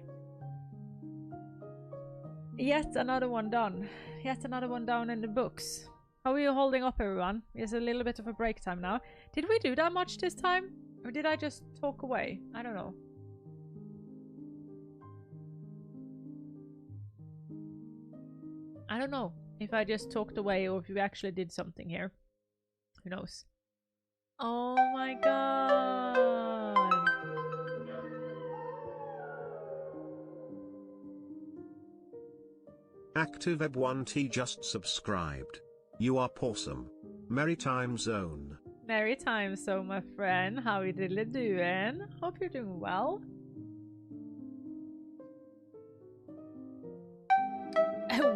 Yet another one done. Yet another one down in the books. How are you holding up, everyone? It's a little bit of a break time now. Did we do that much this time? Or did I just talk away? I don't know. I don't know if I just talked away or if we actually did something here. Who knows? Oh my god! ActiveWeb1T just subscribed. You are awesome. Merry time zone. Merry time zone, my friend. How you diddly doing? Hope you're doing well.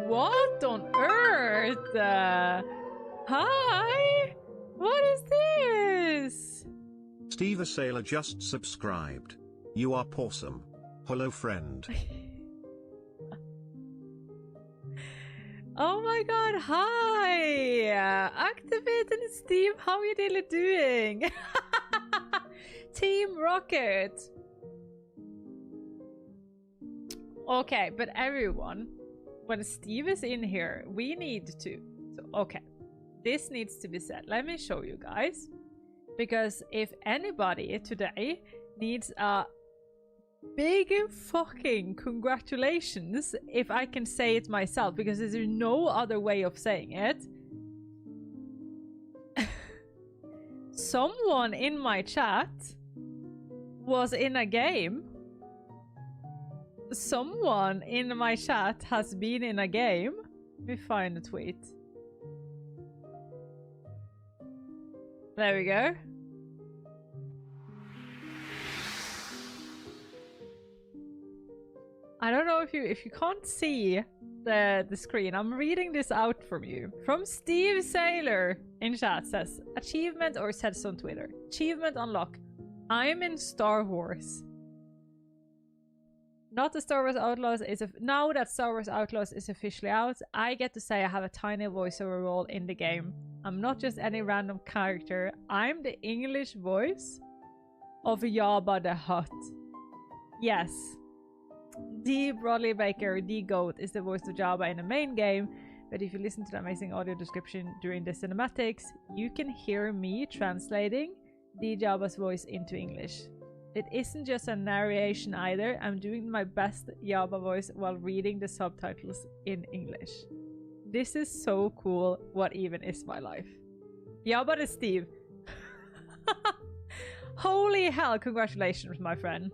What on earth? Hi! What is this? Steve a Sailor just subscribed. You are awesome. Hello, friend. Oh my god, hi! Activate and Steve, how are you really doing? Team Rocket! Okay, but everyone, when Steve is in here, we need to... So, okay, this needs to be said. Let me show you guys. Because if anybody today needs a big fucking congratulations, if I can say it myself, because there's no other way of saying it. Someone in my chat was in a game. Someone in my chat has been in a game. Let me find the tweet. There we go. I don't know if you can't see the screen. I'm reading this out from you. From Steve Sailor in chat says, achievement, or says on Twitter, achievement unlock. I'm in Star Wars. Not the Star Wars Outlaws is now that Star Wars Outlaws is officially out, I get to say I have a tiny voiceover role in the game. I'm not just any random character. I'm the English voice of Jabba the Hutt. Yes. D. Broadley Baker, the GOAT, is the voice of Jabba in the main game, but if you listen to the amazing audio description during the cinematics, you can hear me translating the Jabba's voice into English. It isn't just a narration either. I'm doing my best Jabba voice while reading the subtitles in English. This is so cool. What even is my life? Jabba the Steve. Holy hell, congratulations, my friend.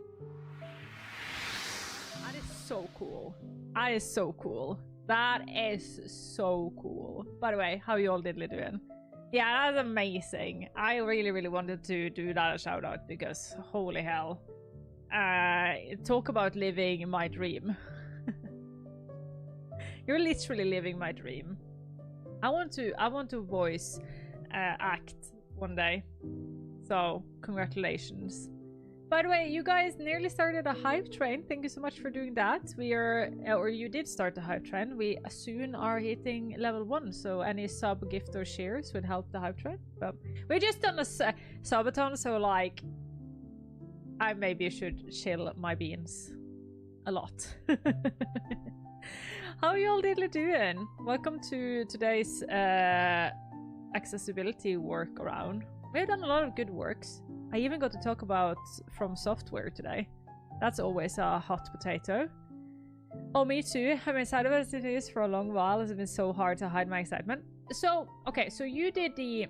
That is so cool. That is so cool. That is so cool. By the way, how you all diddly doing? Yeah, that's amazing. I really wanted to do that a shout out because holy hell. Talk about living my dream. You're literally living my dream. I want to voice act one day. So, congratulations. By the way, you guys nearly started a Hive train. Thank you so much for doing that. We are, or you did start the Hive train. We soon are hitting level 1, so any sub, gift, or shares would help the Hive train. But we just done a subathon, so like, I maybe should chill my beans a lot. How you all diddly doing? Welcome to today's accessibility workaround. We've done a lot of good works. I even got to talk about From Software today. That's always a hot potato. Oh, me too. I've been excited about this for a long while. It's been so hard to hide my excitement. So, okay, so you did the...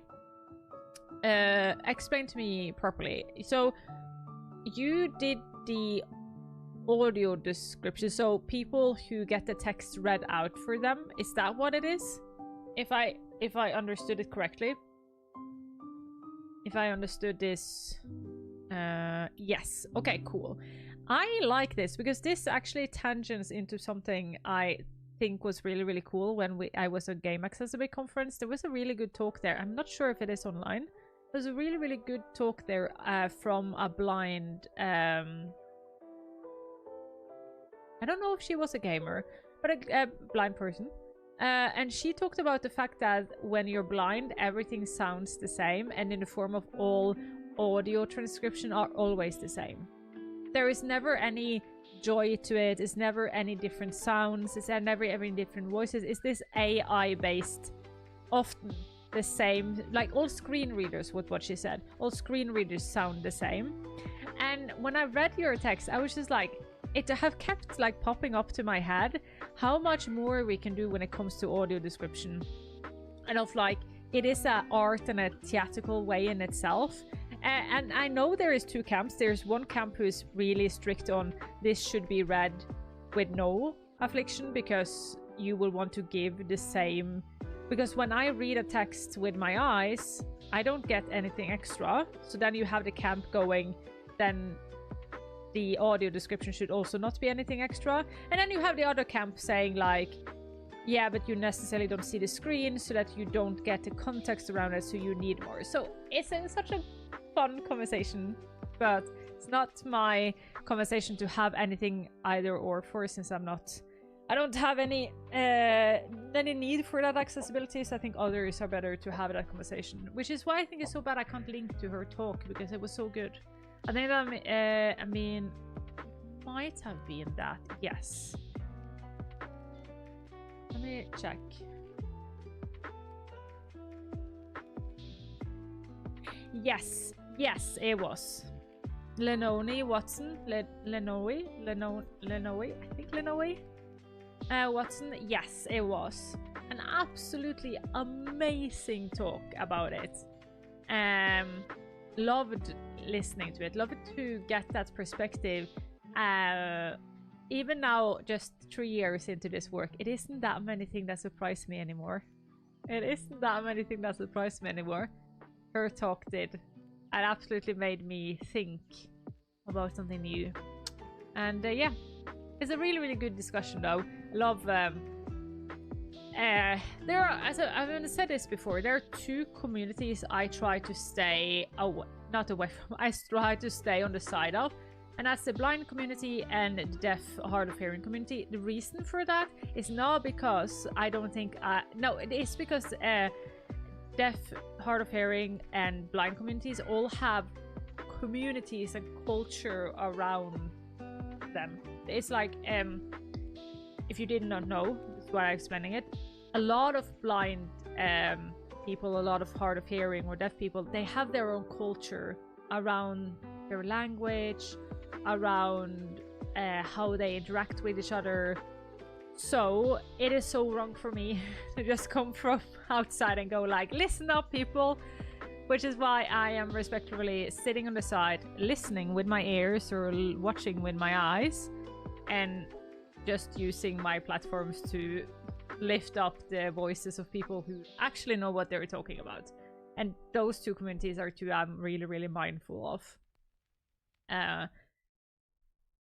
explain to me properly. So, you did the audio description. So, people who get the text read out for them. Is that what it is? If I understood it correctly. If I understood this, yes. Okay, cool. I like this because this actually tangents into something I think was really cool when I was at Game Accessibility Conference. There was a really good talk there. I'm not sure if it is online. There's a really good talk there from a blind... I don't know if she was a gamer, but a blind person. And she talked about the fact that when you're blind, everything sounds the same, and in the form of all audio transcription are always the same. There is never any joy to it. It's never any different sounds. It's never any different voices. It's this AI-based, often the same, like all screen readers, with what she said. All screen readers sound the same. And when I read your text, I was just like, it have kept like popping up to my head how much more we can do when it comes to audio description. And of like, it is an art and a theatrical way in itself. And I know there is two camps. There's one camp who is really strict on this should be read with no affliction, because you will want to give the same. Because when I read a text with my eyes, I don't get anything extra. So then you have the camp going, then the audio description should also not be anything extra. And then you have the other camp saying like, yeah, but you necessarily don't see the screen, so that you don't get the context around it, so you need more. So it's such a fun conversation, but it's not my conversation to have anything either or for, since I don't have any need for that accessibility. So I think others are better to have that conversation, which is why I think it's so bad I can't link to her talk, because it was so good. I think that I mean might have been that, yes. Let me check. Yes, it was. Lenoni Watson, Lenoe, I think Lenoe. Watson, yes, it was. An absolutely amazing talk about it. Loved listening to it, loved to get that perspective. Even now, just 3 years into this work, it isn't that many things that surprise me anymore. Her talk did. It absolutely made me think about something new. And yeah, it's a really, really good discussion though. Love, there are, as I've said this before, there are two communities I try to stay away, not away from, I try to stay on the side of. And that's the blind community and the deaf, hard of hearing community. The reason for that is not because I don't think, no, it is because deaf, hard of hearing and blind communities all have communities and culture around them. It's like, if you did not know, that's why I'm explaining it, a lot of blind people, a lot of hard of hearing or deaf people, they have their own culture around their language, around how they interact with each other. So it is so wrong for me to just come from outside and go like, listen up people, which is why I am respectfully sitting on the side, listening with my ears or watching with my eyes, and just using my platforms to lift up the voices of people who actually know what they're talking about. And those two communities are two I'm really, really mindful of.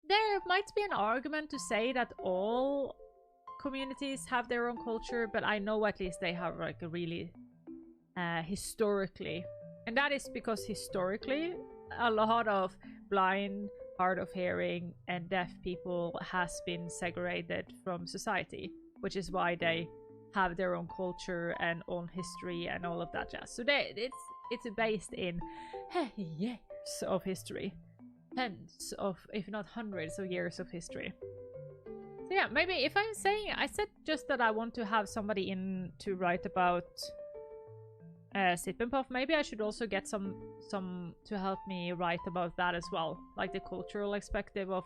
There might be an argument to say that all communities have their own culture, but I know at least they have like a really historically, and that is because historically a lot of blind, hard of hearing and deaf people has been segregated from society, which is why they have their own culture and own history and all of that jazz. So it's based in years of history. Tens of, if not hundreds of years of history. So yeah, maybe if I'm saying, I said just that I want to have somebody in to write about Sippenpuff, maybe I should also get some to help me write about that as well. Like the cultural perspective of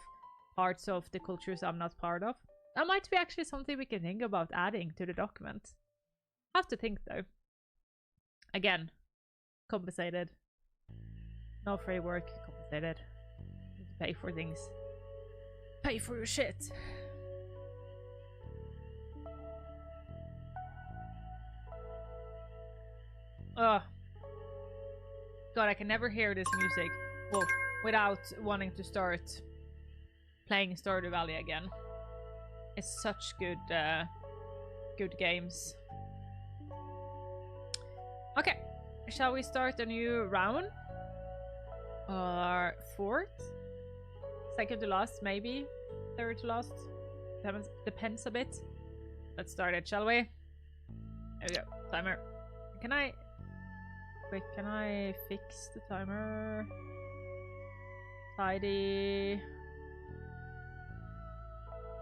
parts of the cultures I'm not part of. That might be actually something we can think about adding to the document. Have to think though. Again, compensated. No free work, compensated. Pay for things. Pay for your shit. Oh. God, I can never hear this music without wanting to start playing Stardew Valley again. It's such good games. Okay, shall we start a new round? Or fourth? Second to last, maybe? Third to last? Depends a bit. Let's start it, shall we? There we go. Timer. Can I... Wait, can I fix the timer? Tidy.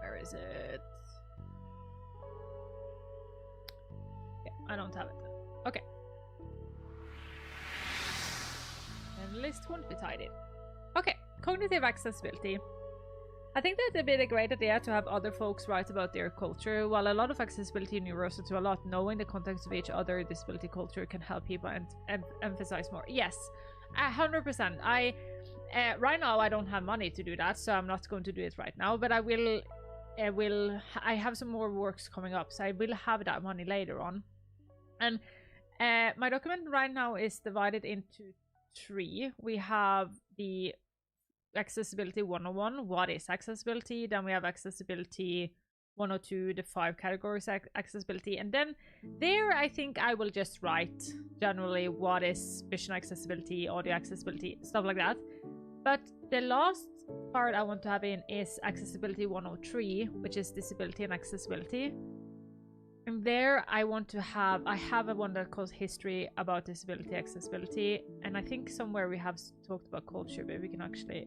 Where is it? Yeah, I don't have it. Okay. And the list won't be tidied. Okay, cognitive accessibility. I think that'd be a great idea to have other folks write about their culture. While a lot of accessibility in universal to a lot, knowing the context of each other disability culture can help people and emphasize more. Yes, 100%. Right now I don't have money to do that, so I'm not going to do it right now. But I will. I have some more works coming up, so I will have that money later on. And my document right now is divided into 3. We have the accessibility 101, what is accessibility? Then we have accessibility 102, the 5 categories accessibility, and then there I think I will just write generally what is vision accessibility, audio accessibility, stuff like that. But the last part I want to have in is accessibility 103, which is disability and accessibility. And there I want to have, I have a one that calls history about disability accessibility, and I think somewhere we have talked about culture, but we can actually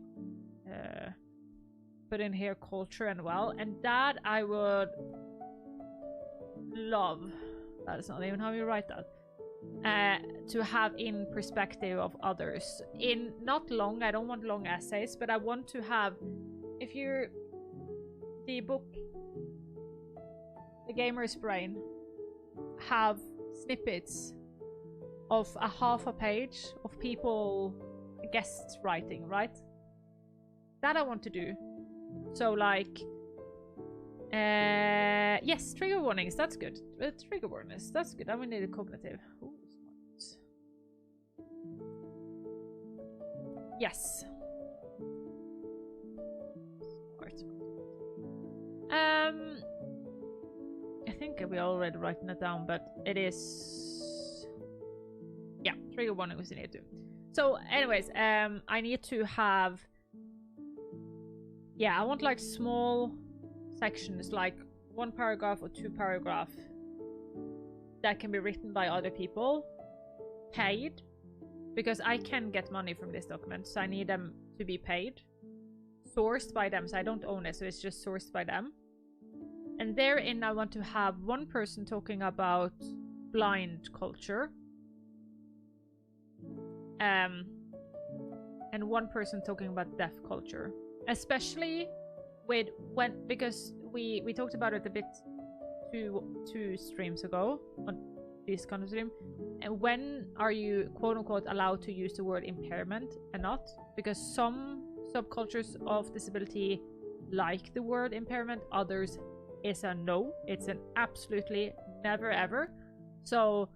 put in here culture and well, and that I would love, that is not even how you write that, to have in perspective of others. In not long, I don't want long essays, but I want to have, if you're the book The Gamer's Brain, have snippets of a half a page of people guest writing, right? That I want to do. So like yes, trigger warnings, that's good. Trigger warnings, that's good. I will need a cognitive. Ooh, smart. Yes. Smart. I think we already written it down, but it is, yeah, trigger warning was need to. So anyways, I need to have, yeah, I want like small sections, like 1 paragraph or 2 paragraph that can be written by other people, paid, because I can get money from this document, so I need them to be paid, sourced by them, so I don't own it, so it's just sourced by them. And therein I want to have 1 person talking about blind culture, and 1 person talking about deaf culture, especially with when, because we talked about it a bit two streams ago on this kind of stream, and when are you quote unquote allowed to use the word impairment and not, because some subcultures of disability like the word impairment, others is a no, it's an absolutely never ever. So,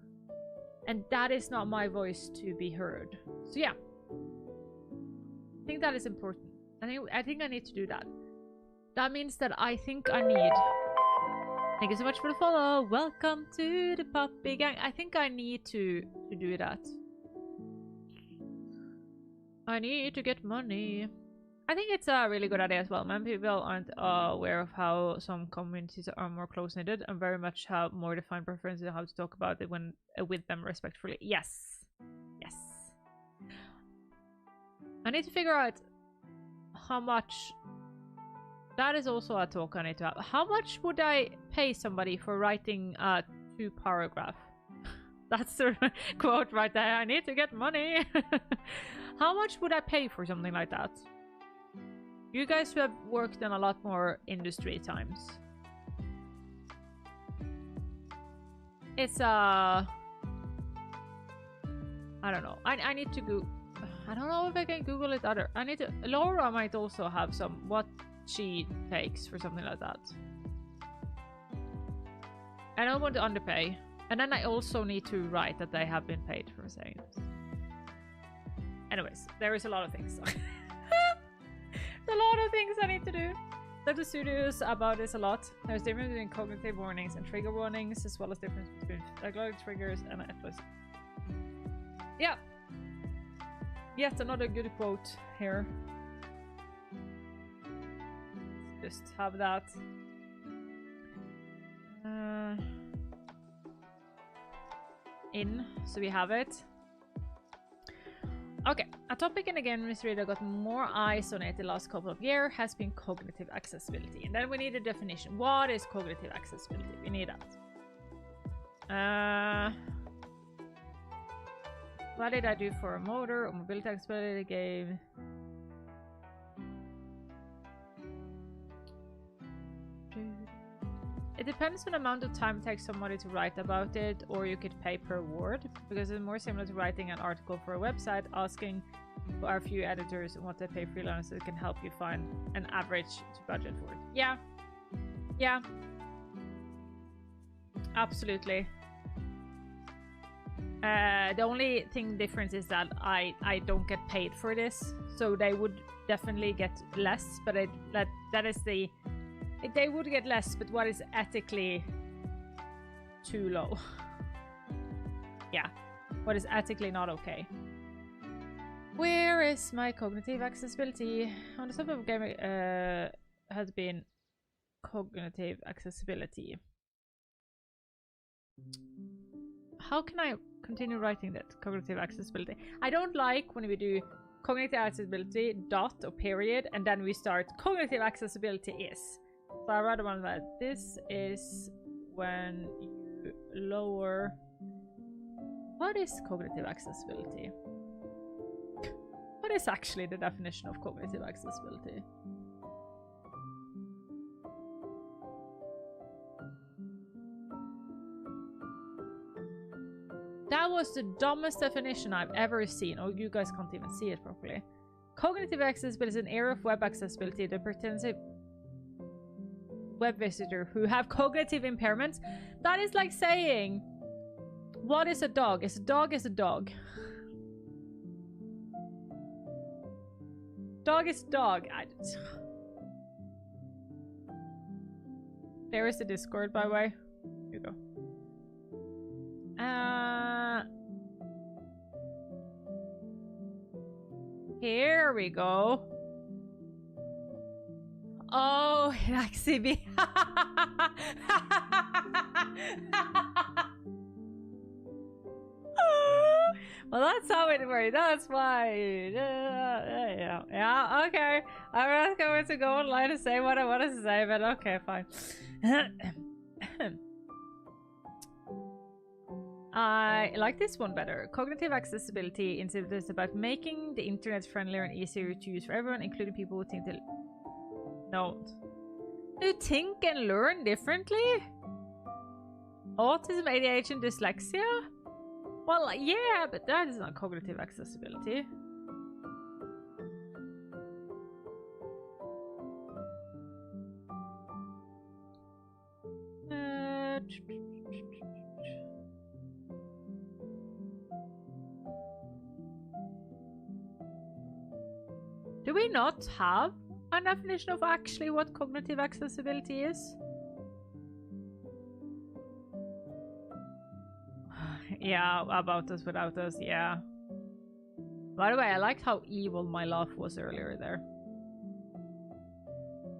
and that is not my voice to be heard. So yeah, I think that is important. I think I need to do that. That means that I think I need, thank you so much for the follow, welcome to the puppy gang. I think I need to do that. I need to get money. I think it's a really good idea as well. Many people aren't aware of how some communities are more close-knitted and very much have more defined preferences and how to talk about it when with them respectfully. Yes. Yes. I need to figure out how much. That is also a talk I need to have. How much would I pay somebody for writing a 2 paragraph? That's the quote right there. I need to get money. How much would I pay for something like that? You guys who have worked in a lot more industry times. It's I don't know. I need to go. I don't know if I can Google it either. I need to. Laura might also have some what she takes for something like that. I don't want to underpay. And then I also need to write that they have been paid for saying this. Anyways, there is a lot of things. A lot of things I need to do. There's the studios about this a lot. There's difference between cognitive warnings and trigger warnings, as well as difference between psychological triggers and atlas. Yeah. Yet another good quote here. Just have that. In, so we have it. Okay, a topic in the game industry that got more eyes on it the last couple of years has been cognitive accessibility. And then we need a definition. What is cognitive accessibility? We need that. What did I do for a motor or mobility accessibility game? it depends on the amount of time it takes somebody to write about it, or you could pay per word, because it's more similar to writing an article for a website, asking for a few editors what they pay freelancers can help you find an average to budget for it. Yeah. Yeah. Absolutely. The only thing difference is that I don't get paid for this, so they would definitely get less, but that is the... They would get less, but what is ethically too low? Yeah. What is ethically not okay? Where is my cognitive accessibility? On the top of game has been cognitive accessibility. How can I continue writing that? Cognitive accessibility. I don't like when we do cognitive accessibility dot or period and then we start cognitive accessibility is. So I rather want that. This is when you lower... What is cognitive accessibility? What is actually the definition of cognitive accessibility? That was the dumbest definition I've ever seen. Oh, you guys can't even see it properly. Cognitive accessibility is an area of web accessibility that pertains to web visitor who have cognitive impairments. That is like saying, what is a dog? Is a dog is a dog. Dog is dog. There is the Discord, by the way. Here you go. Here we go. Oh, Laxibi. Well, that's how it works. That's why. Yeah, okay. I'm not going to go online and say what I want to say, but okay, fine. I like this one better. Cognitive accessibility is about making the internet friendlier and easier to use for everyone, including people who think they don't. Do think and learn differently? Autism, ADHD, and dyslexia? Well, yeah, but that is not cognitive accessibility. Do we not have a definition of actually what cognitive accessibility is? Yeah, about us, without us, yeah. By the way, I liked how evil my laugh was earlier there.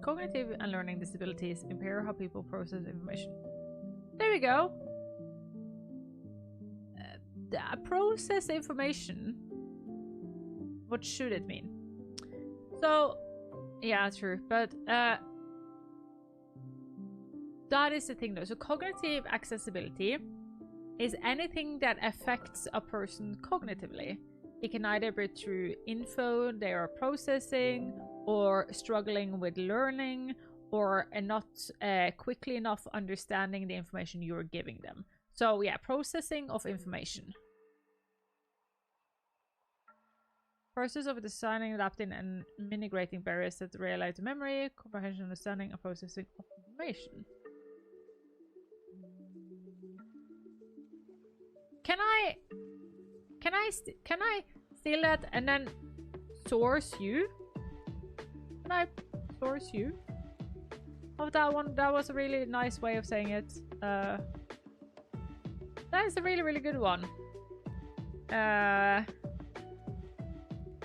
Cognitive and learning disabilities impair how people process information. There we go. Process information. What should it mean? So, yeah, true. But that is the thing though. So cognitive accessibility is anything that affects a person cognitively. It can either be through info they are processing, or struggling with learning, or not quickly enough understanding the information you're giving them. So yeah, processing of information. Process of designing, adapting, and mitigating barriers that realize memory, comprehension, understanding, and processing of information. Can I steal that and then source you? Can I source you? Oh, that one. That was a really nice way of saying it. That is a really, really good one.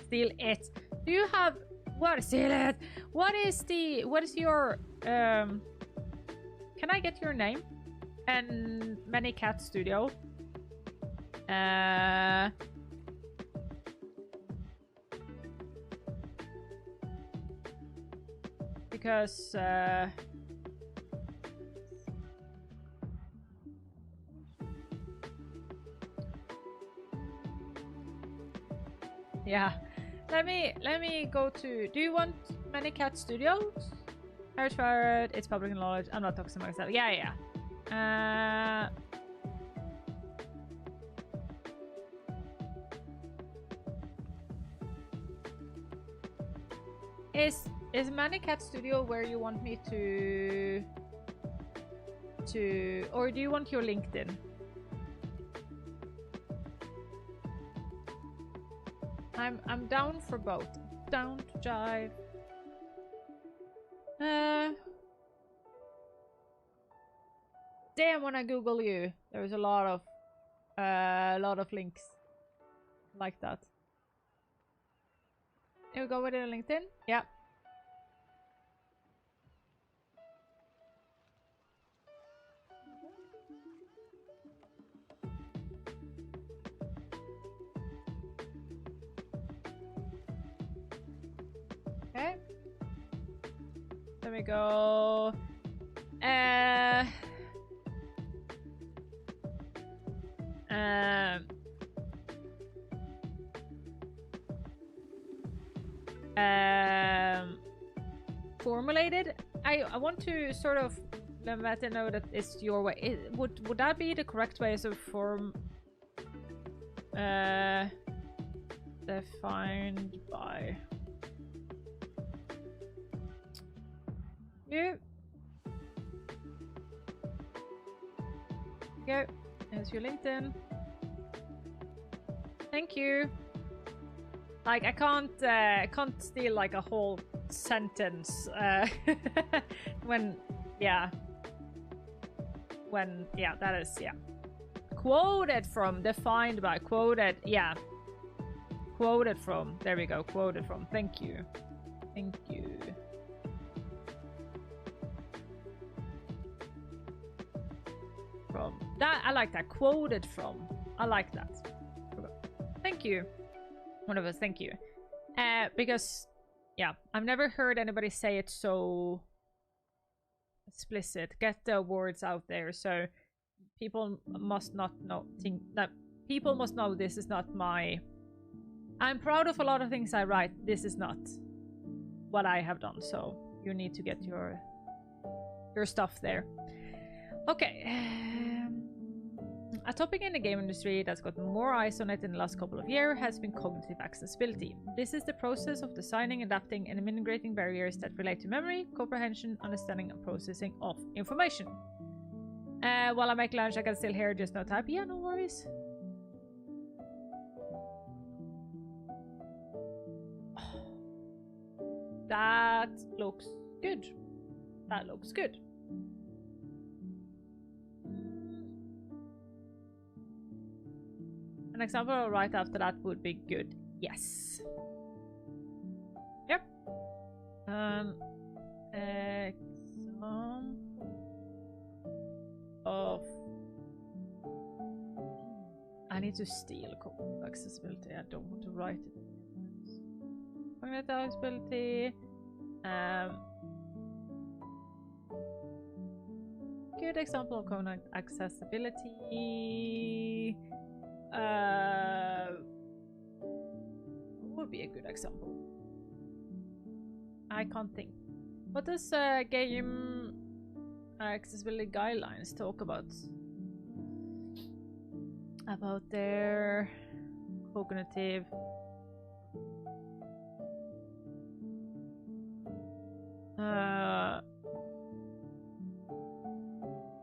Steal it. Do you have what? Steal it. What is your can I get your name? And Manycat Studio. Because yeah, let me go to. Do you want Manycat Studios? Harris fired. It's public knowledge. I'm not talking to myself. Yeah. Is Manny Cat Studio where you want me to or do you want your LinkedIn? I'm down for both. Down to jive. Damn, when I Google you, there's a lot of links like that. Here we go with it on LinkedIn. Yeah. Okay. There we go. Formulated. I want to sort of let them know that it's your way. Would that be the correct way to form? Defined by you. Go. There's your LinkedIn. Thank you. Like I can't steal like a whole sentence when that is quoted from, defined by, quoted, quoted from, there we go, quoted from. Thank you from that. I like that. Quoted from, I like that. Thank you, one of us. Thank you. Because I've never heard anybody say it so explicit. Get the words out there, so people must not know. People must know this is not my. I'm proud of a lot of things I write. This is not what I have done. So you need to get your stuff there. Okay. A topic in the game industry that's got more eyes on it in the last couple of years has been cognitive accessibility. This is the process of designing, adapting, and integrating barriers that relate to memory, comprehension, understanding, and processing of information. While I make lunch, I can still hear just no type. Yeah, no worries. That looks good. That looks good. An example right after that would be good. Yes. Yep. Example of. I need to steal cognitive accessibility. I don't want to write it. Cognitive accessibility. Good example of cognitive accessibility. Would be a good example. I can't think. What does game accessibility guidelines talk about? About their cognitive.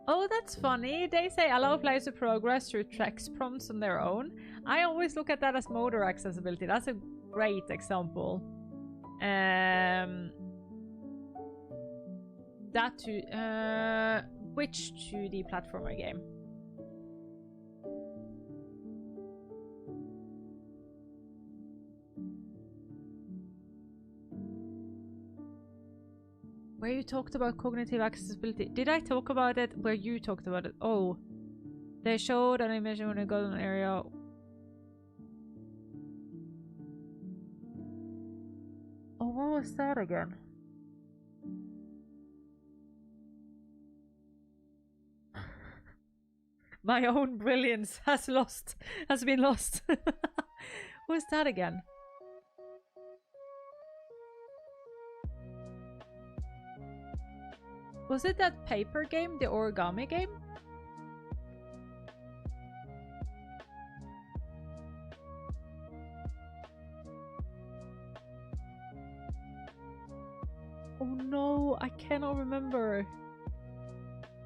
Oh, that's funny. They say allow players to progress through text prompts on their own. I always look at that as motor accessibility. That's a great example. That to which 2D platformer game? Where you talked about cognitive accessibility. Did I talk about it where you talked about it? Oh. They showed an image when you go to an area. Oh, what was that again? My own brilliance has been lost. What was that again? Was it that paper game, the origami game? Oh no, I cannot remember.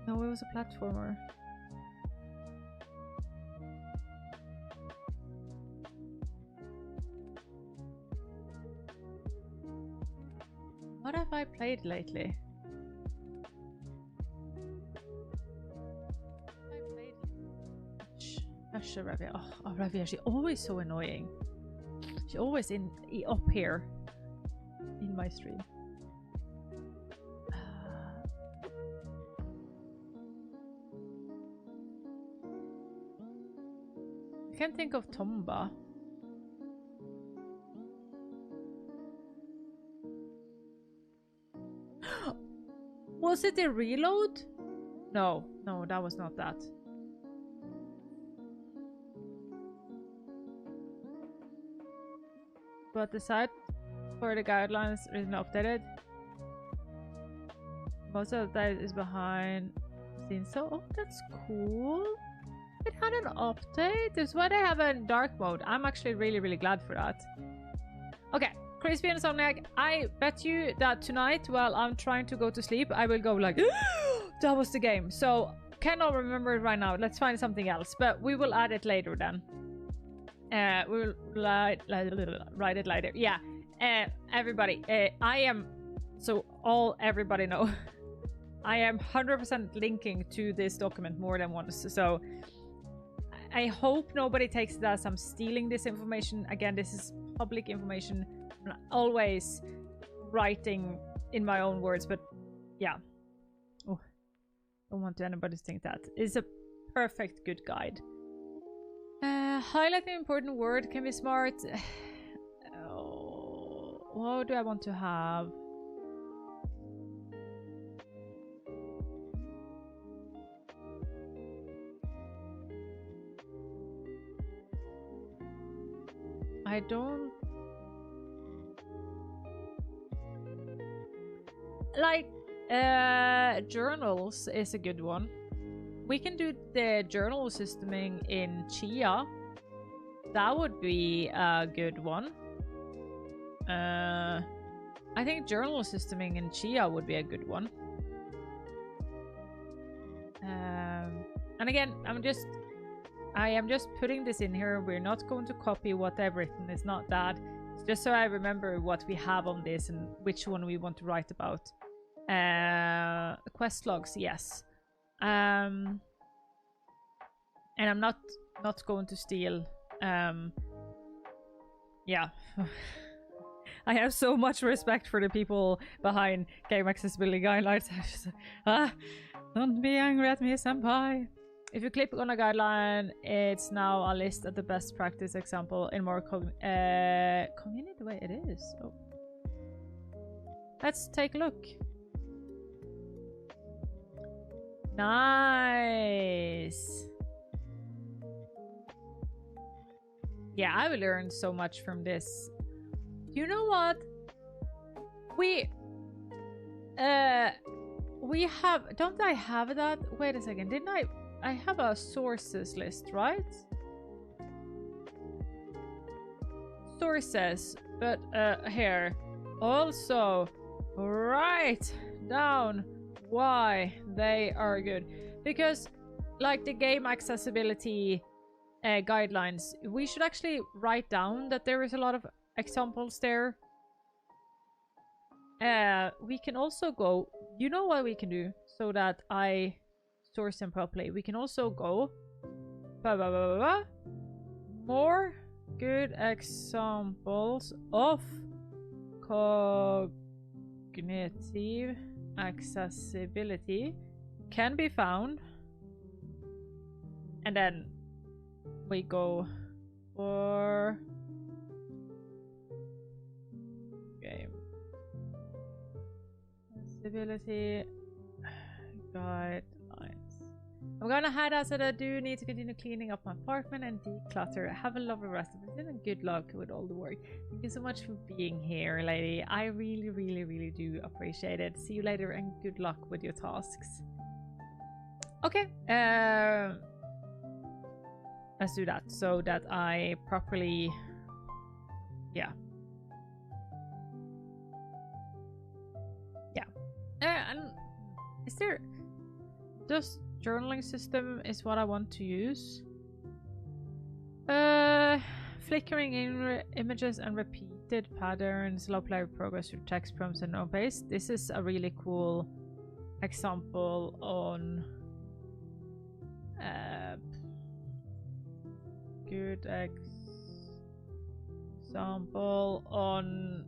No, it was a platformer. What have I played lately? Arabia. Oh, Arabia, she's always so annoying. She's always up here in my stream. I can't think of Tomba. Was it a reload? No, no, that was not that. But the site for the guidelines isn't updated. Most of that is behind the scenes. So, oh, that's cool. It had an update. That's why they have a dark mode. I'm actually really glad for that. Okay, Crispy Insomniac, I bet you that tonight, while I'm trying to go to sleep, I will go like, that was the game. So, cannot remember it right now. Let's find something else. But we will add it later then. We'll write it later. Yeah. Everybody, I am, so everybody know, I am 100% linking to this document more than once. So I hope nobody takes it as I'm stealing this information. Again, this is public information. I'm not always writing in my own words, but yeah. Oh, don't want anybody to think that. It's a perfect good guide. Highlight an important word can be smart. Oh, what do I want to have? I don't like journals is a good one. We can do the journal systeming in Chia. That would be a good one. I think journal systeming in Chia would be a good one. And again, I am just putting this in here. We're not going to copy what I've written. It's not that. It's just so I remember what we have on this and which one we want to write about. Quest logs, yes. And I'm not going to steal. Yeah. I have so much respect for the people behind game accessibility guidelines. Don't be angry at me, senpai. If you click on a guideline, it's now a list of the best practice example in more convenient way. It is. Oh. Let's take a look. Nice. Yeah, I will learn so much from this. You know what? We have, don't I have that? Wait a second, didn't I have a sources list, right? Sources, but here. Also, write down why they are good. Because, like the game accessibility guidelines, we should actually write down that there is a lot of examples there. We can also go, you know what we can do so that I source them properly. We can also go more good examples of cognitive accessibility can be found, and then we go for game accessibility guidelines. I'm gonna head out, so that I do need to continue cleaning up my apartment and declutter. Have a lovely rest of it and good luck with all the work. Thank you so much for being here, lady. I really, really, really do appreciate it. See you later and good luck with your tasks. Okay, let's do that so that I properly, yeah. And is there just journaling system is what I want to use. Flickering in images and repeated patterns, low player progress through text prompts and no paste. This is a really cool example on good example on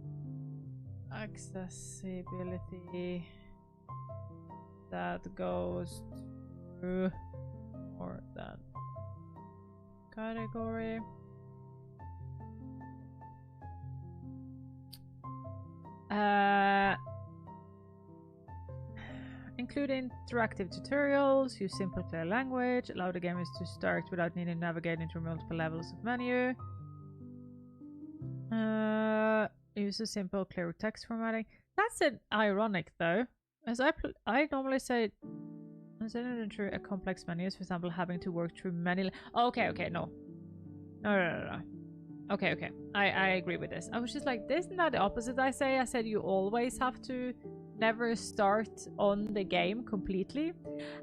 accessibility that goes through more than category. Include interactive tutorials, use simple clear language, allow the gamers to start without needing to navigate into multiple levels of menu. Use a simple clear text formatting. That's ironic though, as I normally say consider through a complex menus, for example having to work through many okay, no. Okay, I agree with this. I was just like, isn't that the opposite? I said you always have to never start on the game completely.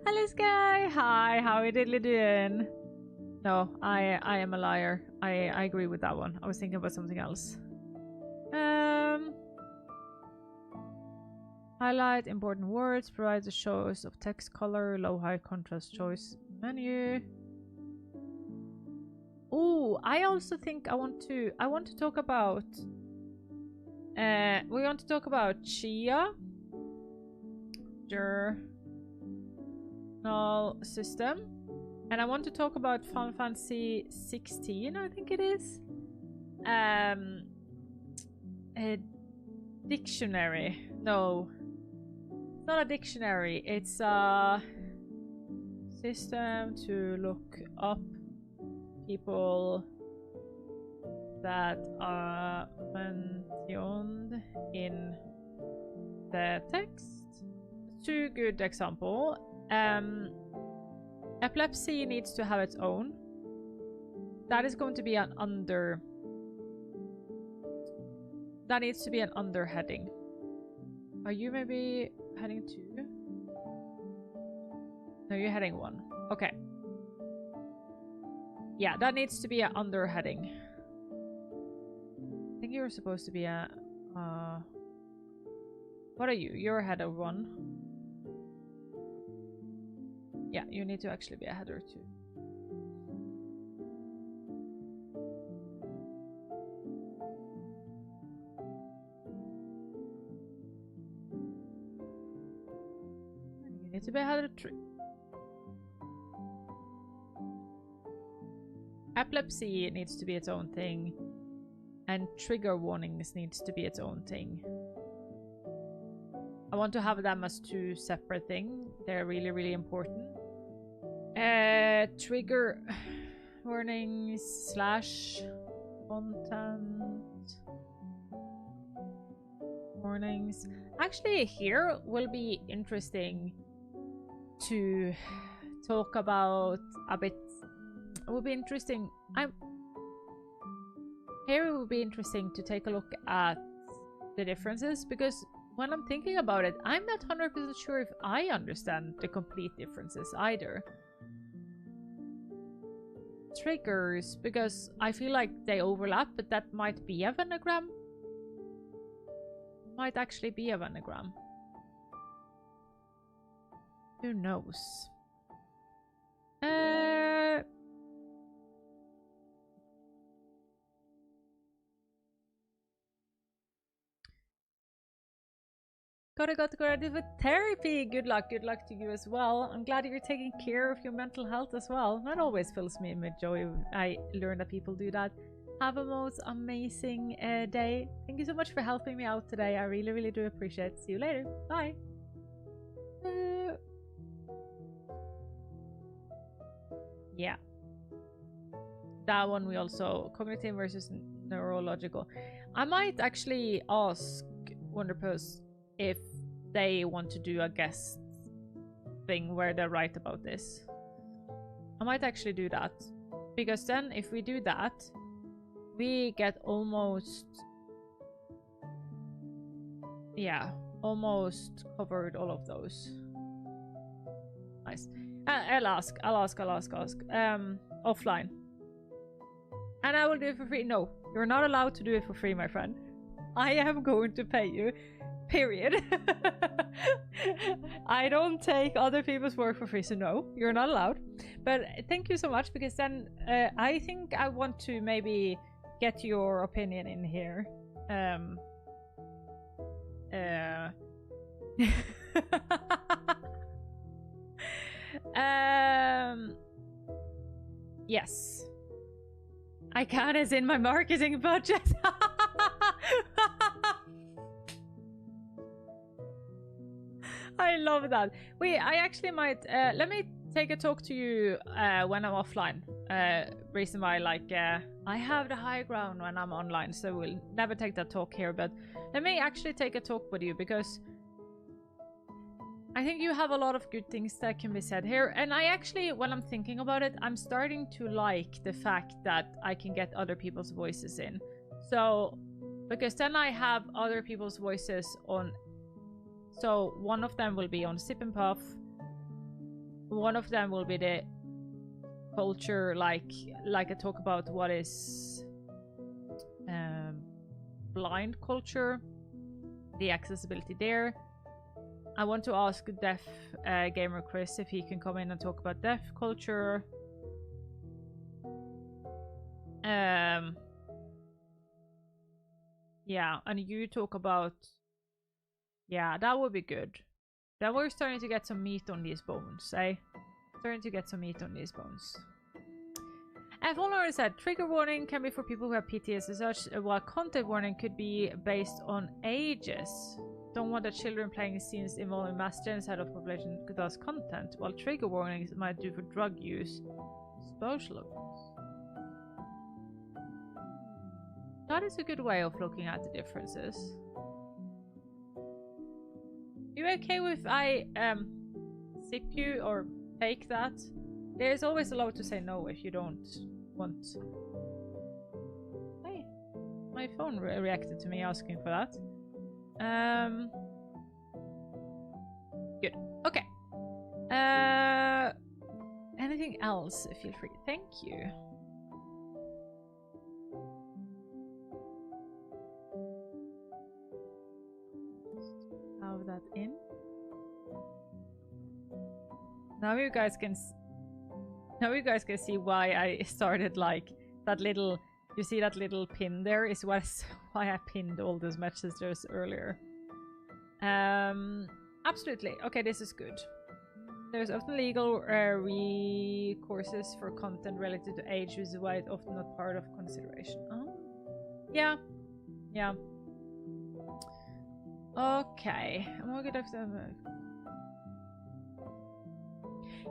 Hello Sky, hi, how are you diddly doing? No, I am a liar. I agree with that one. I was thinking about something else. Highlight important words, provide the choice of text color, low high contrast choice menu. Oh, I also think I want to talk about we want to talk about Chia journal system, and I want to talk about Final Fantasy 16, I think it is. A dictionary. No, it's not a dictionary, it's a system to look up people that are mentioned in the text. Two good example. Epilepsy needs to have its own. That is going to be an under. That needs to be an under heading. Are you maybe heading 2? No, you're heading 1. Okay. Yeah, that needs to be an under heading. I think you're supposed to be a... what are you? You're a header 1. Yeah, you need to actually be a header 2. You need to be a header 3. Epilepsy needs to be its own thing, and trigger warnings needs to be its own thing. I want to have them as 2 separate things. They're really, really important. Trigger warnings / content warnings. Actually, here will be interesting to talk about a bit. It will be interesting. Here it will be interesting to take a look at the differences, because when I'm thinking about it, I'm not 100% sure if I understand the complete differences either. Triggers, because I feel like they overlap, but that might be a Vennagram. Might actually be a Vennagram. Who knows? Gotta go with therapy. Good luck to you as well. I'm glad you're taking care of your mental health as well. That always fills me with joy. I learn that people do that. Have a most amazing day. Thank you so much for helping me out today. I really, really do appreciate it. See you later. Bye. Yeah. That one we also... Cognitive versus neurological. I might actually ask Wonderpost if they want to do a guest thing where they write about this. I might actually do that. Because then if we do that, we get almost... Yeah, almost covered all of those. Nice. I'll ask. Offline. And I will do it for free. No, you're not allowed to do it for free, my friend. I am going to pay you. Period. I don't take other people's work for free, so no, you're not allowed. But thank you so much, because then I think I want to maybe get your opinion in here. Yes. I can, as in my marketing budget. I love that. Wait, I actually might... let me take a talk to you when I'm offline. Reason why, like, I have the high ground when I'm online, so we'll never take that talk here, but let me actually take a talk with you, because I think you have a lot of good things that can be said here. And I actually, when I'm thinking about it, I'm starting to like the fact that I can get other people's voices in. So, because then I have other people's voices on... So, one of them will be on Sip and Puff. One of them will be the culture, like I talk about what is blind culture, the accessibility there. I want to ask Deaf Gamer Chris if he can come in and talk about deaf culture. Yeah, and you talk about... Yeah, that would be good. Then we're starting to get some meat on these bones, eh? Starting to get some meat on these bones. And Follower said, trigger warning can be for people who have PTSD and such, while content warning could be based on ages. Don't want the children playing scenes involving mass genocide of population thus content, while trigger warnings might do for drug use. Social abuse. That is a good way of looking at the differences. You okay with I zip you or take that? There's always allowed to say no if you don't want. Hey, my phone reacted to me asking for that. Good. Okay. Anything else? Feel free. Thank you. Have that in. Now you guys can see why I started like that little... You see that little pin there is why I pinned all those messages earlier. Absolutely. Okay, this is good. There's often legal recourses for content related to age, which is why it's often not part of consideration. Oh, yeah, yeah. Okay,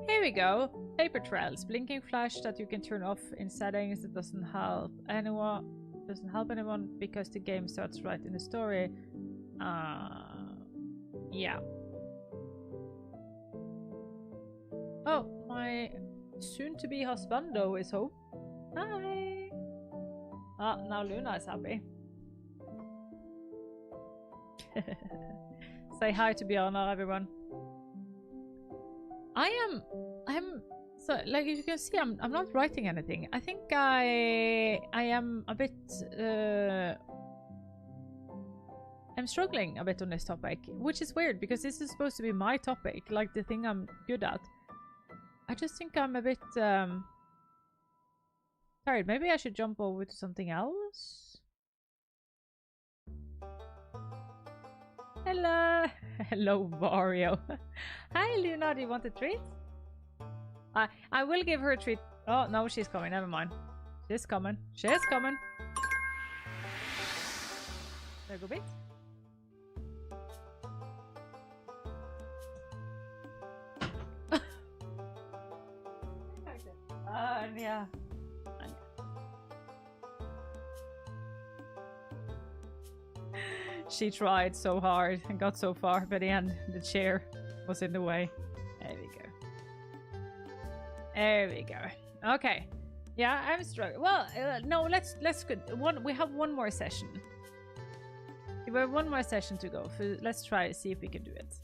here we go. Paper trails, blinking flash that you can turn off in settings. That doesn't help anyone because the game starts right in the story. Yeah. Oh, my soon-to-be husbando is home. Hi. Ah, now Luna is happy. Say hi to Björnar, everyone. I'm so, like, as you can see, I'm not writing anything. I think I am a bit I'm struggling a bit on this topic, which is weird because this is supposed to be my topic, like the thing I'm good at. I just think I'm a bit tired. Maybe I should jump over to something else. Hello. Hello, Mario. Hi, Luna. Do you want a treat? I will give her a treat. Oh, no, she's coming. Never mind. She's coming. She's coming. There you go, bit. Yeah. She tried so hard and got so far, but in the end, the chair was in the way. There we go. There we go. Okay. Yeah, I'm struggling. Well, no, let's go. We have one more session. We have one more session to go. Let's try see if we can do it.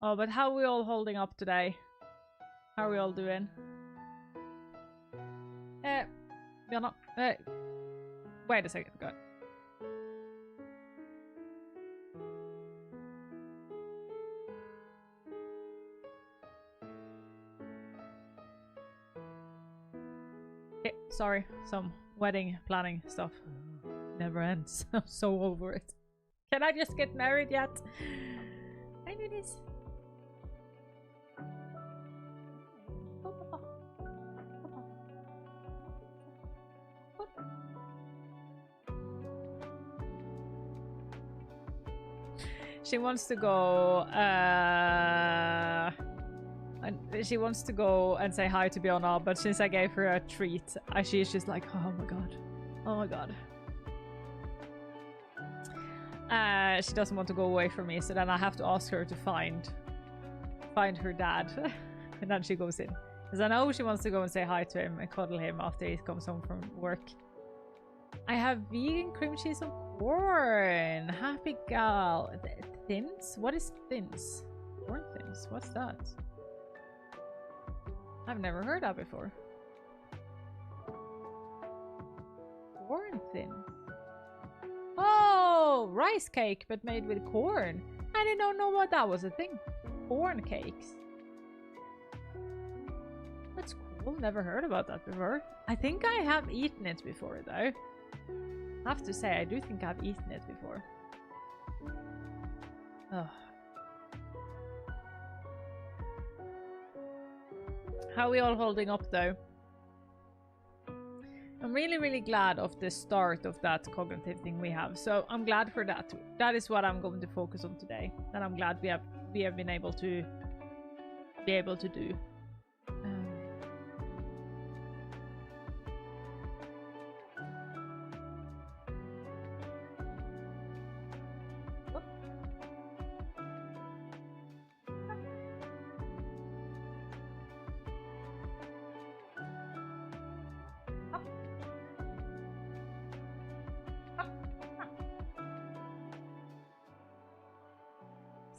Oh, but how are we all holding up today? How are we all doing? We're not. Wait a second. Go. Okay, sorry, some wedding planning stuff never ends. I'm so over it. Can I just get married yet? I do this. She wants to go and she wants to go and say hi to Bjornar, but since I gave her a treat, she's just like, oh my god. Oh my god. She doesn't want to go away from me, so then I have to ask her to find her dad. And then she goes in. Because I know she wants to go and say hi to him and cuddle him after he comes home from work. I have vegan cream cheese and corn. Happy gal. Thins? What is thins? Corn thins? What's that? I've never heard that before. Corn thins. Oh, rice cake, but made with corn. I didn't know what that was a thing. Corn cakes. That's cool. Never heard about that before. I think I have eaten it before, though. I have to say, I do think I've eaten it before. Ugh. How are we all holding up, though? I'm really, really glad of the start of that cognitive thing we have. So I'm glad for that. That is what I'm going to focus on today. And I'm glad we have been able to do.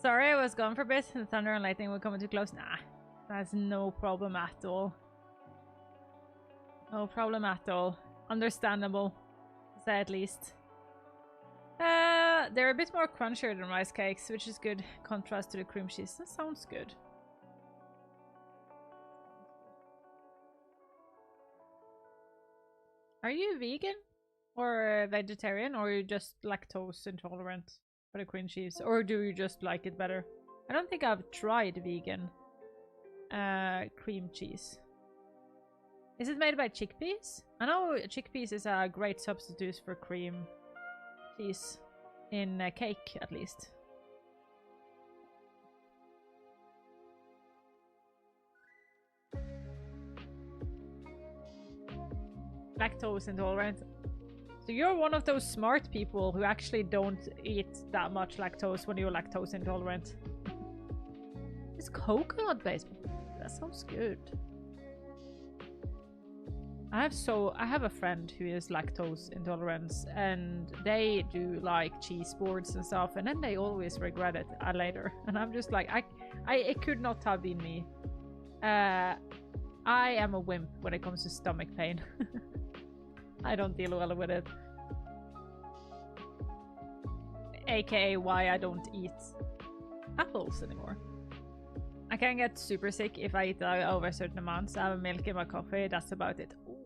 Sorry, I was gone for a bit. The thunder and lightning were coming too close. Nah, that's no problem at all. No problem at all. Understandable, to say at least. They're a bit more crunchier than rice cakes, which is good contrast to the cream cheese. That sounds good. Are you vegan or vegetarian, or are you just lactose intolerant for the cream cheese, or do you just like it better? I don't think I've tried vegan cream cheese. Is it made by chickpeas? I know chickpeas is a great substitute for cream cheese in cake, at least. Lactose intolerant. So you're one of those smart people who actually don't eat that much lactose when you're lactose intolerant. It's coconut based. That sounds good. I have a friend who is lactose intolerant, and they do like cheese boards and stuff, and then they always regret it later. And I'm just like, it could not have been me. I am a wimp when it comes to stomach pain. I don't deal well with it. AKA why I don't eat apples anymore. I can get super sick if I eat over a certain amount. So I have milk in my coffee, that's about it. Ooh.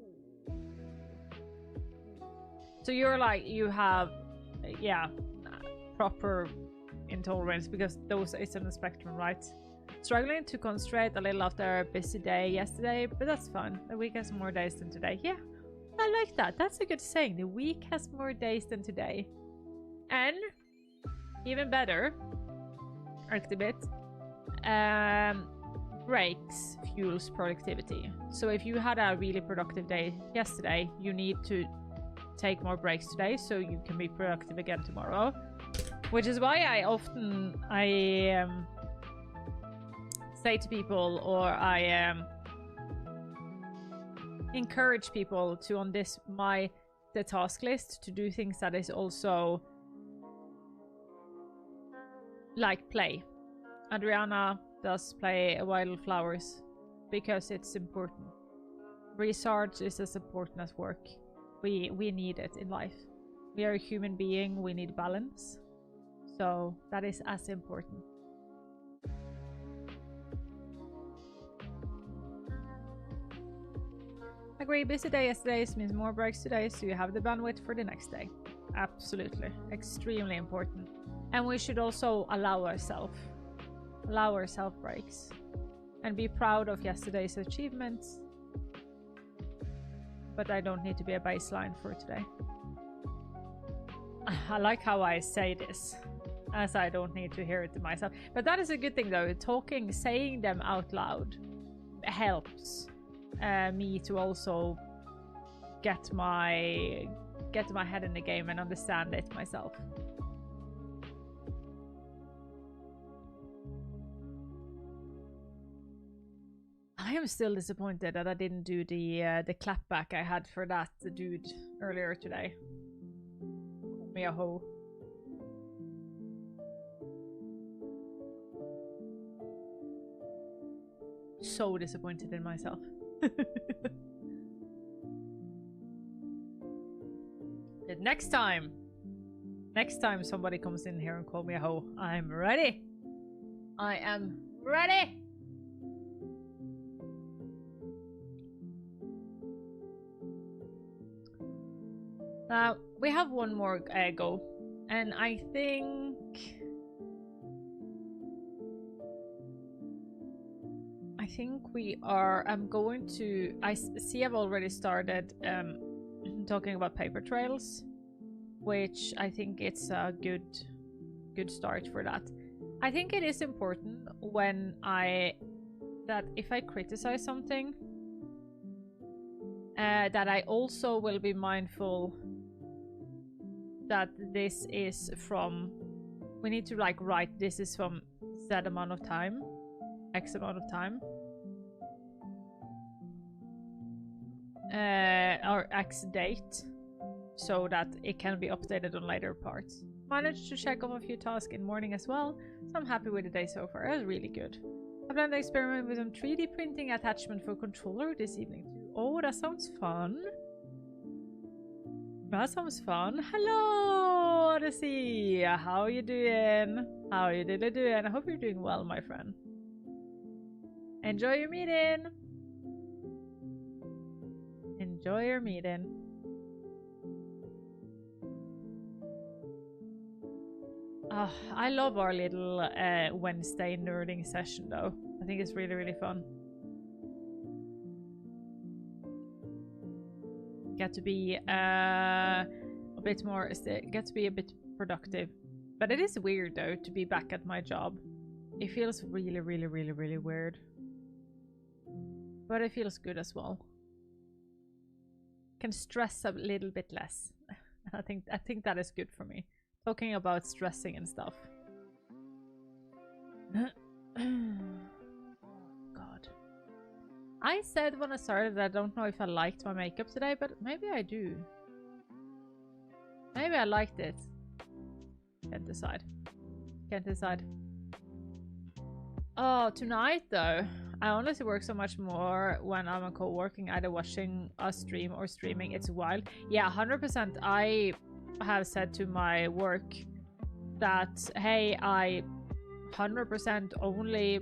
So you're like, you have, yeah, proper intolerance, because those is on the spectrum, right? Struggling to concentrate a little after a busy day yesterday, but that's fun. The week has more days than today. Yeah. I like that. That's a good saying. The week has more days than today. And even better, Arctibit, breaks fuels productivity. So if you had a really productive day yesterday, you need to take more breaks today so you can be productive again tomorrow. Which is why I often say to people, or I encourage people to, on this the task list, to do things that is also like play. Adriana does play wildflowers because it's important. Research is as important as work. We need it in life. We are a human being, we need balance. So that is as important. Agree, busy day yesterday means more breaks today, so you have the bandwidth for the next day. Absolutely. Extremely important. And we should also allow ourselves breaks. And be proud of yesterday's achievements. But I don't need to be a baseline for today. I like how I say this, as I don't need to hear it to myself. But that is a good thing though. Saying them out loud helps me to also get my head in the game and understand it myself. I am still disappointed that I didn't do the clapback I had for that dude earlier today. Call me a hoe. So disappointed in myself. But next time somebody comes in here and call me a hoe, I'm ready. I am ready. We have one more go, and I think we are. I'm going to. I see. I've already started talking about paper trails, which I think it's a good start for that. I think it is important that if I criticize something, that I also will be mindful that this is from, we need to like write this is from Z amount of time, X amount of time, or X date, so that it can be updated on later parts. Managed to check off a few tasks in morning as well, so I'm happy with the day so far. It was really good. I plan to experiment with some 3D printing attachment for controller this evening too. Oh, that sounds fun. That sounds fun. Hello, Odyssey. How you doing? How you doing? I hope you're doing well, my friend. Enjoy your meeting. Enjoy your meeting. Oh, I love our little Wednesday nerding session though. I think it's really, really fun. Get to be a bit more, get to be a bit productive. But it is weird though to be back at my job. It feels really, really, really, really weird. But it feels good as well. Can stress a little bit less. I think that is good for me. Talking about stressing and stuff. God. I said when I started that I don't know if I liked my makeup today, but maybe I do. Maybe I liked it. Can't decide. Can't decide. Oh, tonight though, I honestly work so much more when I'm co-working, either watching a stream or streaming. It's wild. Yeah, 100%. I have said to my work that, hey, I 100% only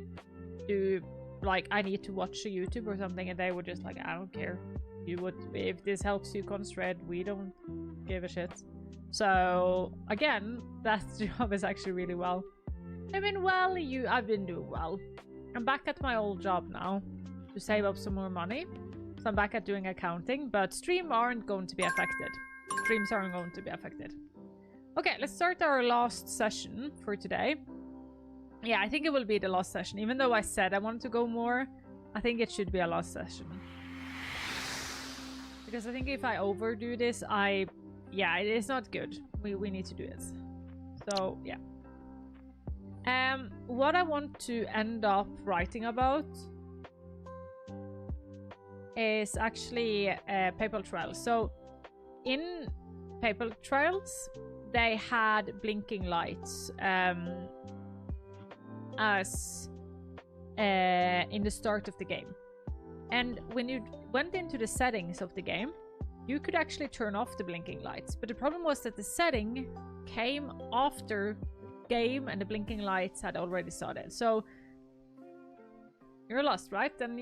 do, like, I need to watch a YouTube or something, and they were just like, I don't care. You would, if this helps you concentrate, we don't give a shit. So again, that job is actually really well. I mean, well, I've been doing well. I'm back at my old job now to save up some more money. So I'm back at doing accounting, but streams aren't going to be affected. Streams aren't going to be affected. Okay, let's start our last session for today. Yeah, I think it will be the last session. Even though I said I wanted to go more, I think it should be a last session. Because I think if I overdo this, yeah, it is not good. We need to do it. So, yeah. What I want to end up writing about is actually Paper Trails. So, in Paper Trails, they had blinking lights as in the start of the game. And when you went into the settings of the game, you could actually turn off the blinking lights. But the problem was that the setting came after the game and the blinking lights had already started. So you're lost, right? And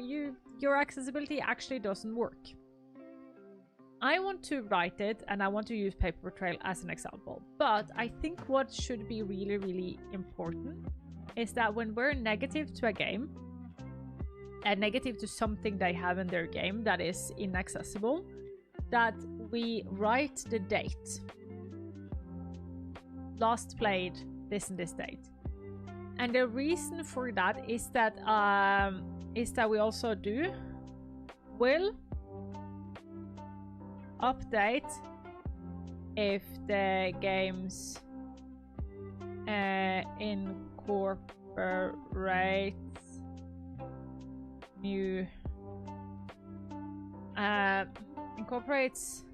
your accessibility actually doesn't work. I want to write it and I want to use Paper Trail as an example. But I think what should be really, really important is that when we're negative to a game, and negative to something they have in their game that is inaccessible, that we write the date. Last played this and this date. And the reason for that is that we also will update if the games incorporate new incorporates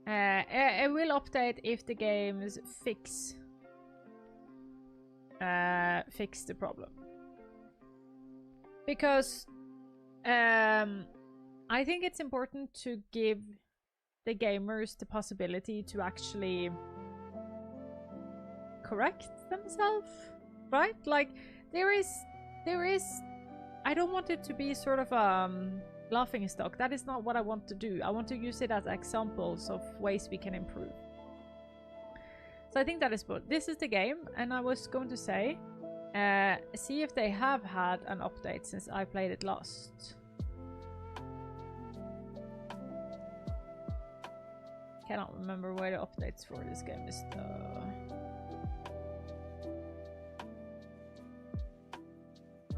it will update if the games fix the problem, because I think it's important to give the gamers the possibility to actually correct themselves, right? Like there is I don't want it to be sort of laughing stock. That is not what I want to do. I want to use it as examples of ways we can improve. So I think that is good. This is the game, and I was going to say, see if they have had an update since I played it last. Cannot remember where the updates for this game is though.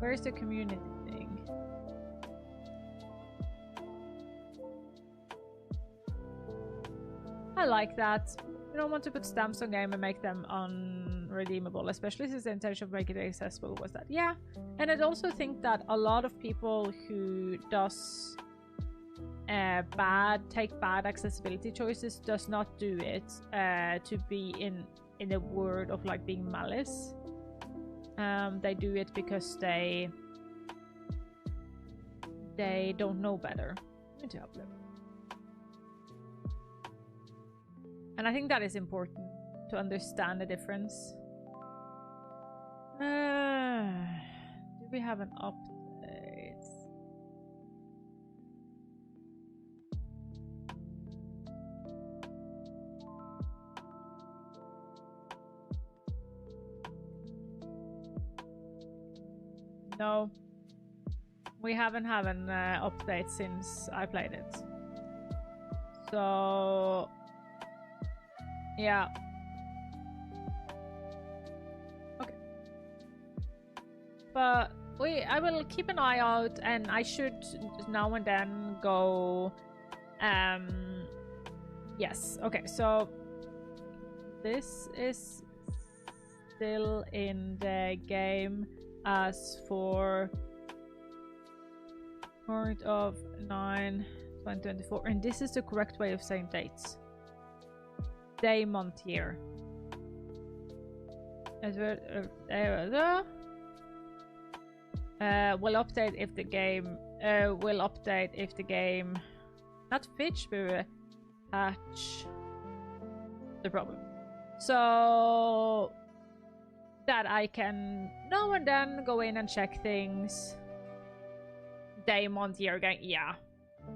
Where's the community thing? I like that. You don't want to put stamps on game and make them unredeemable, especially since the intention of making it accessible was that. Yeah, and I also think that a lot of people who does take bad accessibility choices does not do it to be in a word of like being malice. They do it because they don't know better. To help them. And I think that is important to understand the difference. Do we have an update? No. We haven't had an update since I played it. So yeah. Okay. But I will keep an eye out, and I should now and then go yes. Okay, so this is still in the game as for part of 9/2024, and this is the correct way of saying dates. Day, month, year. Will update if the game not fix but patch the problem, so that I can now and then go in and check things. Day, month, year again. Yeah.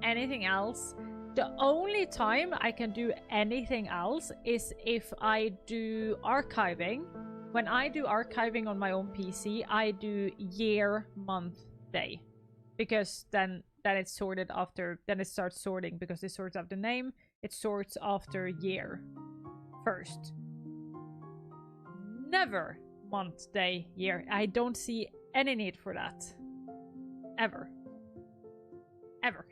Anything else? The only time I can do anything else is if I do archiving. When I do archiving on my own PC, I do year, month, day. Because then it's sorted after, then it starts sorting because it sorts after name. It sorts after year first. Never month, day, year. I don't see any need for that. Ever. Ever.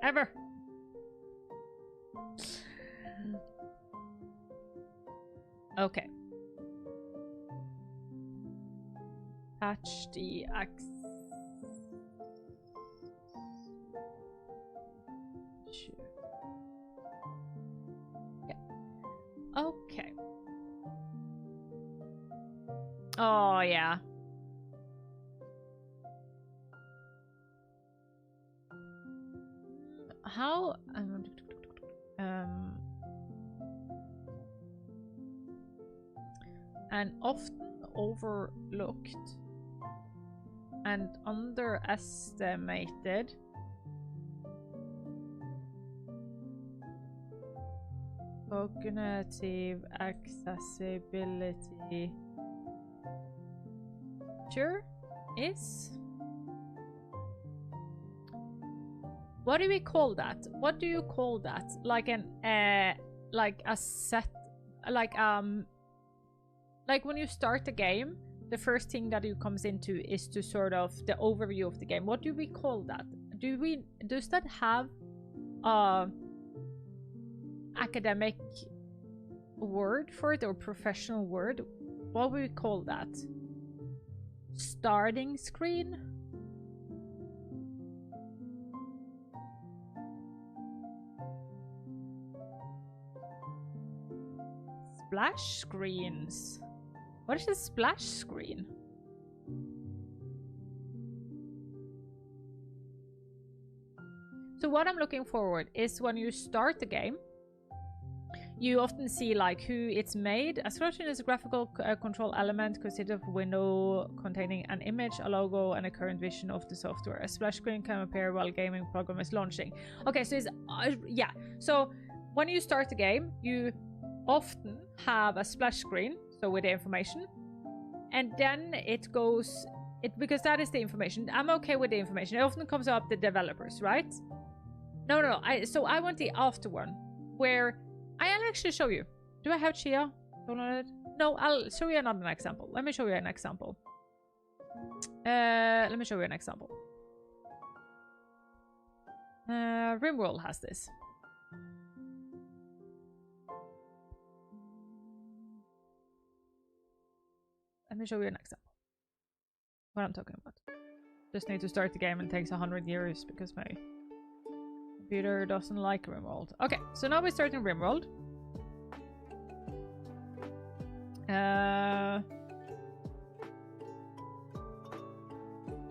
Ever. Okay. Patch the X. Yeah. Okay. Oh, yeah. How... and often overlooked and underestimated cognitive accessibility feature is... What do we call that? What do you call that? Like an like a set, like when you start the game, the first thing that you comes into is to sort of the overview of the game. What do we call that? Does that have academic word for it or professional word? What would we call that? Starting screen? Splash screens. What is a splash screen? So what I'm looking forward is when you start the game, you often see like who it's made. A splash screen is a graphical control element consisting of a window containing an image, a logo, and a current vision of the software. A splash screen can appear while gaming program is launching. Okay, so it's yeah. So when you start the game, you often have a splash screen, so with the information, and then it goes because that is the information. I'm okay with the information. It often comes up the developers, right? No. So I want the after one where I'll actually show you. Do I have Chia downloaded? No, I'll show you another example. Let me show you an example. RimWorld has this. Let me show you an example. What I'm talking about. Just need to start the game and it takes 100 years because my computer doesn't like RimWorld. Okay, so now we're starting RimWorld.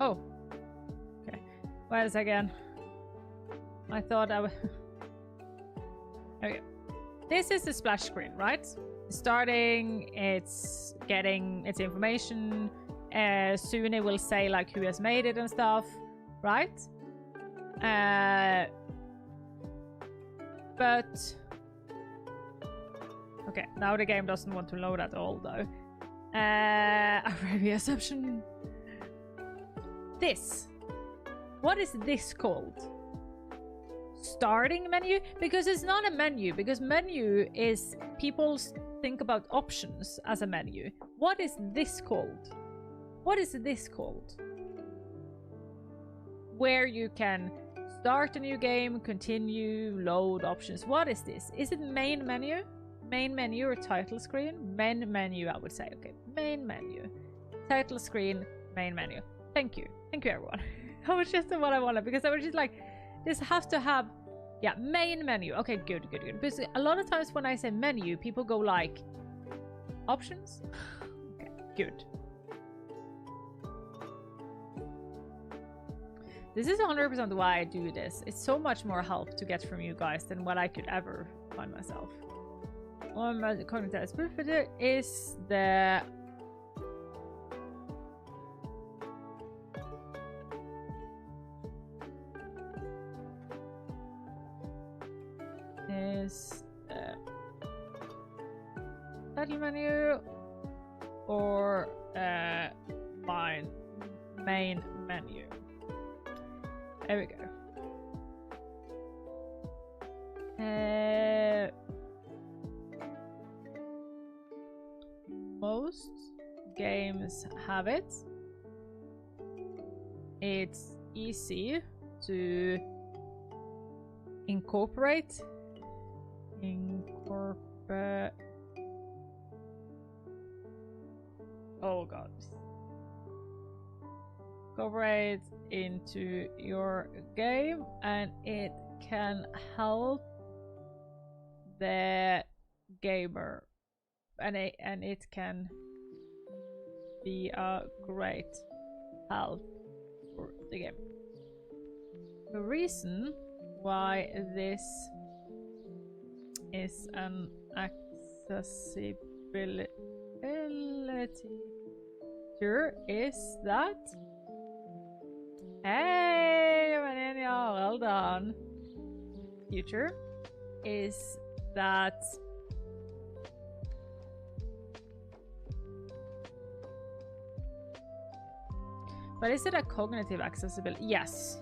Oh. Okay. Wait a second. I thought I would... Okay. This is the splash screen, right? Starting, it's getting its information. Soon it will say like who has made it and stuff, right? But okay, now the game doesn't want to load at all though. Arabia Assumption. This. What is this called? Starting menu? Because it's not a menu, because menu is people think about options as a menu. What is this called? What is this called? Where you can start a new game, continue, load options. What is this? Is it main menu? Main menu or title screen? Main menu, I would say. Okay, main menu. Title screen, main menu. Thank you. Thank you, everyone. That was just what I wanted, because I was just like, this has to have, yeah, main menu. Okay, good. Because a lot of times when I say menu, people go like, options? Okay, good. This is 100% why I do this. It's so much more help to get from you guys than what I could ever find myself. Cognitive accessibility is the... is the title menu or main menu. There we go. most games have it. It's easy to incorporate. Oh god. Incorporate into your game, and it can help the gamer, and it can be a great help for the game. The reason why this is an accessibility feature is that, hey, well done. Future is that but is it a cognitive accessibility? Yes.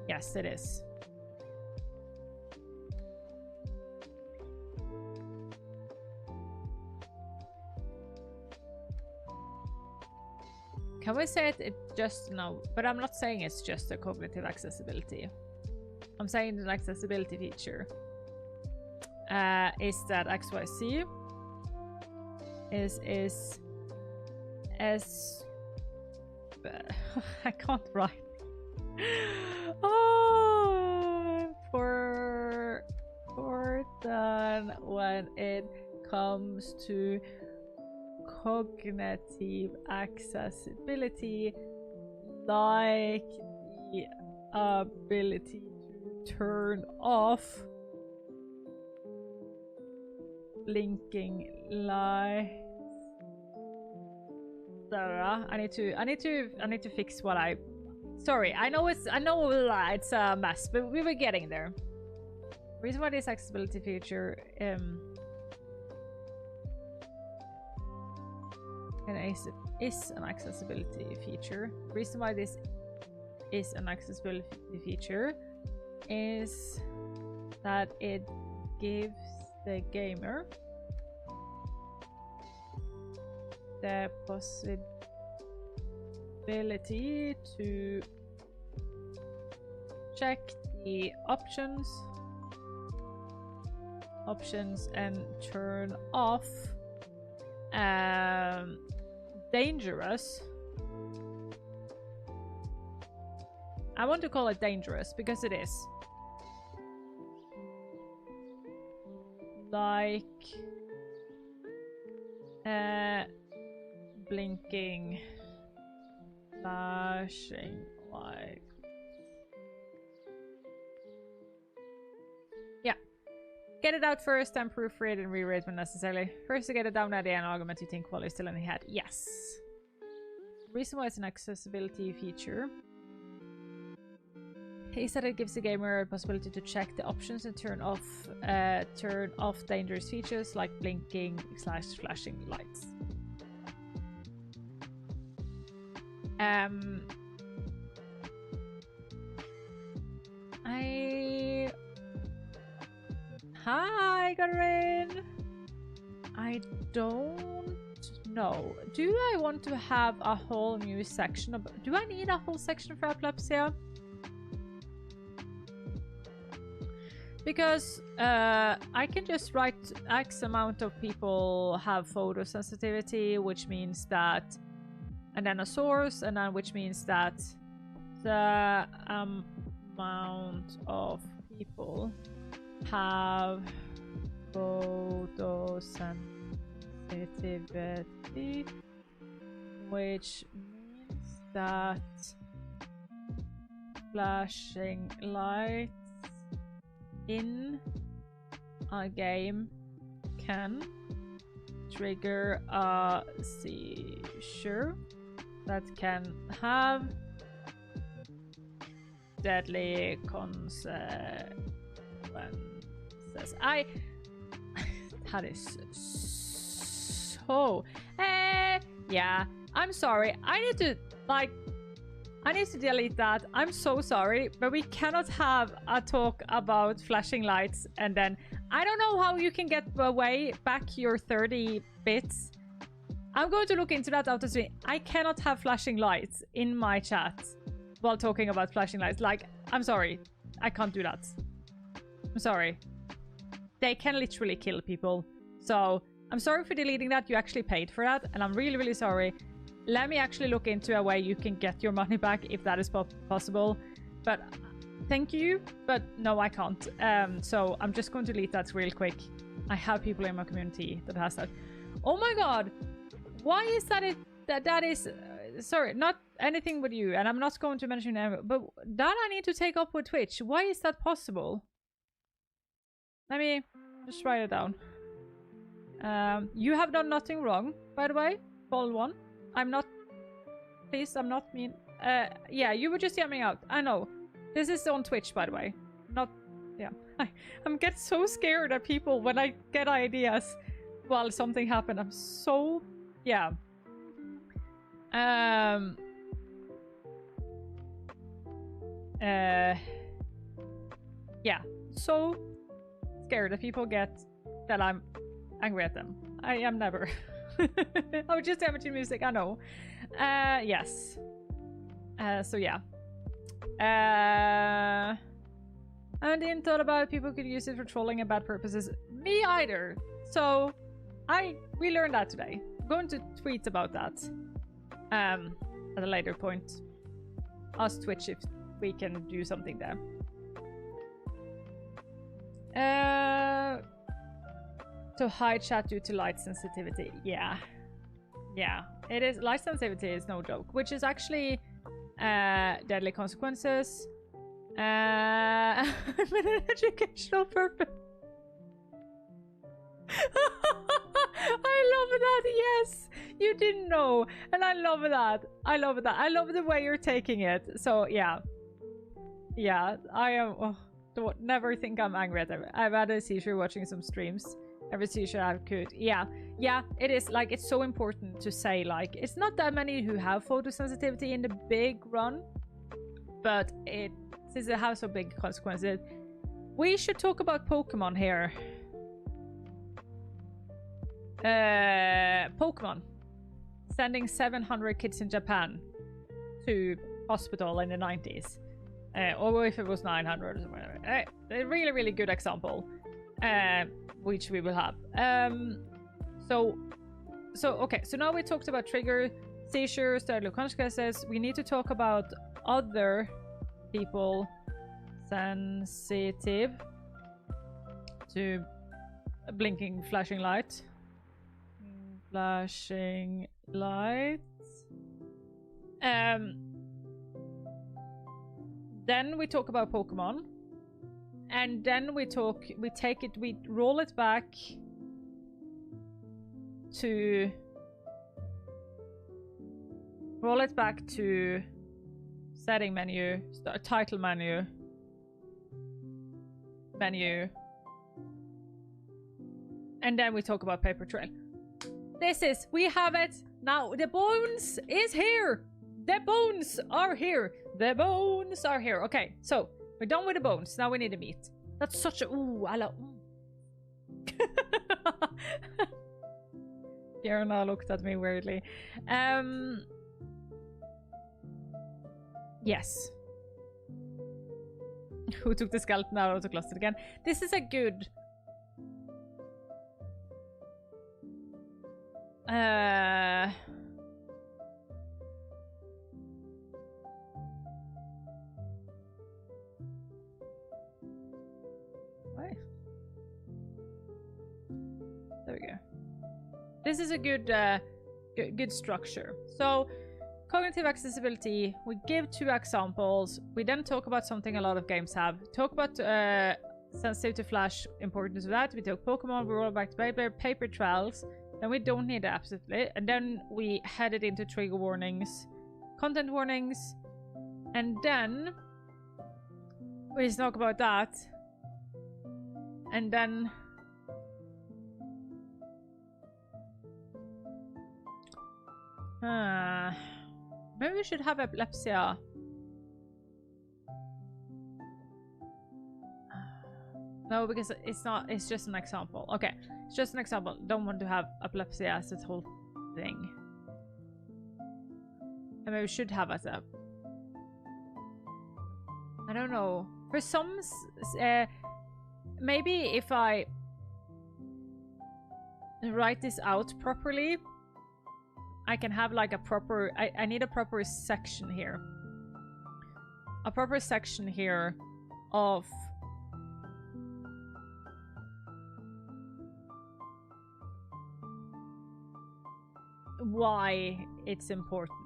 Yes, it is. Can we say it just no? But I'm not saying it's just a cognitive accessibility. I'm saying an accessibility feature is that XYZ is I can't write. Oh, important when it comes to cognitive accessibility, like the ability to turn off blinking lights. I need to fix what I. Sorry, I know it's a mess, but we were getting there. The reason why this accessibility feature is an accessibility feature. The reason why this is an accessibility feature is that it gives the gamer the possibility to check the options and turn off dangerous. I want to call it dangerous because it is. Like blinking, flashing light. Yeah. Get it out first and proofread and reread when necessary. First to get a down idea and argument you think while you're still in the head. Yes. The reason why it's an accessibility feature is that it gives the gamer a possibility to check the options and turn off dangerous features like blinking / flashing lights. Hi, Garin. I don't know. Do I want to have a whole new section? Do I need a whole section for epilepsy? Because I can just write X amount of people have photosensitivity, which means that, and then a source, and then which means that the amount of people have photosensitivity, which means that flashing lights in a game can trigger a seizure that can have deadly consequences. That is so yeah, I'm sorry. I need to delete that. I'm so sorry, but we cannot have a talk about flashing lights and then I don't know how you can get away back your 30 bits I'm going to look into that after stream. I cannot have flashing lights in my chat while talking about flashing lights. Like, I'm sorry. I can't do that. I'm sorry. They can literally kill people. So, I'm sorry for deleting that. You actually paid for that. And I'm really, really sorry. Let me actually look into a way you can get your money back if that is possible. But thank you. But no, I can't. So, I'm just going to delete that real quick. I have people in my community that has that. Oh my god. Why is that that is... sorry, not anything with you. And I'm not going to mention it. But that I need to take up with Twitch. Why is that possible? Let me just write it down. You have done nothing wrong, by the way. Ball one. I'm not... Please, I'm not mean. Yeah, you were just yamming out. I know. This is on Twitch, by the way. Not... Yeah. I'm get so scared at people when I get ideas while something happened. I'm so... Yeah. Yeah. So scared that people get that I'm angry at them. I am never. I'm just amateur music, I know. Yes. So yeah. I didn't thought about people could use it for trolling and bad purposes. Me either. So we learned that today. I'm going to tweet about that at a later point. Ask Twitch if we can do something there. To hide chat due to light sensitivity. Yeah. Yeah. It is. Light sensitivity is no joke. Which is actually deadly consequences. For an educational purpose. I love that. Yes. You didn't know. And I love that. I love that. I love the way you're taking it. So yeah. Yeah. I am... Oh, don't never think I'm angry at them. I've had a seizure watching some streams. Every seizure I could. Yeah. Yeah, it is. Like, it's so important to say, like, it's not that many who have photosensitivity in the big run. But since it has so big consequences, we should talk about Pokemon here. Pokemon. Sending 700 kids in Japan to hospital in the 90s. Or if it was 900 or something. A really, really good example. Which we will have. Okay, so now we talked about trigger, seizures, deadly consequences. We need to talk about other people sensitive to a blinking flashing light. Flashing lights. Then we talk about Pokemon. And then we roll it back to setting menu, title menu, and then we talk about Paper Trail. We have it now. The bones is here. The bones are here. The bones are here. Okay, so we're done with the bones. Now we need the meat. That's such a... Ooh, I love... Fiona looked at me weirdly. Yes. Who took the skeleton out of the closet again? This is a good... There we go. This is a good good structure. So, cognitive accessibility, we give 2 examples. We then talk about something a lot of games have. Talk about sensitive to flash, importance of that. We talk Pokemon, we roll back to paper trails. Then we don't need it absolutely. And then we head it into trigger warnings, content warnings. And then we talk about that. And then... maybe we should have epilepsy. No, because it's not. It's just an example. Okay, it's just an example. Don't want to have epilepsy as its whole thing. I mean, we should have as a... I don't know. For some... maybe if I write this out properly, I can have like a proper... I need a proper section here. A proper section here of... why it's important.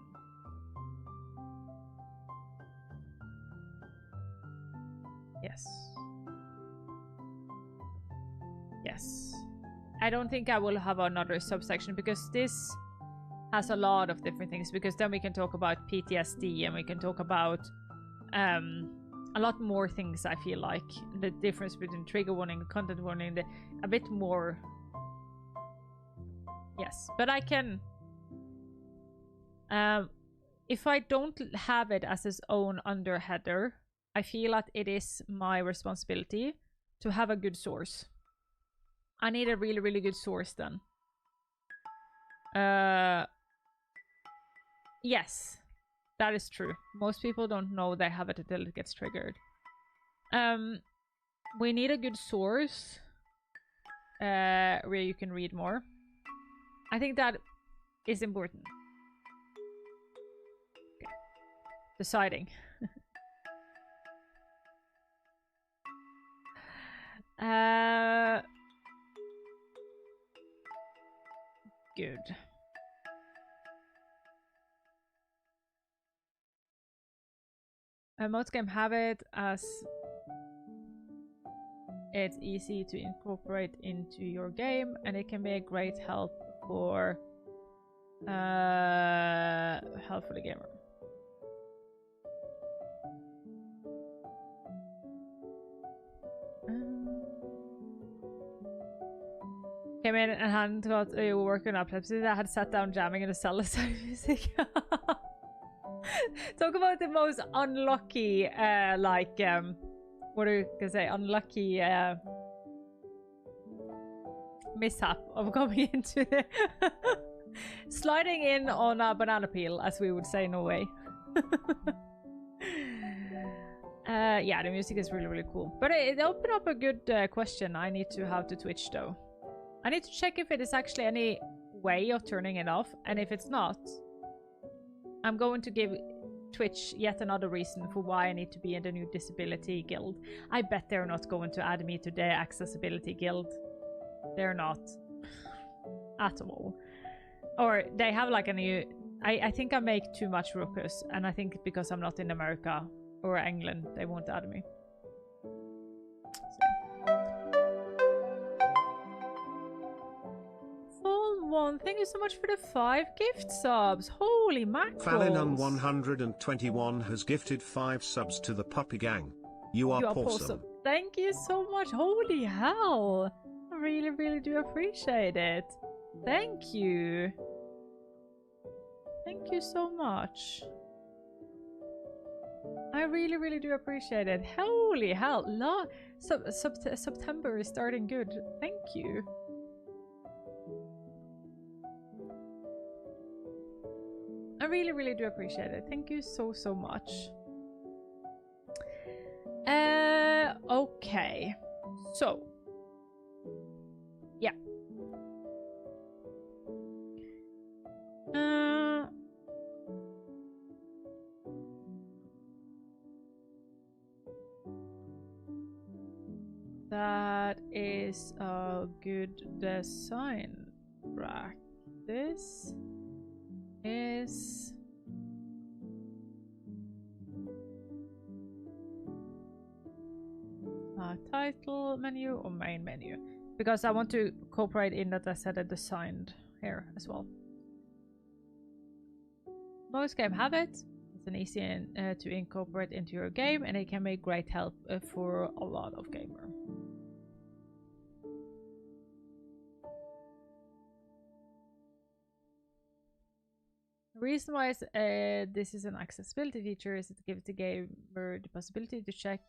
Yes. Yes. I don't think I will have another subsection because this has a lot of different things, because then we can talk about PTSD and we can talk about a lot more things. I feel like the difference between trigger warning and content warning, a bit more. Yes, but I can if I don't have it as its own underheader, I feel that it is my responsibility to have a good source. I need a really, really good source then. Yes, that is true. Most people don't know they have it until it gets triggered. We need a good source where you can read more. I think that is important. Okay. Deciding. Good. Most games have it as it's easy to incorporate into your game, and it can be a great help for the gamer. Came in and hadn't got work on epilepsy. I had sat down jamming in a cell aside music. Talk about the most unlucky, what are you gonna say? Unlucky mishap of coming into the sliding in on a banana peel, as we would say in Norway. Yeah, the music is really, really cool. But it opened up a good question I need to have to Twitch though. I need to check if it is actually any way of turning it off, and if it's not, I'm going to give Twitch yet another reason for why I need to be in the new disability guild. I bet they're not going to add me to the accessibility guild. They're not. At all. Or they have like a new... I think I make too much ruckus, and I think because I'm not in America or England, they won't add me. Thank you so much for the 5 gift subs. Holy mackerels. Falinon121 has gifted 5 subs to the Puppy Gang. You are awesome. Thank you so much. Holy hell. I really, really do appreciate it. Thank you. Thank you so much. I really, really do appreciate it. Holy hell. September is starting good. Thank you. I really, really do appreciate it. Thank you so, so much. Okay. So. Yeah. That is a good design practice. Is title menu or main menu, because I want to incorporate in that I said a designed here as well. Most games have it. It's an easy to incorporate into your game, and it can be great help for a lot of gamers. The reason why this is an accessibility feature is to give the gamer the possibility to check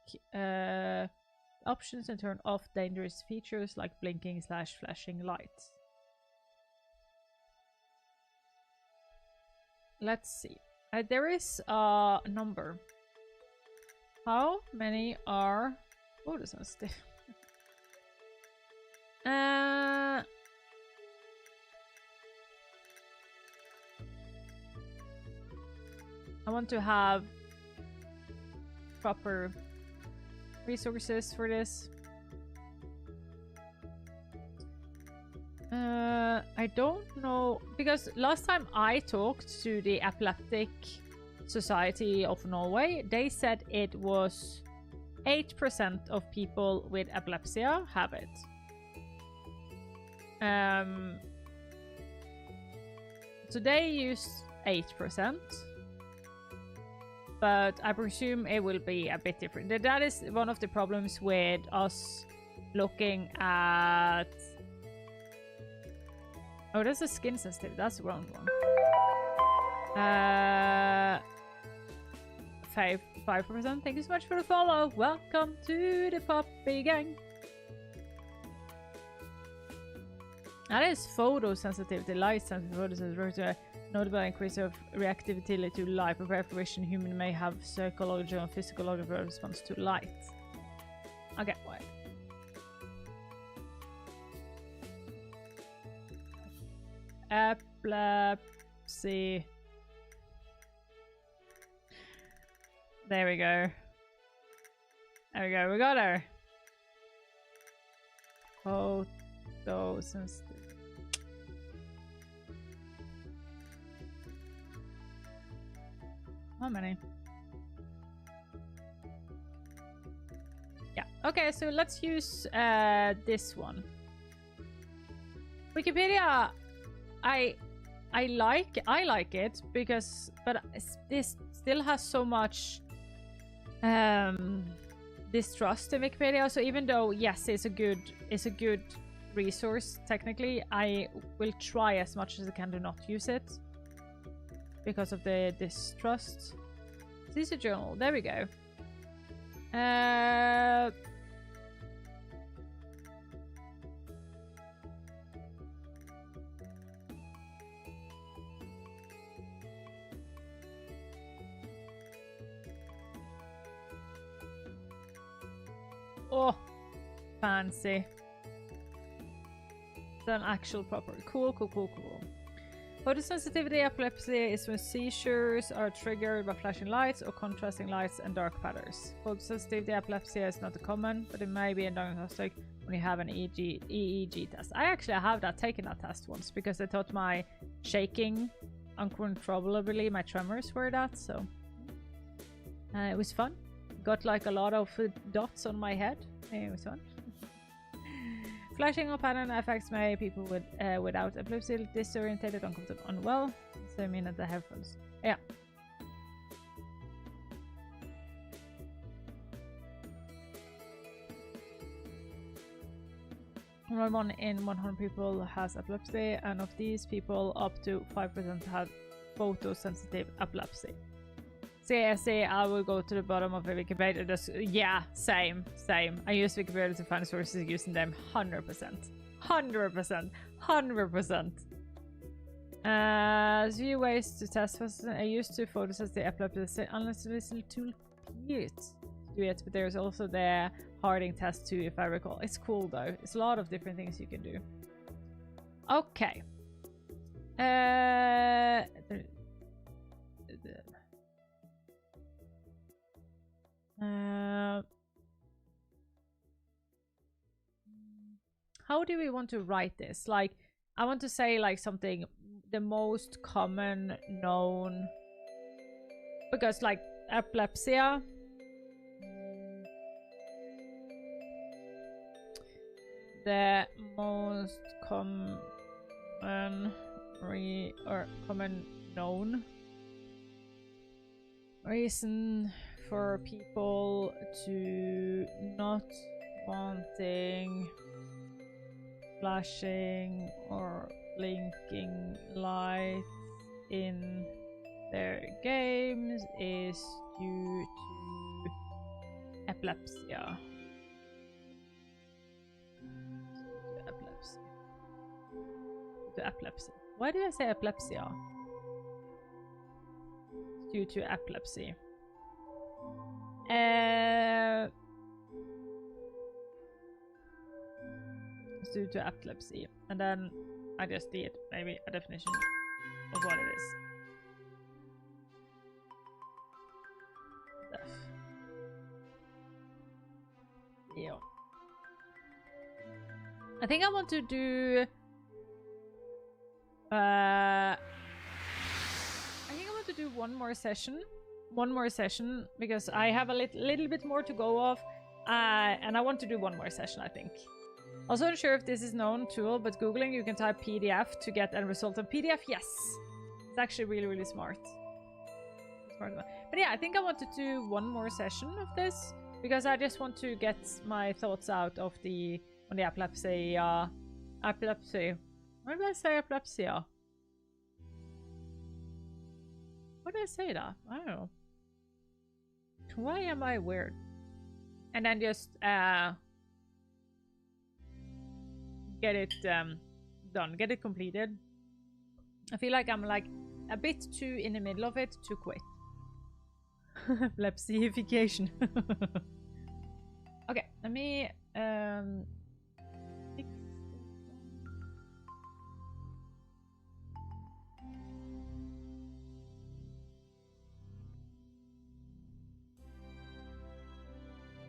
options and turn off dangerous features like blinking / flashing lights. let's see. There is a number. How many are photosensitive? I want to have proper resources for this. I don't know, because last time I talked to the Epileptic Society of Norway, they said it was 8% of people with epilepsy have it. So they use 8%, but I presume it will be a bit different. That is one of the problems with us looking at... Oh, that's a skin sensitive. That's the wrong one. 5%. Thank you so much for the follow. Welcome to the Puppy Gang. That is photosensitivity, light sensitive photosensitivity, notable increase of reactivity to light. Prepared for vision, human may have psychological and physiological response to light. Okay, why? Epilepsy. There we go. There we go. We got her. Photosensitive. How many? Yeah. Okay, so let's use this one. Wikipedia. I like it because, but this still has so much distrust in Wikipedia. So even though yes, it's a good resource technically, I will try as much as I can to not use it because of the distrust. This is a journal. There we go. Oh, fancy. It's an actual proper. Cool. Photosensitivity epilepsy is when seizures are triggered by flashing lights or contrasting lights and dark patterns. Photosensitivity epilepsy is not common, but it may be a diagnostic when you have an EEG test. I actually have taken that test once because I thought my shaking uncontrollably, my tremors were that, so it was fun. Got like a lot of dots on my head. It was fun. Flashing or pattern affects many people with without epilepsy, disorientated, uncomfortable, unwell. So I mean that the headphones. Yeah. One in 100 people has epilepsy, and of these people, up to 5% have photosensitive epilepsy. See, I will go to the bottom of the Wikipedia. Yeah, same. I use Wikipedia to find sources using them 100%. 100%. There's a few ways to test. I used to photosensitive epilepsy unless there's a tool do it, but there's also the Harding test too, if I recall. It's cool though. It's a lot of different things you can do. Okay. How do we want to write this? Like, I want to say like something, the most common known, because like epilepsy, the most common common known reason for people to not wanting flashing or blinking lights in their games is due to epilepsy. To epilepsy. Why did I say epilepsy? due to epilepsy. It's due to epilepsy. And then I just did maybe a definition of what it is. Yeah. I think I want to do I think I want to do one more session because I have a little bit more to go off, and I want to do one more session, I think. Also unsure if this is known tool, but googling you can type PDF to get a result of PDF. Yes, it's actually really smart. But yeah, I think I want to do one more session of this because I just want to get my thoughts out of the epilepsy. Epilepsy. Why did I say epilepsy? Why did I say that? I don't know. Why am I weird? And then just get it done, get it completed. I feel like I'm like a bit too in the middle of it to quit. Epilepsyification. Okay, let me fix.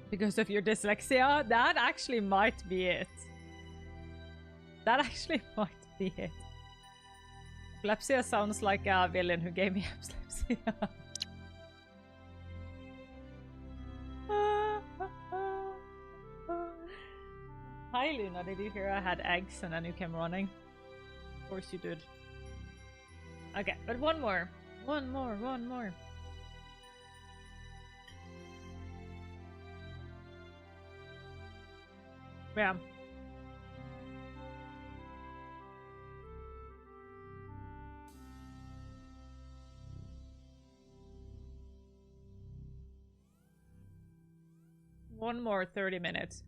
Because of your dyslexia? That actually might be it. That actually might be it. Epilepsia sounds like a villain who gave me epilepsy. Hi Luna, did you hear I had eggs and then you came running? Of course you did. Okay, but one more. One more. Yeah. One more 30 minutes.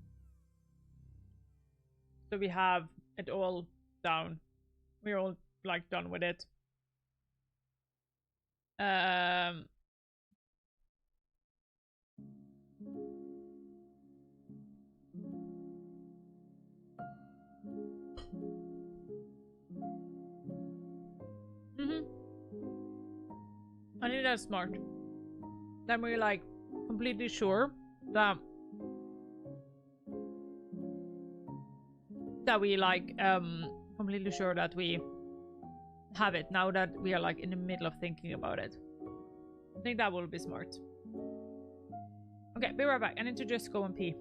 So we have it all down. We're all like done with it. I think that's smart. Then we're like completely sure that we like completely sure that we have it now that we are like in the middle of thinking about it. I think that will be smart. Okay, be right back. I need to just go and pee.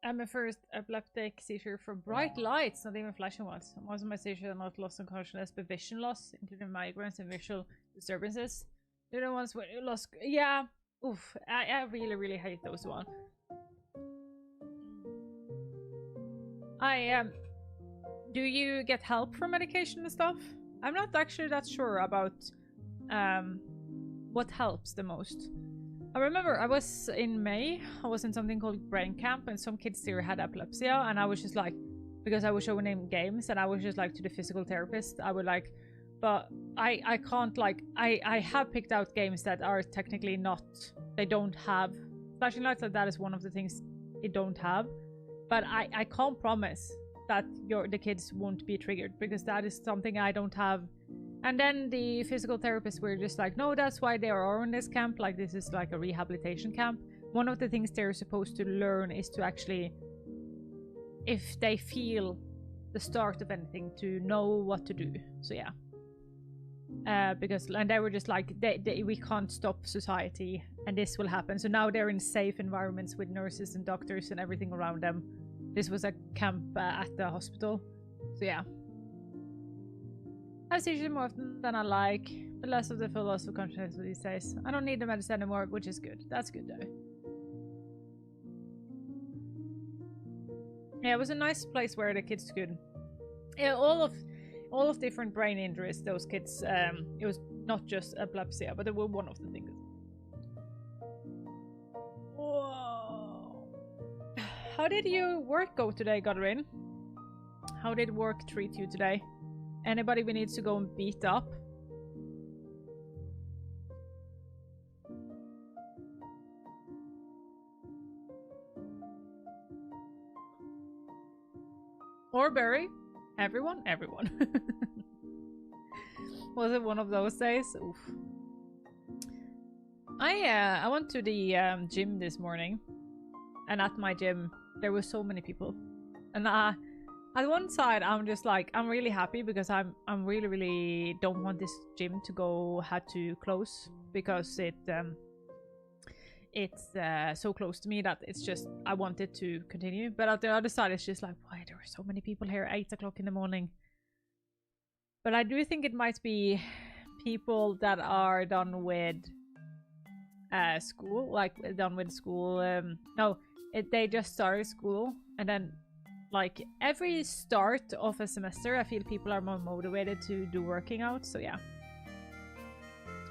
I'm a first epileptic seizure for bright lights, not even flashing ones. Most of my seizures are not loss of consciousness, but vision loss, including migraines and visual disturbances. They're the ones where you lost. Yeah, oof. I really, really hate those ones. Do you get help from medication and stuff? I'm not actually that sure about what helps the most. I remember I was in May, I was in something called brain camp, and some kids there had epilepsy, and I was just like, because I was showing them games, and I was just like to the physical therapist, I would like, but I can't like, I have picked out games that are technically not, they don't have, flashing lights like that is one of the things it don't have, but I can't promise that the kids won't be triggered, because that is something I don't have. And then the physical therapists were just like, no, that's why they are in this camp. Like, this is like a rehabilitation camp. One of the things they're supposed to learn is to actually, if they feel the start of anything, to know what to do. So yeah. Because, and they were just like, we can't stop society and this will happen. So now they're in safe environments with nurses and doctors and everything around them. This was a camp at the hospital. So yeah. I have seizures more often than I like, but less of the full loss of consciousness these days. I don't need the medicine anymore, which is good. That's good though. Yeah, it was a nice place where the kids could... Yeah, all of different brain injuries, those kids, it was not just epilepsy, but they were one of the things. Whoa. How did your work go today, Godwin? How did work treat you today? Anybody we need to go and beat up? Or Barry? Everyone? Everyone. Was it one of those days? Oof. I went to the gym this morning, and at my gym there were so many people, and at one side, I'm just like, I'm really happy because I'm really don't want this gym to had to close, because it's so close to me that it's just, I want it to continue. But at the other side, it's just like, why there are so many people here at 8 o'clock in the morning? But I do think it might be people that are done with school, like done with school. No, they just started school, and then like every start of a semester, I feel people are more motivated to do working out. So yeah,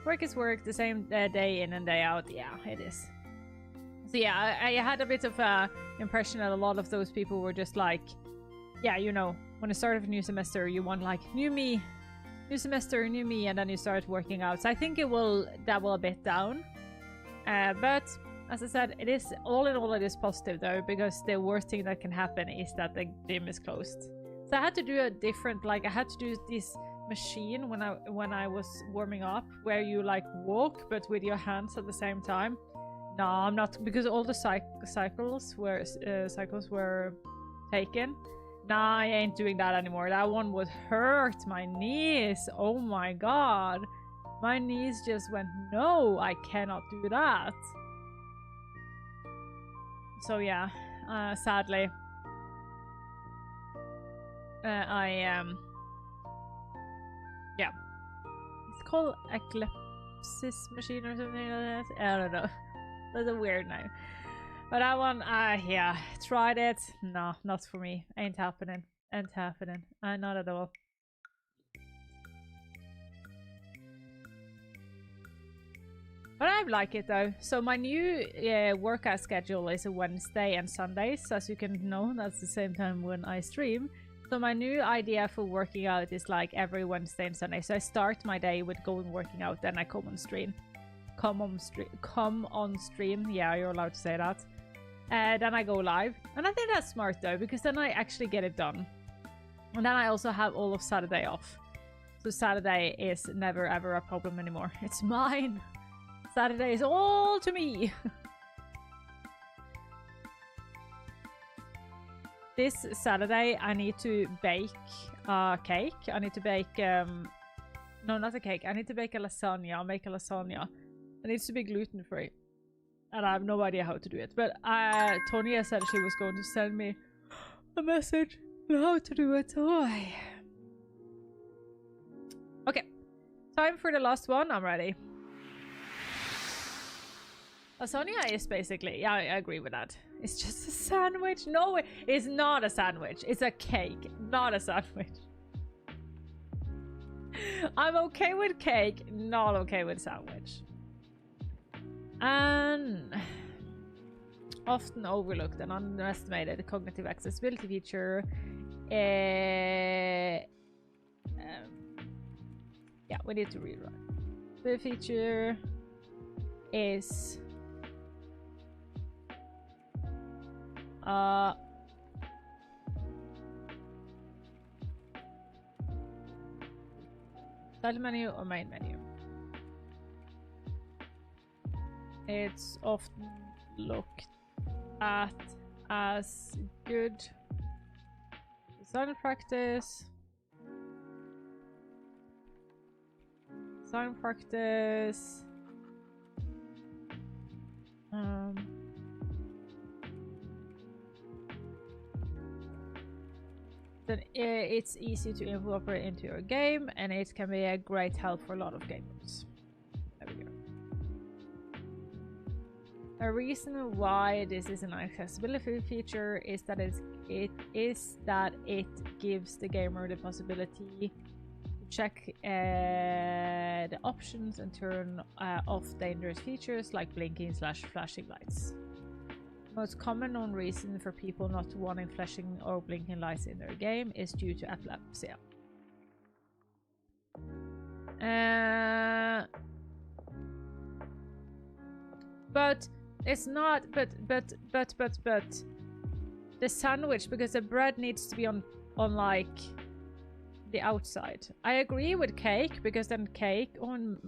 work is work, the same day in and day out. Yeah, it is. So yeah, I had a bit of a impression that a lot of those people were just like, yeah, you know, when you start of a new semester, you want like new me, new semester, new me, and then you start working out. So I think it will dabble a bit down, but as I said, it is, all in all, it is positive though, because the worst thing that can happen is that the gym is closed. So I had to do a different, like I had to do this machine when I was warming up, where you like walk but with your hands at the same time. No, I'm not, because all the cycles were taken. Nah, I ain't doing that anymore. That one would hurt my knees. Oh my god, my knees just went, no, I cannot do that. So yeah, sadly, yeah, it's called Eclipsis machine or something like that. I don't know. That's a weird name. But that one, yeah, tried it. No, not for me. Ain't happening. Ain't happening. Not at all. But I like it though. So my new workout schedule is a Wednesday and Sundays. As you can know, that's the same time when I stream. So my new idea for working out is like every Wednesday and Sunday. So I start my day with going working out, then I come on stream. Come on stream. Yeah, you're allowed to say that. Then I go live. And I think that's smart though, because then I actually get it done. And then I also have all of Saturday off. So Saturday is never ever a problem anymore. It's mine. Saturday is all to me. This Saturday I need to bake a cake. I need to bake no, not a cake. I need to bake a lasagna. I'll make a lasagna. It needs to be gluten-free. and I have no idea how to do it. But Tonya said she was going to send me a message on how to do it. Oh, okay, time for the last one. I'm ready. Lasagna is basically, yeah, I agree with that. It's just a sandwich. No, it's not a sandwich. It's a cake, not a sandwich. I'm okay with cake, not okay with sandwich. And often overlooked and underestimated cognitive accessibility feature. Yeah, we need to rewrite. The feature is title menu or main menu. It's often looked at as good design practice. Design practice. Then it's easy to incorporate into your game, and it can be a great help for a lot of gamers. There we go. A reason why this is an accessibility feature is that it gives the gamer the possibility to check the options and turn off dangerous features like blinking/flashing lights. The most common known reason for people not wanting flashing or blinking lights in their game is due to epilepsy. But it's not. But the sandwich, because the bread needs to be on like the outside. I agree with cake, because then cake on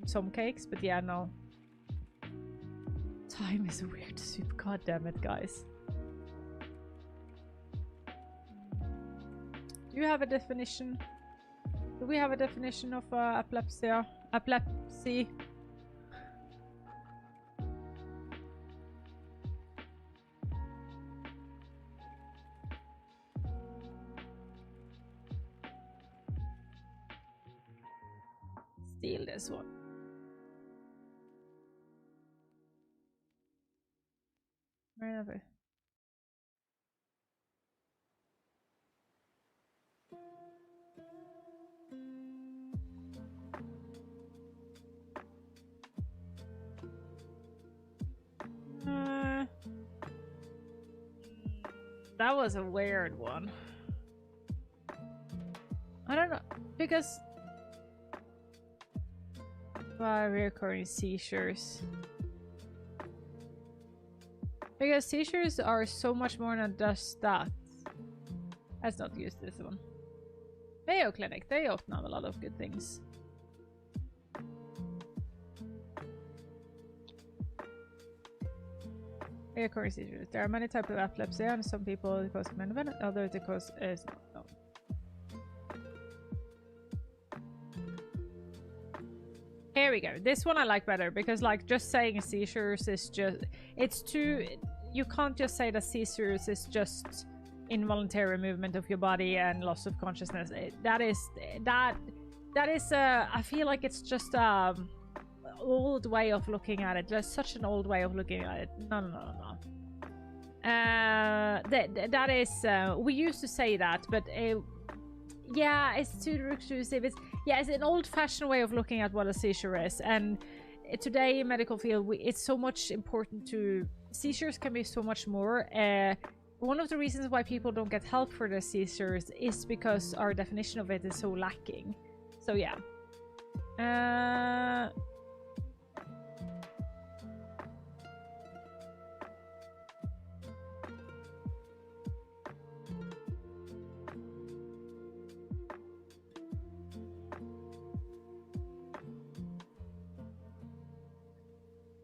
some cakes, but yeah, no. Time is a weird soup. God damn it, guys. Do you have a definition? Do we have a definition of epilepsy? Epilepsy. Steal this one. Wherever. That was a weird one. I don't know, because reoccurring seizures. Because seizures are so much more than just that. Let's not use this one. Mayo Clinic, they often have a lot of good things. Reoccurring seizures. There are many types of epilepsy, and some people it cause command, others it cause is not known. Here we go. This one I like better, because like just saying seizures is just, it's too, you can't just say that seizures is just involuntary movement of your body and loss of consciousness. That is I feel like it's just old way of looking at it. There's such an old way of looking at it. No. That is we used to say that, but yeah, it's too exclusive. It's an old-fashioned way of looking at what a seizure is, and today in medical field it's so much important to, seizures can be so much more. One of the reasons why people don't get help for their seizures is because our definition of it is so lacking. So yeah.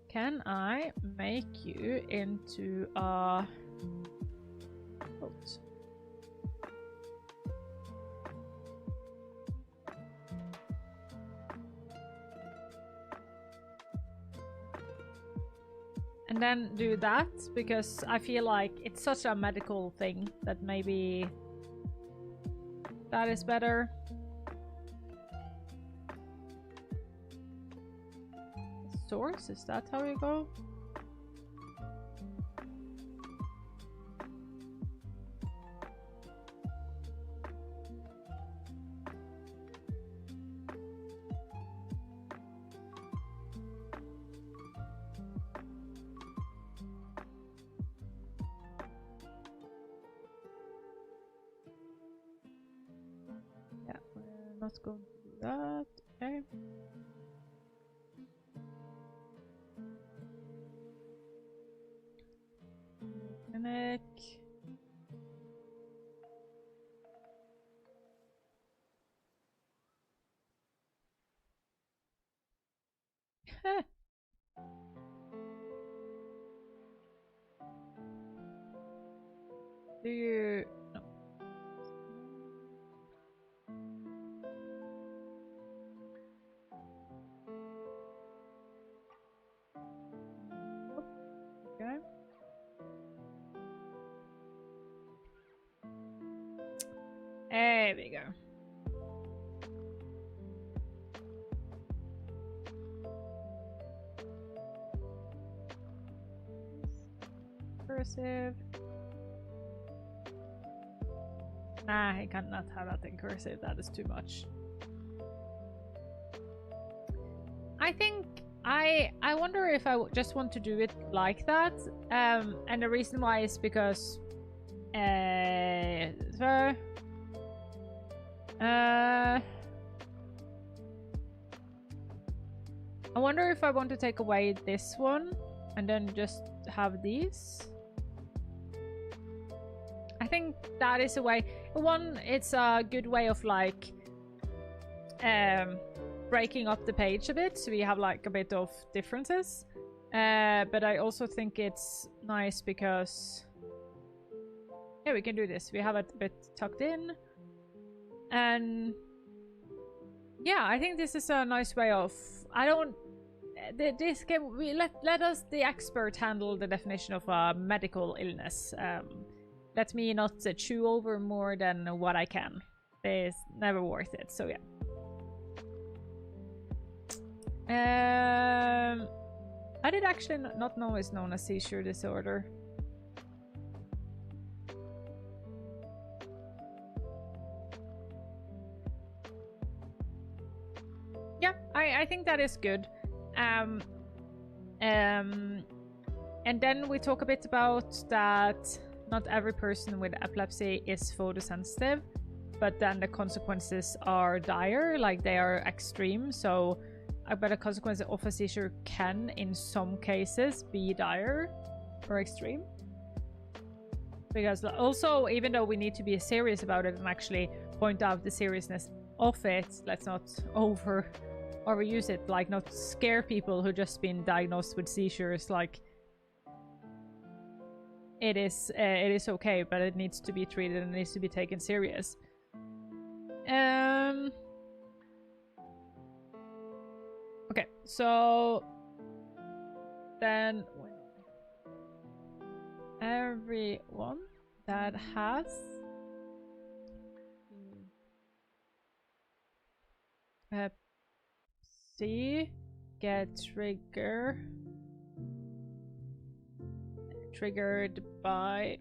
Can I make you into a boat? And then do that, because I feel like it's such a medical thing that maybe that is better. Source, is that how you go? Yeah, we're not going to do that. Okay. Clinic. Do you... No. Okay. There we go. Cursive. Nah, I cannot have that in cursive. That is too much. I think I wonder if I just want to do it like that. And the reason why is because I wonder if I want to take away this one and then just have these. I think that is a way. One, it's a good way of like breaking up the page a bit, so we have like a bit of differences. But I also think it's nice because yeah, we can do this. We have it a bit tucked in, and yeah, I think this is a nice way of. I don't. This game. We let us, the expert, handle the definition of a medical illness. Let me not chew over more than what I can. It's never worth it. So yeah. I did actually not know it's known as seizure disorder. Yeah, I think that is good. And then we talk a bit about that not every person with epilepsy is photosensitive, but then the consequences are dire, like they are extreme. So but a consequence of a seizure can in some cases be dire or extreme. Because also, even though we need to be serious about it and actually point out the seriousness of it, let's not overuse it, like not scare people who just been diagnosed with seizures. Like it is okay, but it needs to be treated and it needs to be taken serious. Okay, so then everyone that has Pepsi get triggered by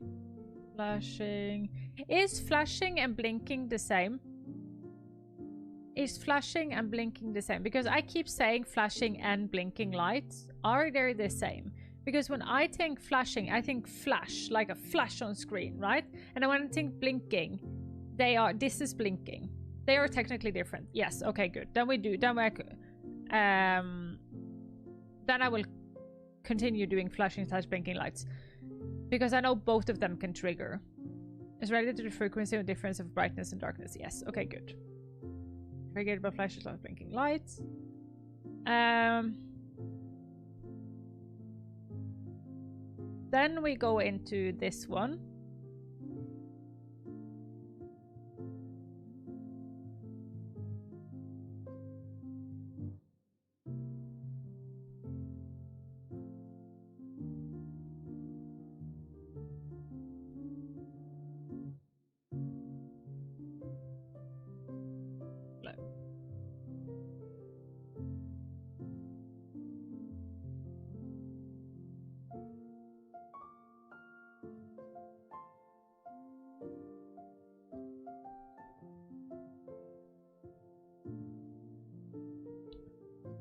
flashing. Is flashing and blinking the same? Is flashing and blinking the same? Because I keep saying flashing and blinking lights. Are they the same? Because when I think flashing, I think flash, like a flash on screen, right? And when I think blinking, this is blinking. They are technically different. Yes, okay, good. Then I will continue doing flashing / blinking lights. Because I know both of them can trigger. It's related to the frequency and difference of brightness and darkness. Yes, okay, good. Triggered by flashes / blinking lights. Then we go into this one.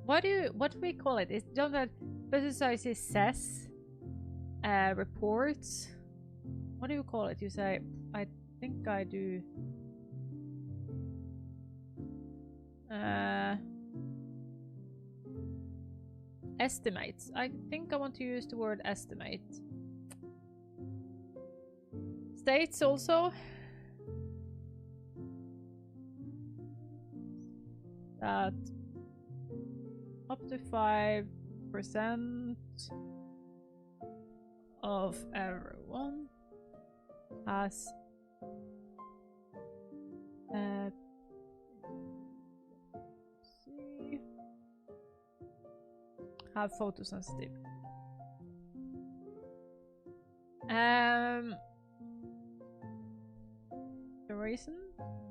what do we call it? Don't that specify says reports? What do you call it? You say, I think I do. Estimates. I think I want to use the word estimate. States also that up to 5% of everyone has have photosensitive. The reason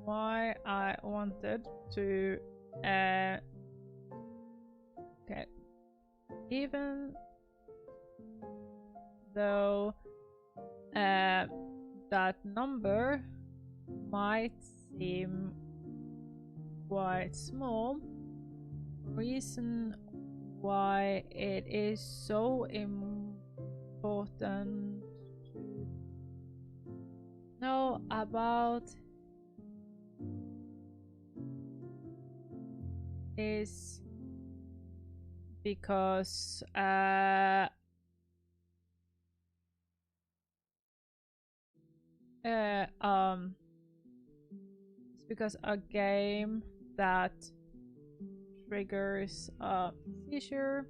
why I wanted to okay, even though that number might seem quite small, reason why it is so important to know about is because it's because a game that triggers a seizure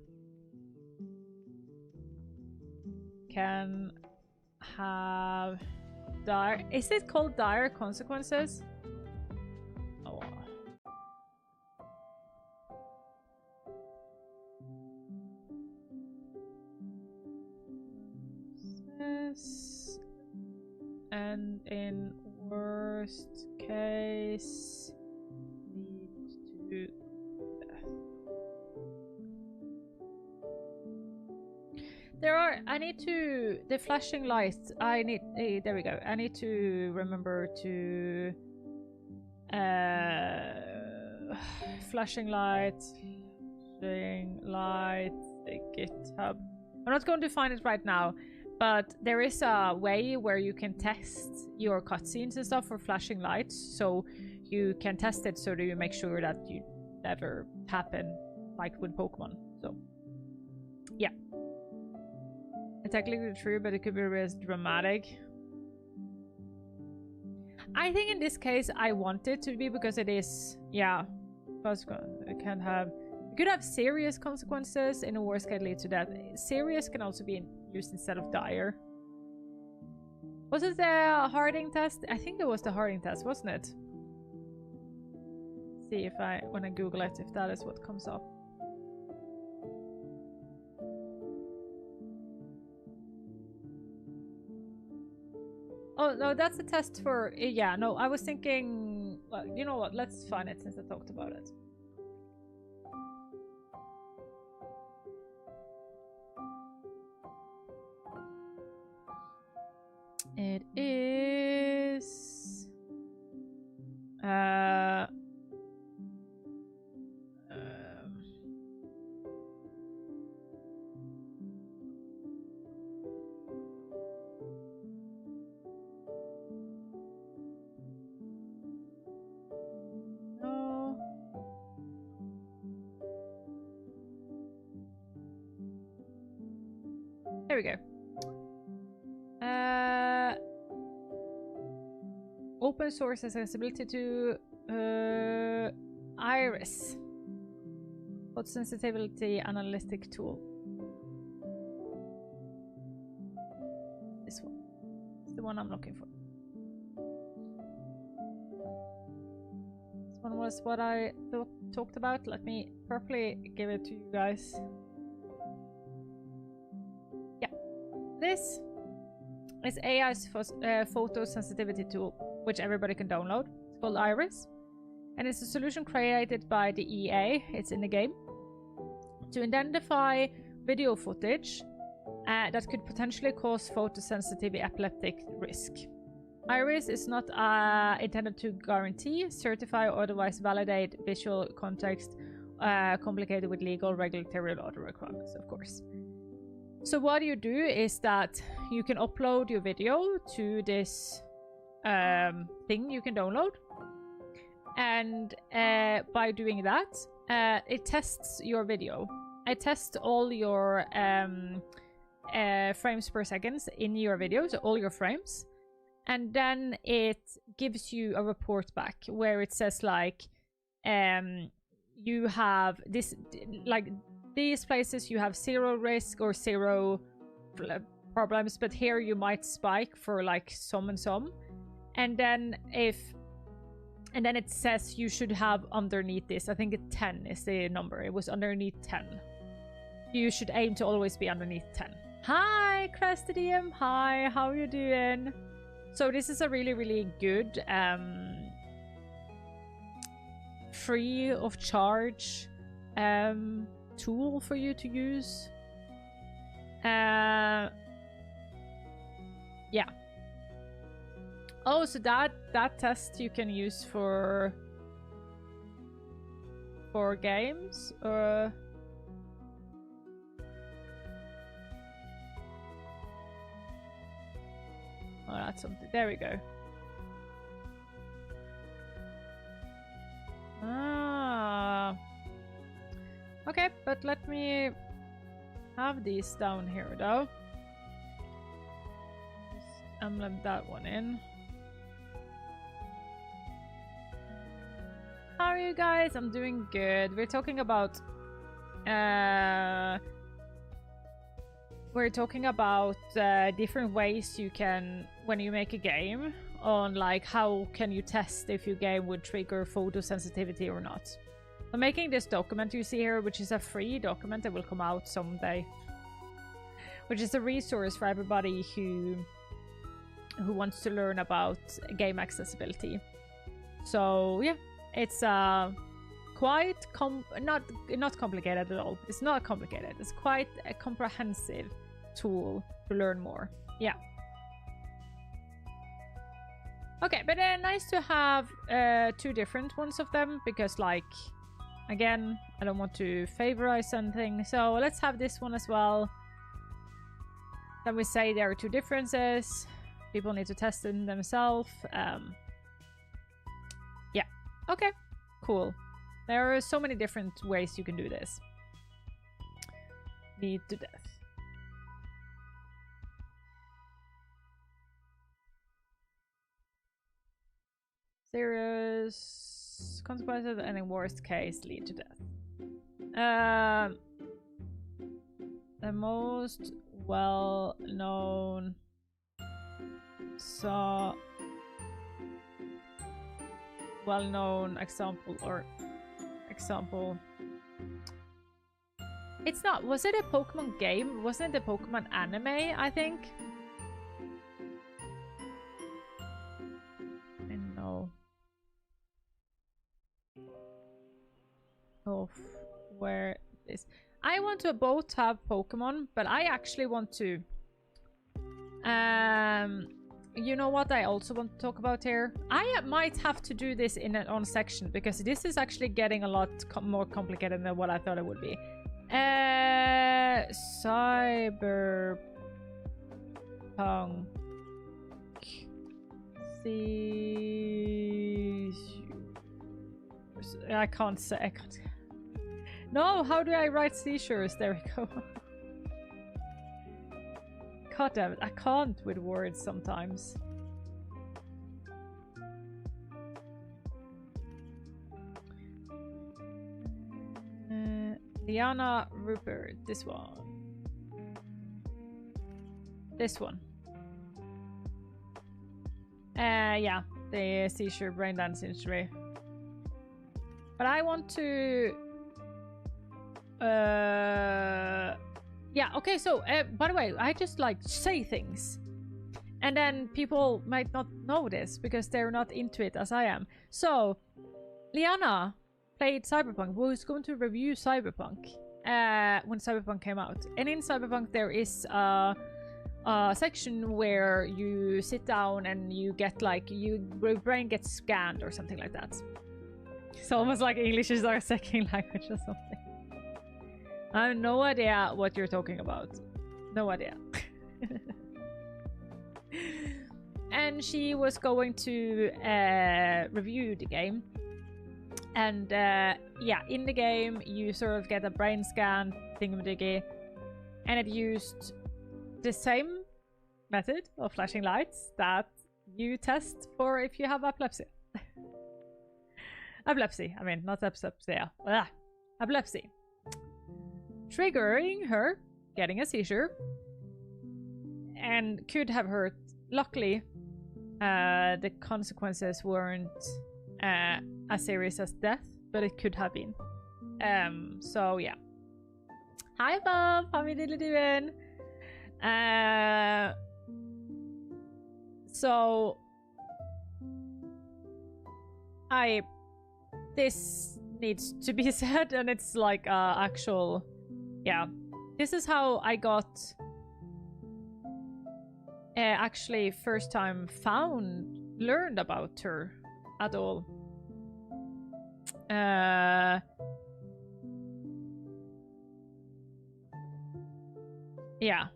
can have dire. Is it called dire consequences? Oh wow. And in worst case lead to death. There are, I need to, the flashing lights, I need, there we go. I need to remember to flashing lights, GitHub. I'm not going to find it right now, but there is a way where you can test your cutscenes and stuff for flashing lights, so you can test it so that you make sure that you never happen like with Pokemon. So yeah, it's technically true, but it could be really dramatic. I think in this case I want it to be, because it is, yeah, because it can have, it could have serious consequences. In a worst case lead to death. Serious can also be used instead of dire. Was it the Harding test? I think it was the Harding test, wasn't it? See if I, when I Google it, if that is what comes up. Oh no, that's a test for, yeah, no, I was thinking, well, you know what, let's find it since I talked about it. It is no. There we go. Open source accessibility to Iris. Photosensitivity analytic tool. This one. It's the one I'm looking for. This one was what I talked about. Let me properly give it to you guys. Yeah. This is AI's photosensitivity tool, which everybody can download. It's called Iris, and it's a solution created by the EA, it's in the game, to identify video footage that could potentially cause photosensitive epileptic risk. Iris is not intended to guarantee, certify, or otherwise validate visual context complicated with legal, regulatory, and other requirements, of course. So what you do is that you can upload your video to this thing you can download. And by doing that, it tests your video. It tests all your frames per second in your video, so all your frames. And then it gives you a report back where it says like, you have this, like these places you have 0 risk or 0 problems, but here you might spike for like some and some. And then it says you should have underneath this, I think 10 is the number. It was underneath 10. You should aim to always be underneath 10. Hi, Crestedium. Hi, how are you doing? So this is a really, really good free of charge tool for you to use. Yeah. Oh, so that test you can use for games, or oh, that's something. There we go. Ah. Okay, but let me have these down here though. Just emblem that one in. How are you guys? I'm doing good. We're talking about different ways you can, when you make a game, on like how can you test if your game would trigger photosensitivity or not. I'm making this document you see here, which is a free document that will come out someday, which is a resource for everybody who wants to learn about game accessibility. So yeah, it's quite not complicated at all. It's not complicated. It's quite a comprehensive tool to learn more. Yeah. Okay, but nice to have 2 different ones of them, because like, again, I don't want to favorize anything. So let's have this one as well. Then we say there are 2 differences. People need to test them themselves. Yeah. Okay, cool. There are so many different ways you can do this. Bleed to death. Serious consequences and in worst case lead to death. The most well-known example. It's not. Was it a Pokemon game? Wasn't it a Pokemon anime, I think? I know. Of where this. I want to both have Pokemon, but I actually want to. You know what I also want to talk about here? I might have to do this in an on section, because this is actually getting a lot more complicated than what I thought it would be. Cyberpunk. I can't say. No, how do I write seizures? There we go. God damn it, I can't with words sometimes. Liana Rupert, this one. This one. Yeah, the seizure brain dance injury. But I want to... Yeah, okay, so, by the way, I just, like, say things. And then people might not know this, because they're not into it as I am. So, Liana played Cyberpunk, was going to review Cyberpunk when Cyberpunk came out. And in Cyberpunk there is a section where you sit down and you get, like, your brain gets scanned or something like that. It's almost like English is our second language or something. I have no idea what you're talking about. No idea. And she was going to review the game. And yeah, in the game you sort of get a brain scan thingamadiggy, and it used the same method of flashing lights that you test for if you have epilepsy. Epilepsy, I mean, not epilepsy. Epilepsy. Triggering her getting a seizure, and could have hurt. Luckily, the consequences weren't as serious as death, but it could have been. So yeah. Hi Bob, how are you doing? So this needs to be said, and it's like actual, yeah. This is how I got actually first time learned about her at all. Yeah.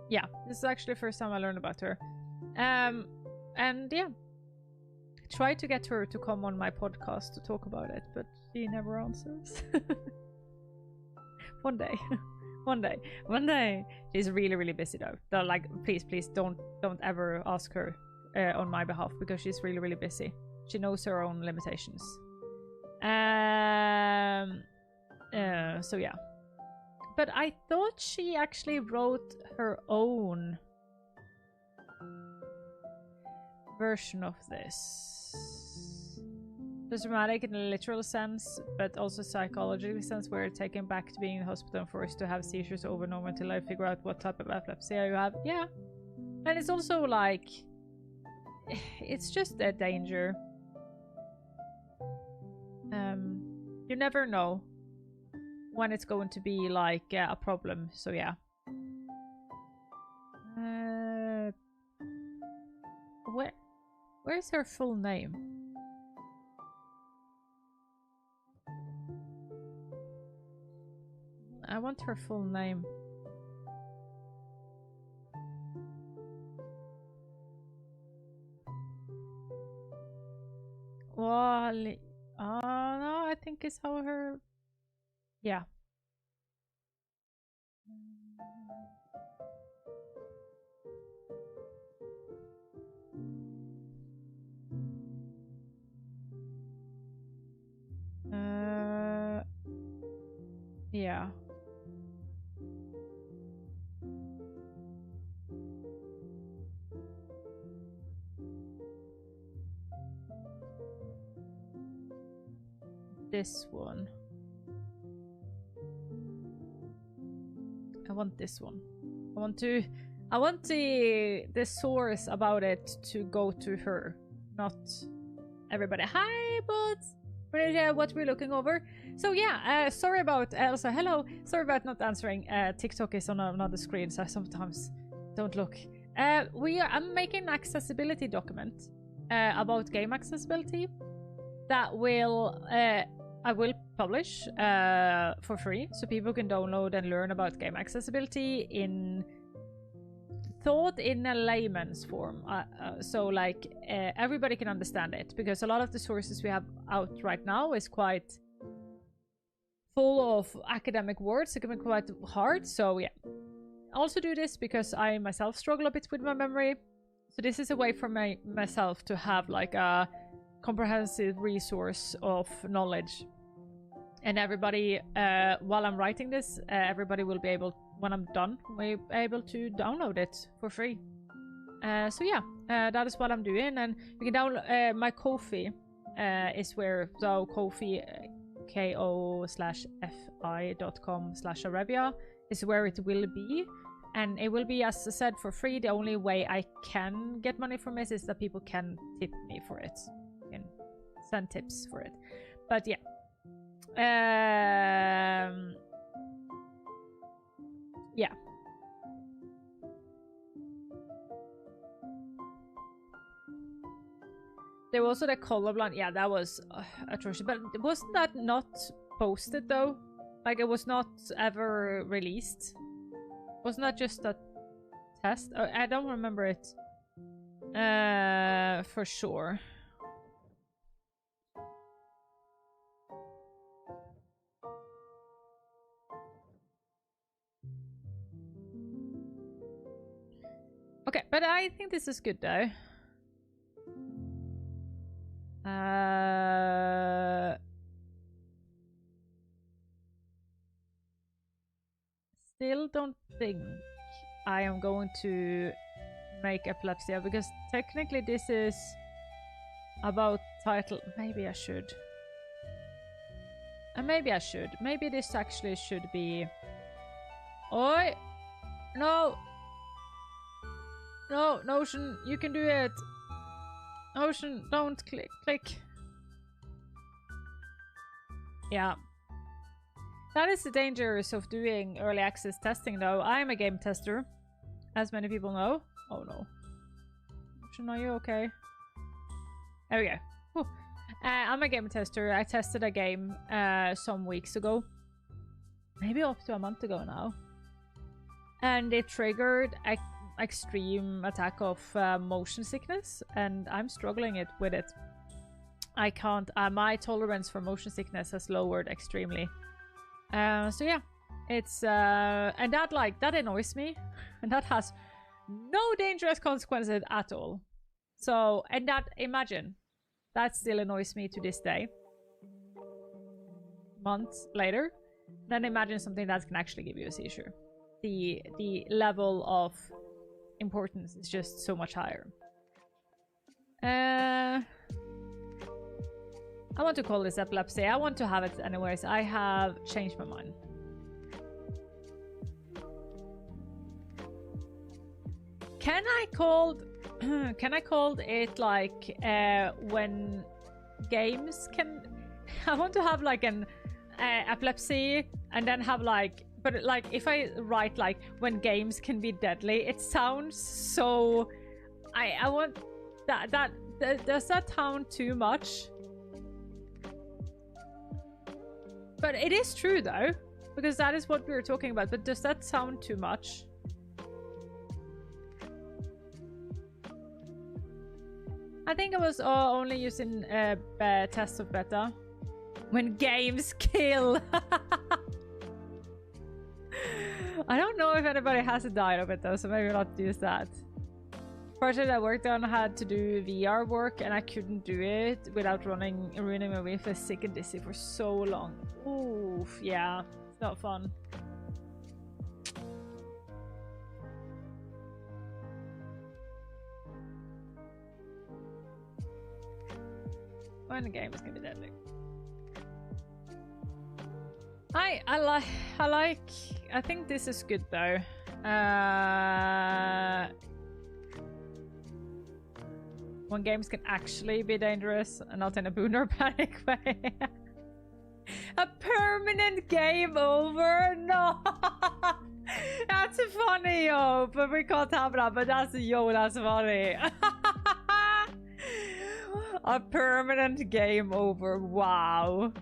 Yeah, this is actually the first time I learned about her. And yeah. Tried to get her to come on my podcast to talk about it, but she never answers. One day. One day. She's really, really busy though. So, like, please don't ever ask her on my behalf, because she's really, really busy. She knows her own limitations. So yeah. But I thought she actually wrote her own version of this. It's dramatic in a literal sense, but also psychological sense, where you're taken back to being in the hospital and forced to have seizures over and over until I figure out what type of epilepsy you have. Yeah. And it's also like, it's just a danger. You never know when it's going to be like a problem, so yeah. Where's her full name? I want her full name. Well, no, I think it's how her... Yeah. Yeah. This one. I want this one. I want the source about it to go to her, not everybody. Hi, but what we're looking over. So yeah, sorry about Elsa. Hello. Sorry about not answering. TikTok is on another screen, so I sometimes don't look. I'm making an accessibility document about game accessibility that will I will publish for free, so people can download and learn about game accessibility in a layman's form, so like everybody can understand it, because a lot of the sources we have out right now is quite full of academic words. It can be quite hard, so yeah. I also do this because I myself struggle a bit with my memory, so this is a way for myself to have like a comprehensive resource of knowledge, and everybody, while I'm writing this, everybody will be able, when I'm done, we'll be able to download it for free. So yeah, that is what I'm doing, and you can download my Ko-fi is where, so Ko-fi, ko/fi.com/Arevia is where it will be, and it will be, as I said, for free. The only way I can get money from it is that people can tip me for it, and send tips for it. But yeah, yeah. There was also the colorblind. Yeah, that was atrocious. But wasn't that not posted though? Like it was not ever released. Wasn't that just a test? Oh, I don't remember it. For sure. Okay, but I think this is good though. Still don't think I am going to make Epilepsia because technically this is about title. Maybe I should. And maybe I should. Maybe this actually should be... Oi! No! No, Notion, you can do it! Notion, don't click. Yeah. That is the dangers of doing early access testing though. I am a game tester, as many people know. Oh no. Notion, are you okay? There we go. Whew. I'm a game tester. I tested a game some weeks ago. Maybe up to a month ago now. And it triggered an extreme attack of motion sickness. And I'm struggling with it. I can't... my tolerance for motion sickness has lowered extremely. So yeah. It's... and that annoys me. And that has no dangerous consequences at all. So, and that... Imagine... That still annoys me to this day. Months later. Then imagine something that can actually give you a seizure. The level of importance is just so much higher. I want to call this epilepsy. I want to have it anyways. I have changed my mind. Can I call it like when games can... I want to have like an epilepsy and then have like... But like if I write like when games can be deadly, it sounds so... I want... Does that sound too much? But it is true though, because that is what we were talking about. But does that sound too much? I think I was only using tests of beta. When games kill! I don't know if anybody has died of it though, so maybe not use that. Project I worked on had to do VR work and I couldn't do it without ruining my way for sick and dizzy for so long. Oof, yeah, it's not fun. When the game is gonna be deadly. I think this is good though. When games can actually be dangerous and not in a boon or panic way. A permanent game over? No! That's funny, yo! But we can't have that, but that's funny. A permanent game over. Wow.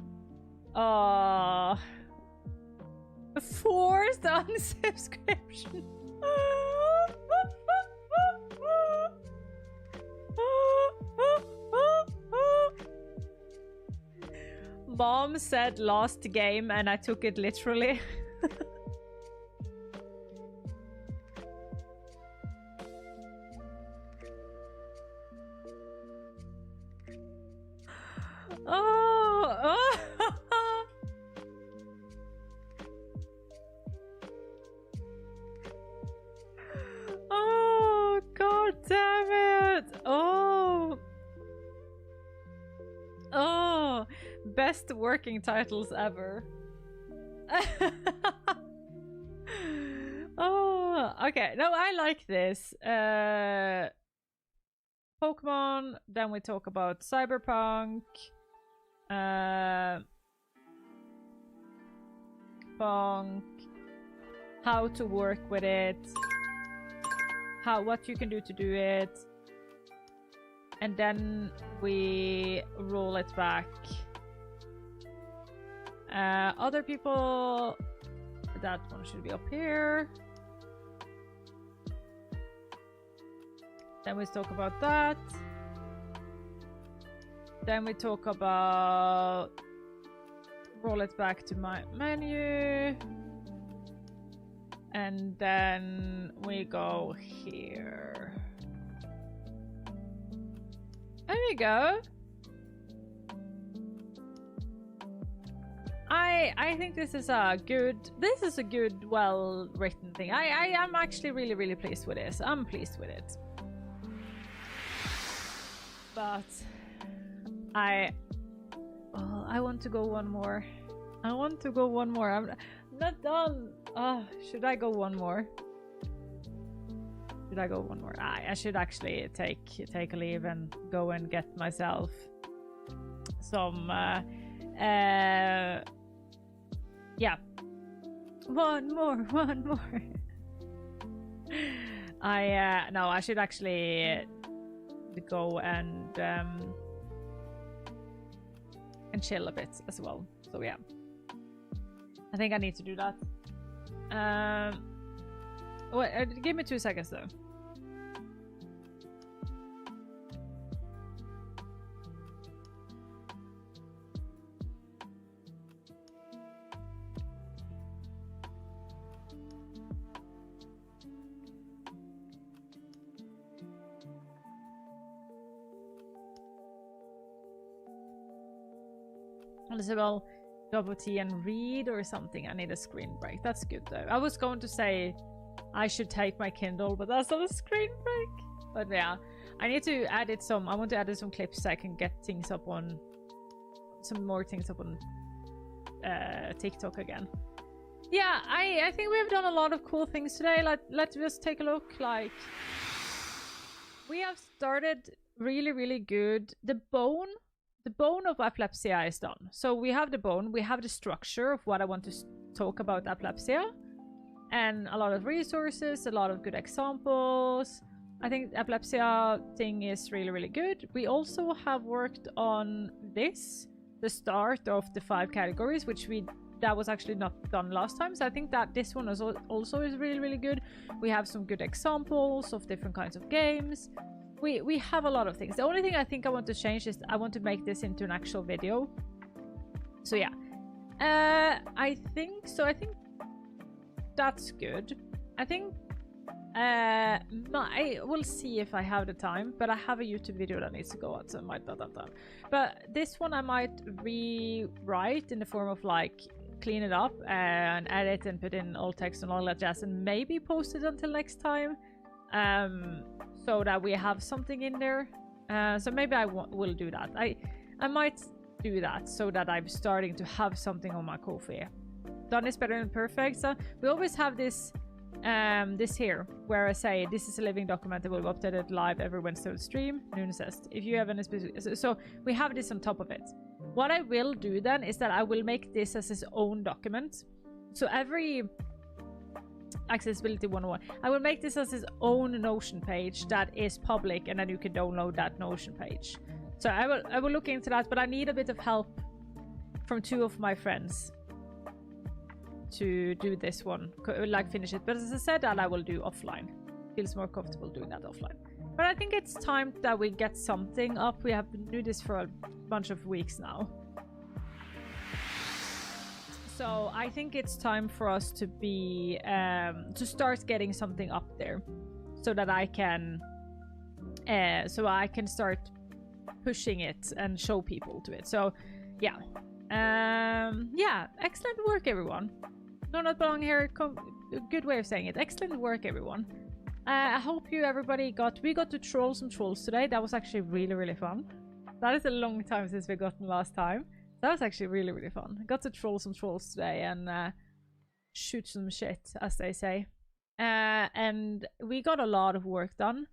Forced unsubscription. Mom said lost game and I took it literally. Oh, god damn it. Oh, best working titles ever. Oh, okay. No, I like this. Pokemon, then we talk about Cyberpunk. Punk. How to work with it. What you can do to do it. and then we roll it back. Other people, that one should be up here. Then we talk about that. Then we talk about roll it back to my menu. And then we go here. There we go. I think this is a good, well written thing. I am actually really pleased with this. I'm pleased with it. But I want to go one more. I'm not done. Oh, should I go one more? I should actually take a leave and go and get myself some yeah, one more. I should actually go and chill a bit as well. So yeah, I think I need to do that. Wait, give me 2 seconds though. Well, cup of tea and read or something. I need a screen break. That's good though. I was going to say I should take my Kindle, but that's not a screen break. But yeah, I need to edit some. I want to edit some clips so I can get things up on some more things up on TikTok again. Yeah, I think we've done a lot of cool things today. Let's just take a look. Like, we have started really good. The bone of Aplepsia is done. So we have the bone, we have the structure of what I want to talk about Aplepsia, and a lot of resources, a lot of good examples. I think the Aplepsia thing is really good. We also have worked on this, the start of the 5 categories, which that was actually not done last time. So I think that this one also is really good. We have some good examples of different kinds of games. We have a lot of things. The only thing I think I want to change is I want to make this into an actual video. So yeah, I think that's good. I think I will see if I have the time, but I have a YouTube video that needs to go out, so I might not have time. But this one I might rewrite in the form of like clean it up and edit and put in alt text and all that jazz, and maybe post it until next time. So that we have something in there. So maybe I will do that. I might do that so that I'm starting to have something on my Ko-fi. Done is better than perfect. So we always have this here where I say this is a living document that will be updated live every Wednesday on stream, noon assist. If you have any specific, so we have this on top of it. What I will do then is that I will make this as its own document. So every Accessibility 101, I will make this as its own Notion page that is public, and then you can download that Notion page. So I will look into that, but I need a bit of help from 2 of my friends to do this one, like finish it. But as I said, that I will do offline. Feels more comfortable doing that offline. But I think it's time that we get something up. We have been doing this for a bunch of weeks now. So I think it's time for us to be to start getting something up there, so that I can start pushing it and show people to it. So yeah, excellent work everyone. No, not belong here. Good way of saying it. Excellent work everyone. I hope we got to troll some trolls today. That was actually really fun. That is a long time since we got them last time. That was actually really fun. I got to troll some trolls today and shoot some shit, as they say. And we got a lot of work done.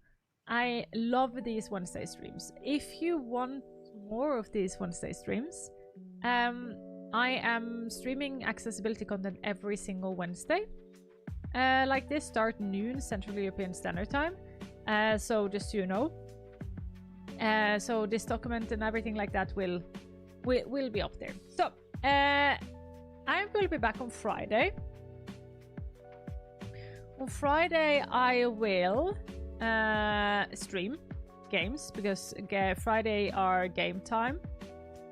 I love these Wednesday streams. If you want more of these Wednesday streams, I am streaming accessibility content every single Wednesday. Like this, start noon Central European Standard Time. So just so you know. So this document and everything like that will be up there. So I will be back on Friday. On Friday I will stream games because Friday are game time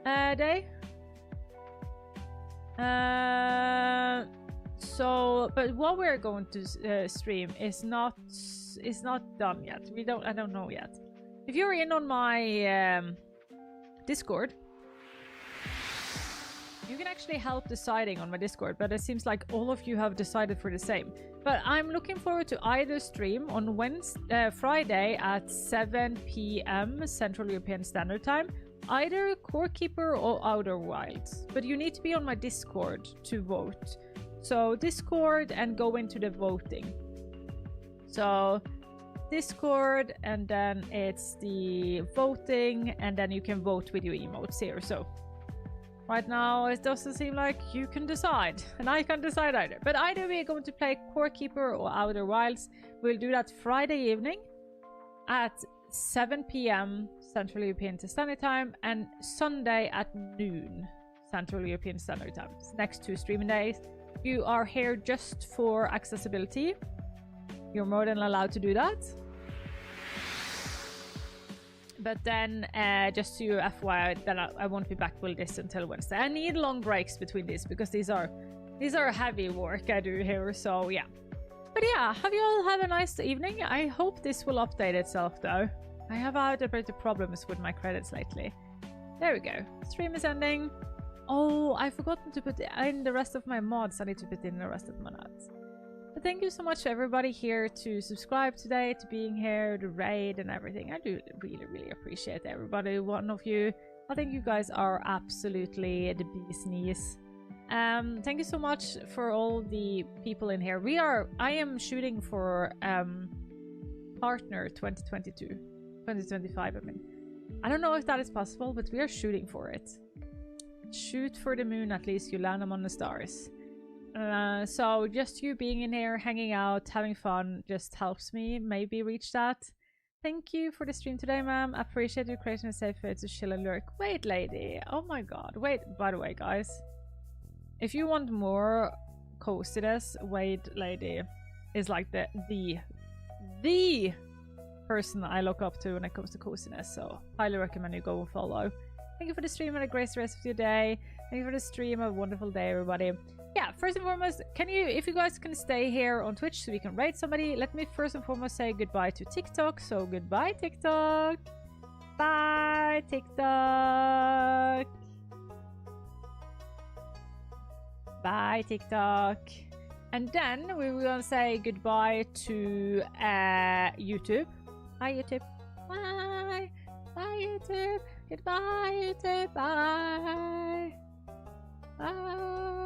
day. So, but what we're going to stream is not done yet. I don't know yet. If you're in on my Discord, you can actually help deciding on my Discord, but it seems like all of you have decided for the same. But I'm looking forward to either stream on Friday at 7 p.m. Central European Standard Time, either Core Keeper or Outer Wilds. But you need to be on my Discord to vote. So Discord and go into the voting. So Discord and then it's the voting and then you can vote with your emotes here. So right now it doesn't seem like you can decide and I can't decide either. But either we're going to play Core Keeper or Outer Wilds. We'll do that Friday evening at 7 p.m. Central European Standard Time and Sunday at noon Central European Standard Time. It's next 2 streaming days. You are here just for accessibility. You're more than allowed to do that. But then, just to FYI, that I won't be back with this until Wednesday. I need long breaks between these because these are heavy work I do here. So yeah. But yeah, have you all have a nice evening? I hope this will update itself though. I have had a bit of problems with my credits lately. There we go. Stream is ending. Oh, I've forgotten to put in the rest of my mods. I need to put in the rest of my mods. But thank you so much to everybody here to subscribe today, to being here, the raid and everything. I do really appreciate everybody, one of you. I think you guys are absolutely the bee's knees. Thank you so much for all the people in here. I am shooting for Partner 2025, I mean. I don't know if that is possible, but we are shooting for it. Shoot for the moon, at least you land them on the stars. So just you being in here, hanging out, having fun just helps me maybe reach that. Thank you for the stream today, ma'am. Appreciate you creating a safe way to chill and lurk. Wait, lady. Oh my god. Wait, by the way, guys. If you want more coziness, Wait Lady is like the person I look up to when it comes to coziness. So highly recommend you go and follow. Thank you for the stream and a great rest of your day. Thank you for the stream. Have a wonderful day, everybody. Yeah, first and foremost, if you guys can stay here on Twitch so we can raid somebody, let me first and foremost say goodbye to TikTok. So goodbye, TikTok. Bye, TikTok. Bye, TikTok. And then we will say goodbye to YouTube. Bye, YouTube. Bye. Bye, YouTube. Goodbye, YouTube. Bye. Bye.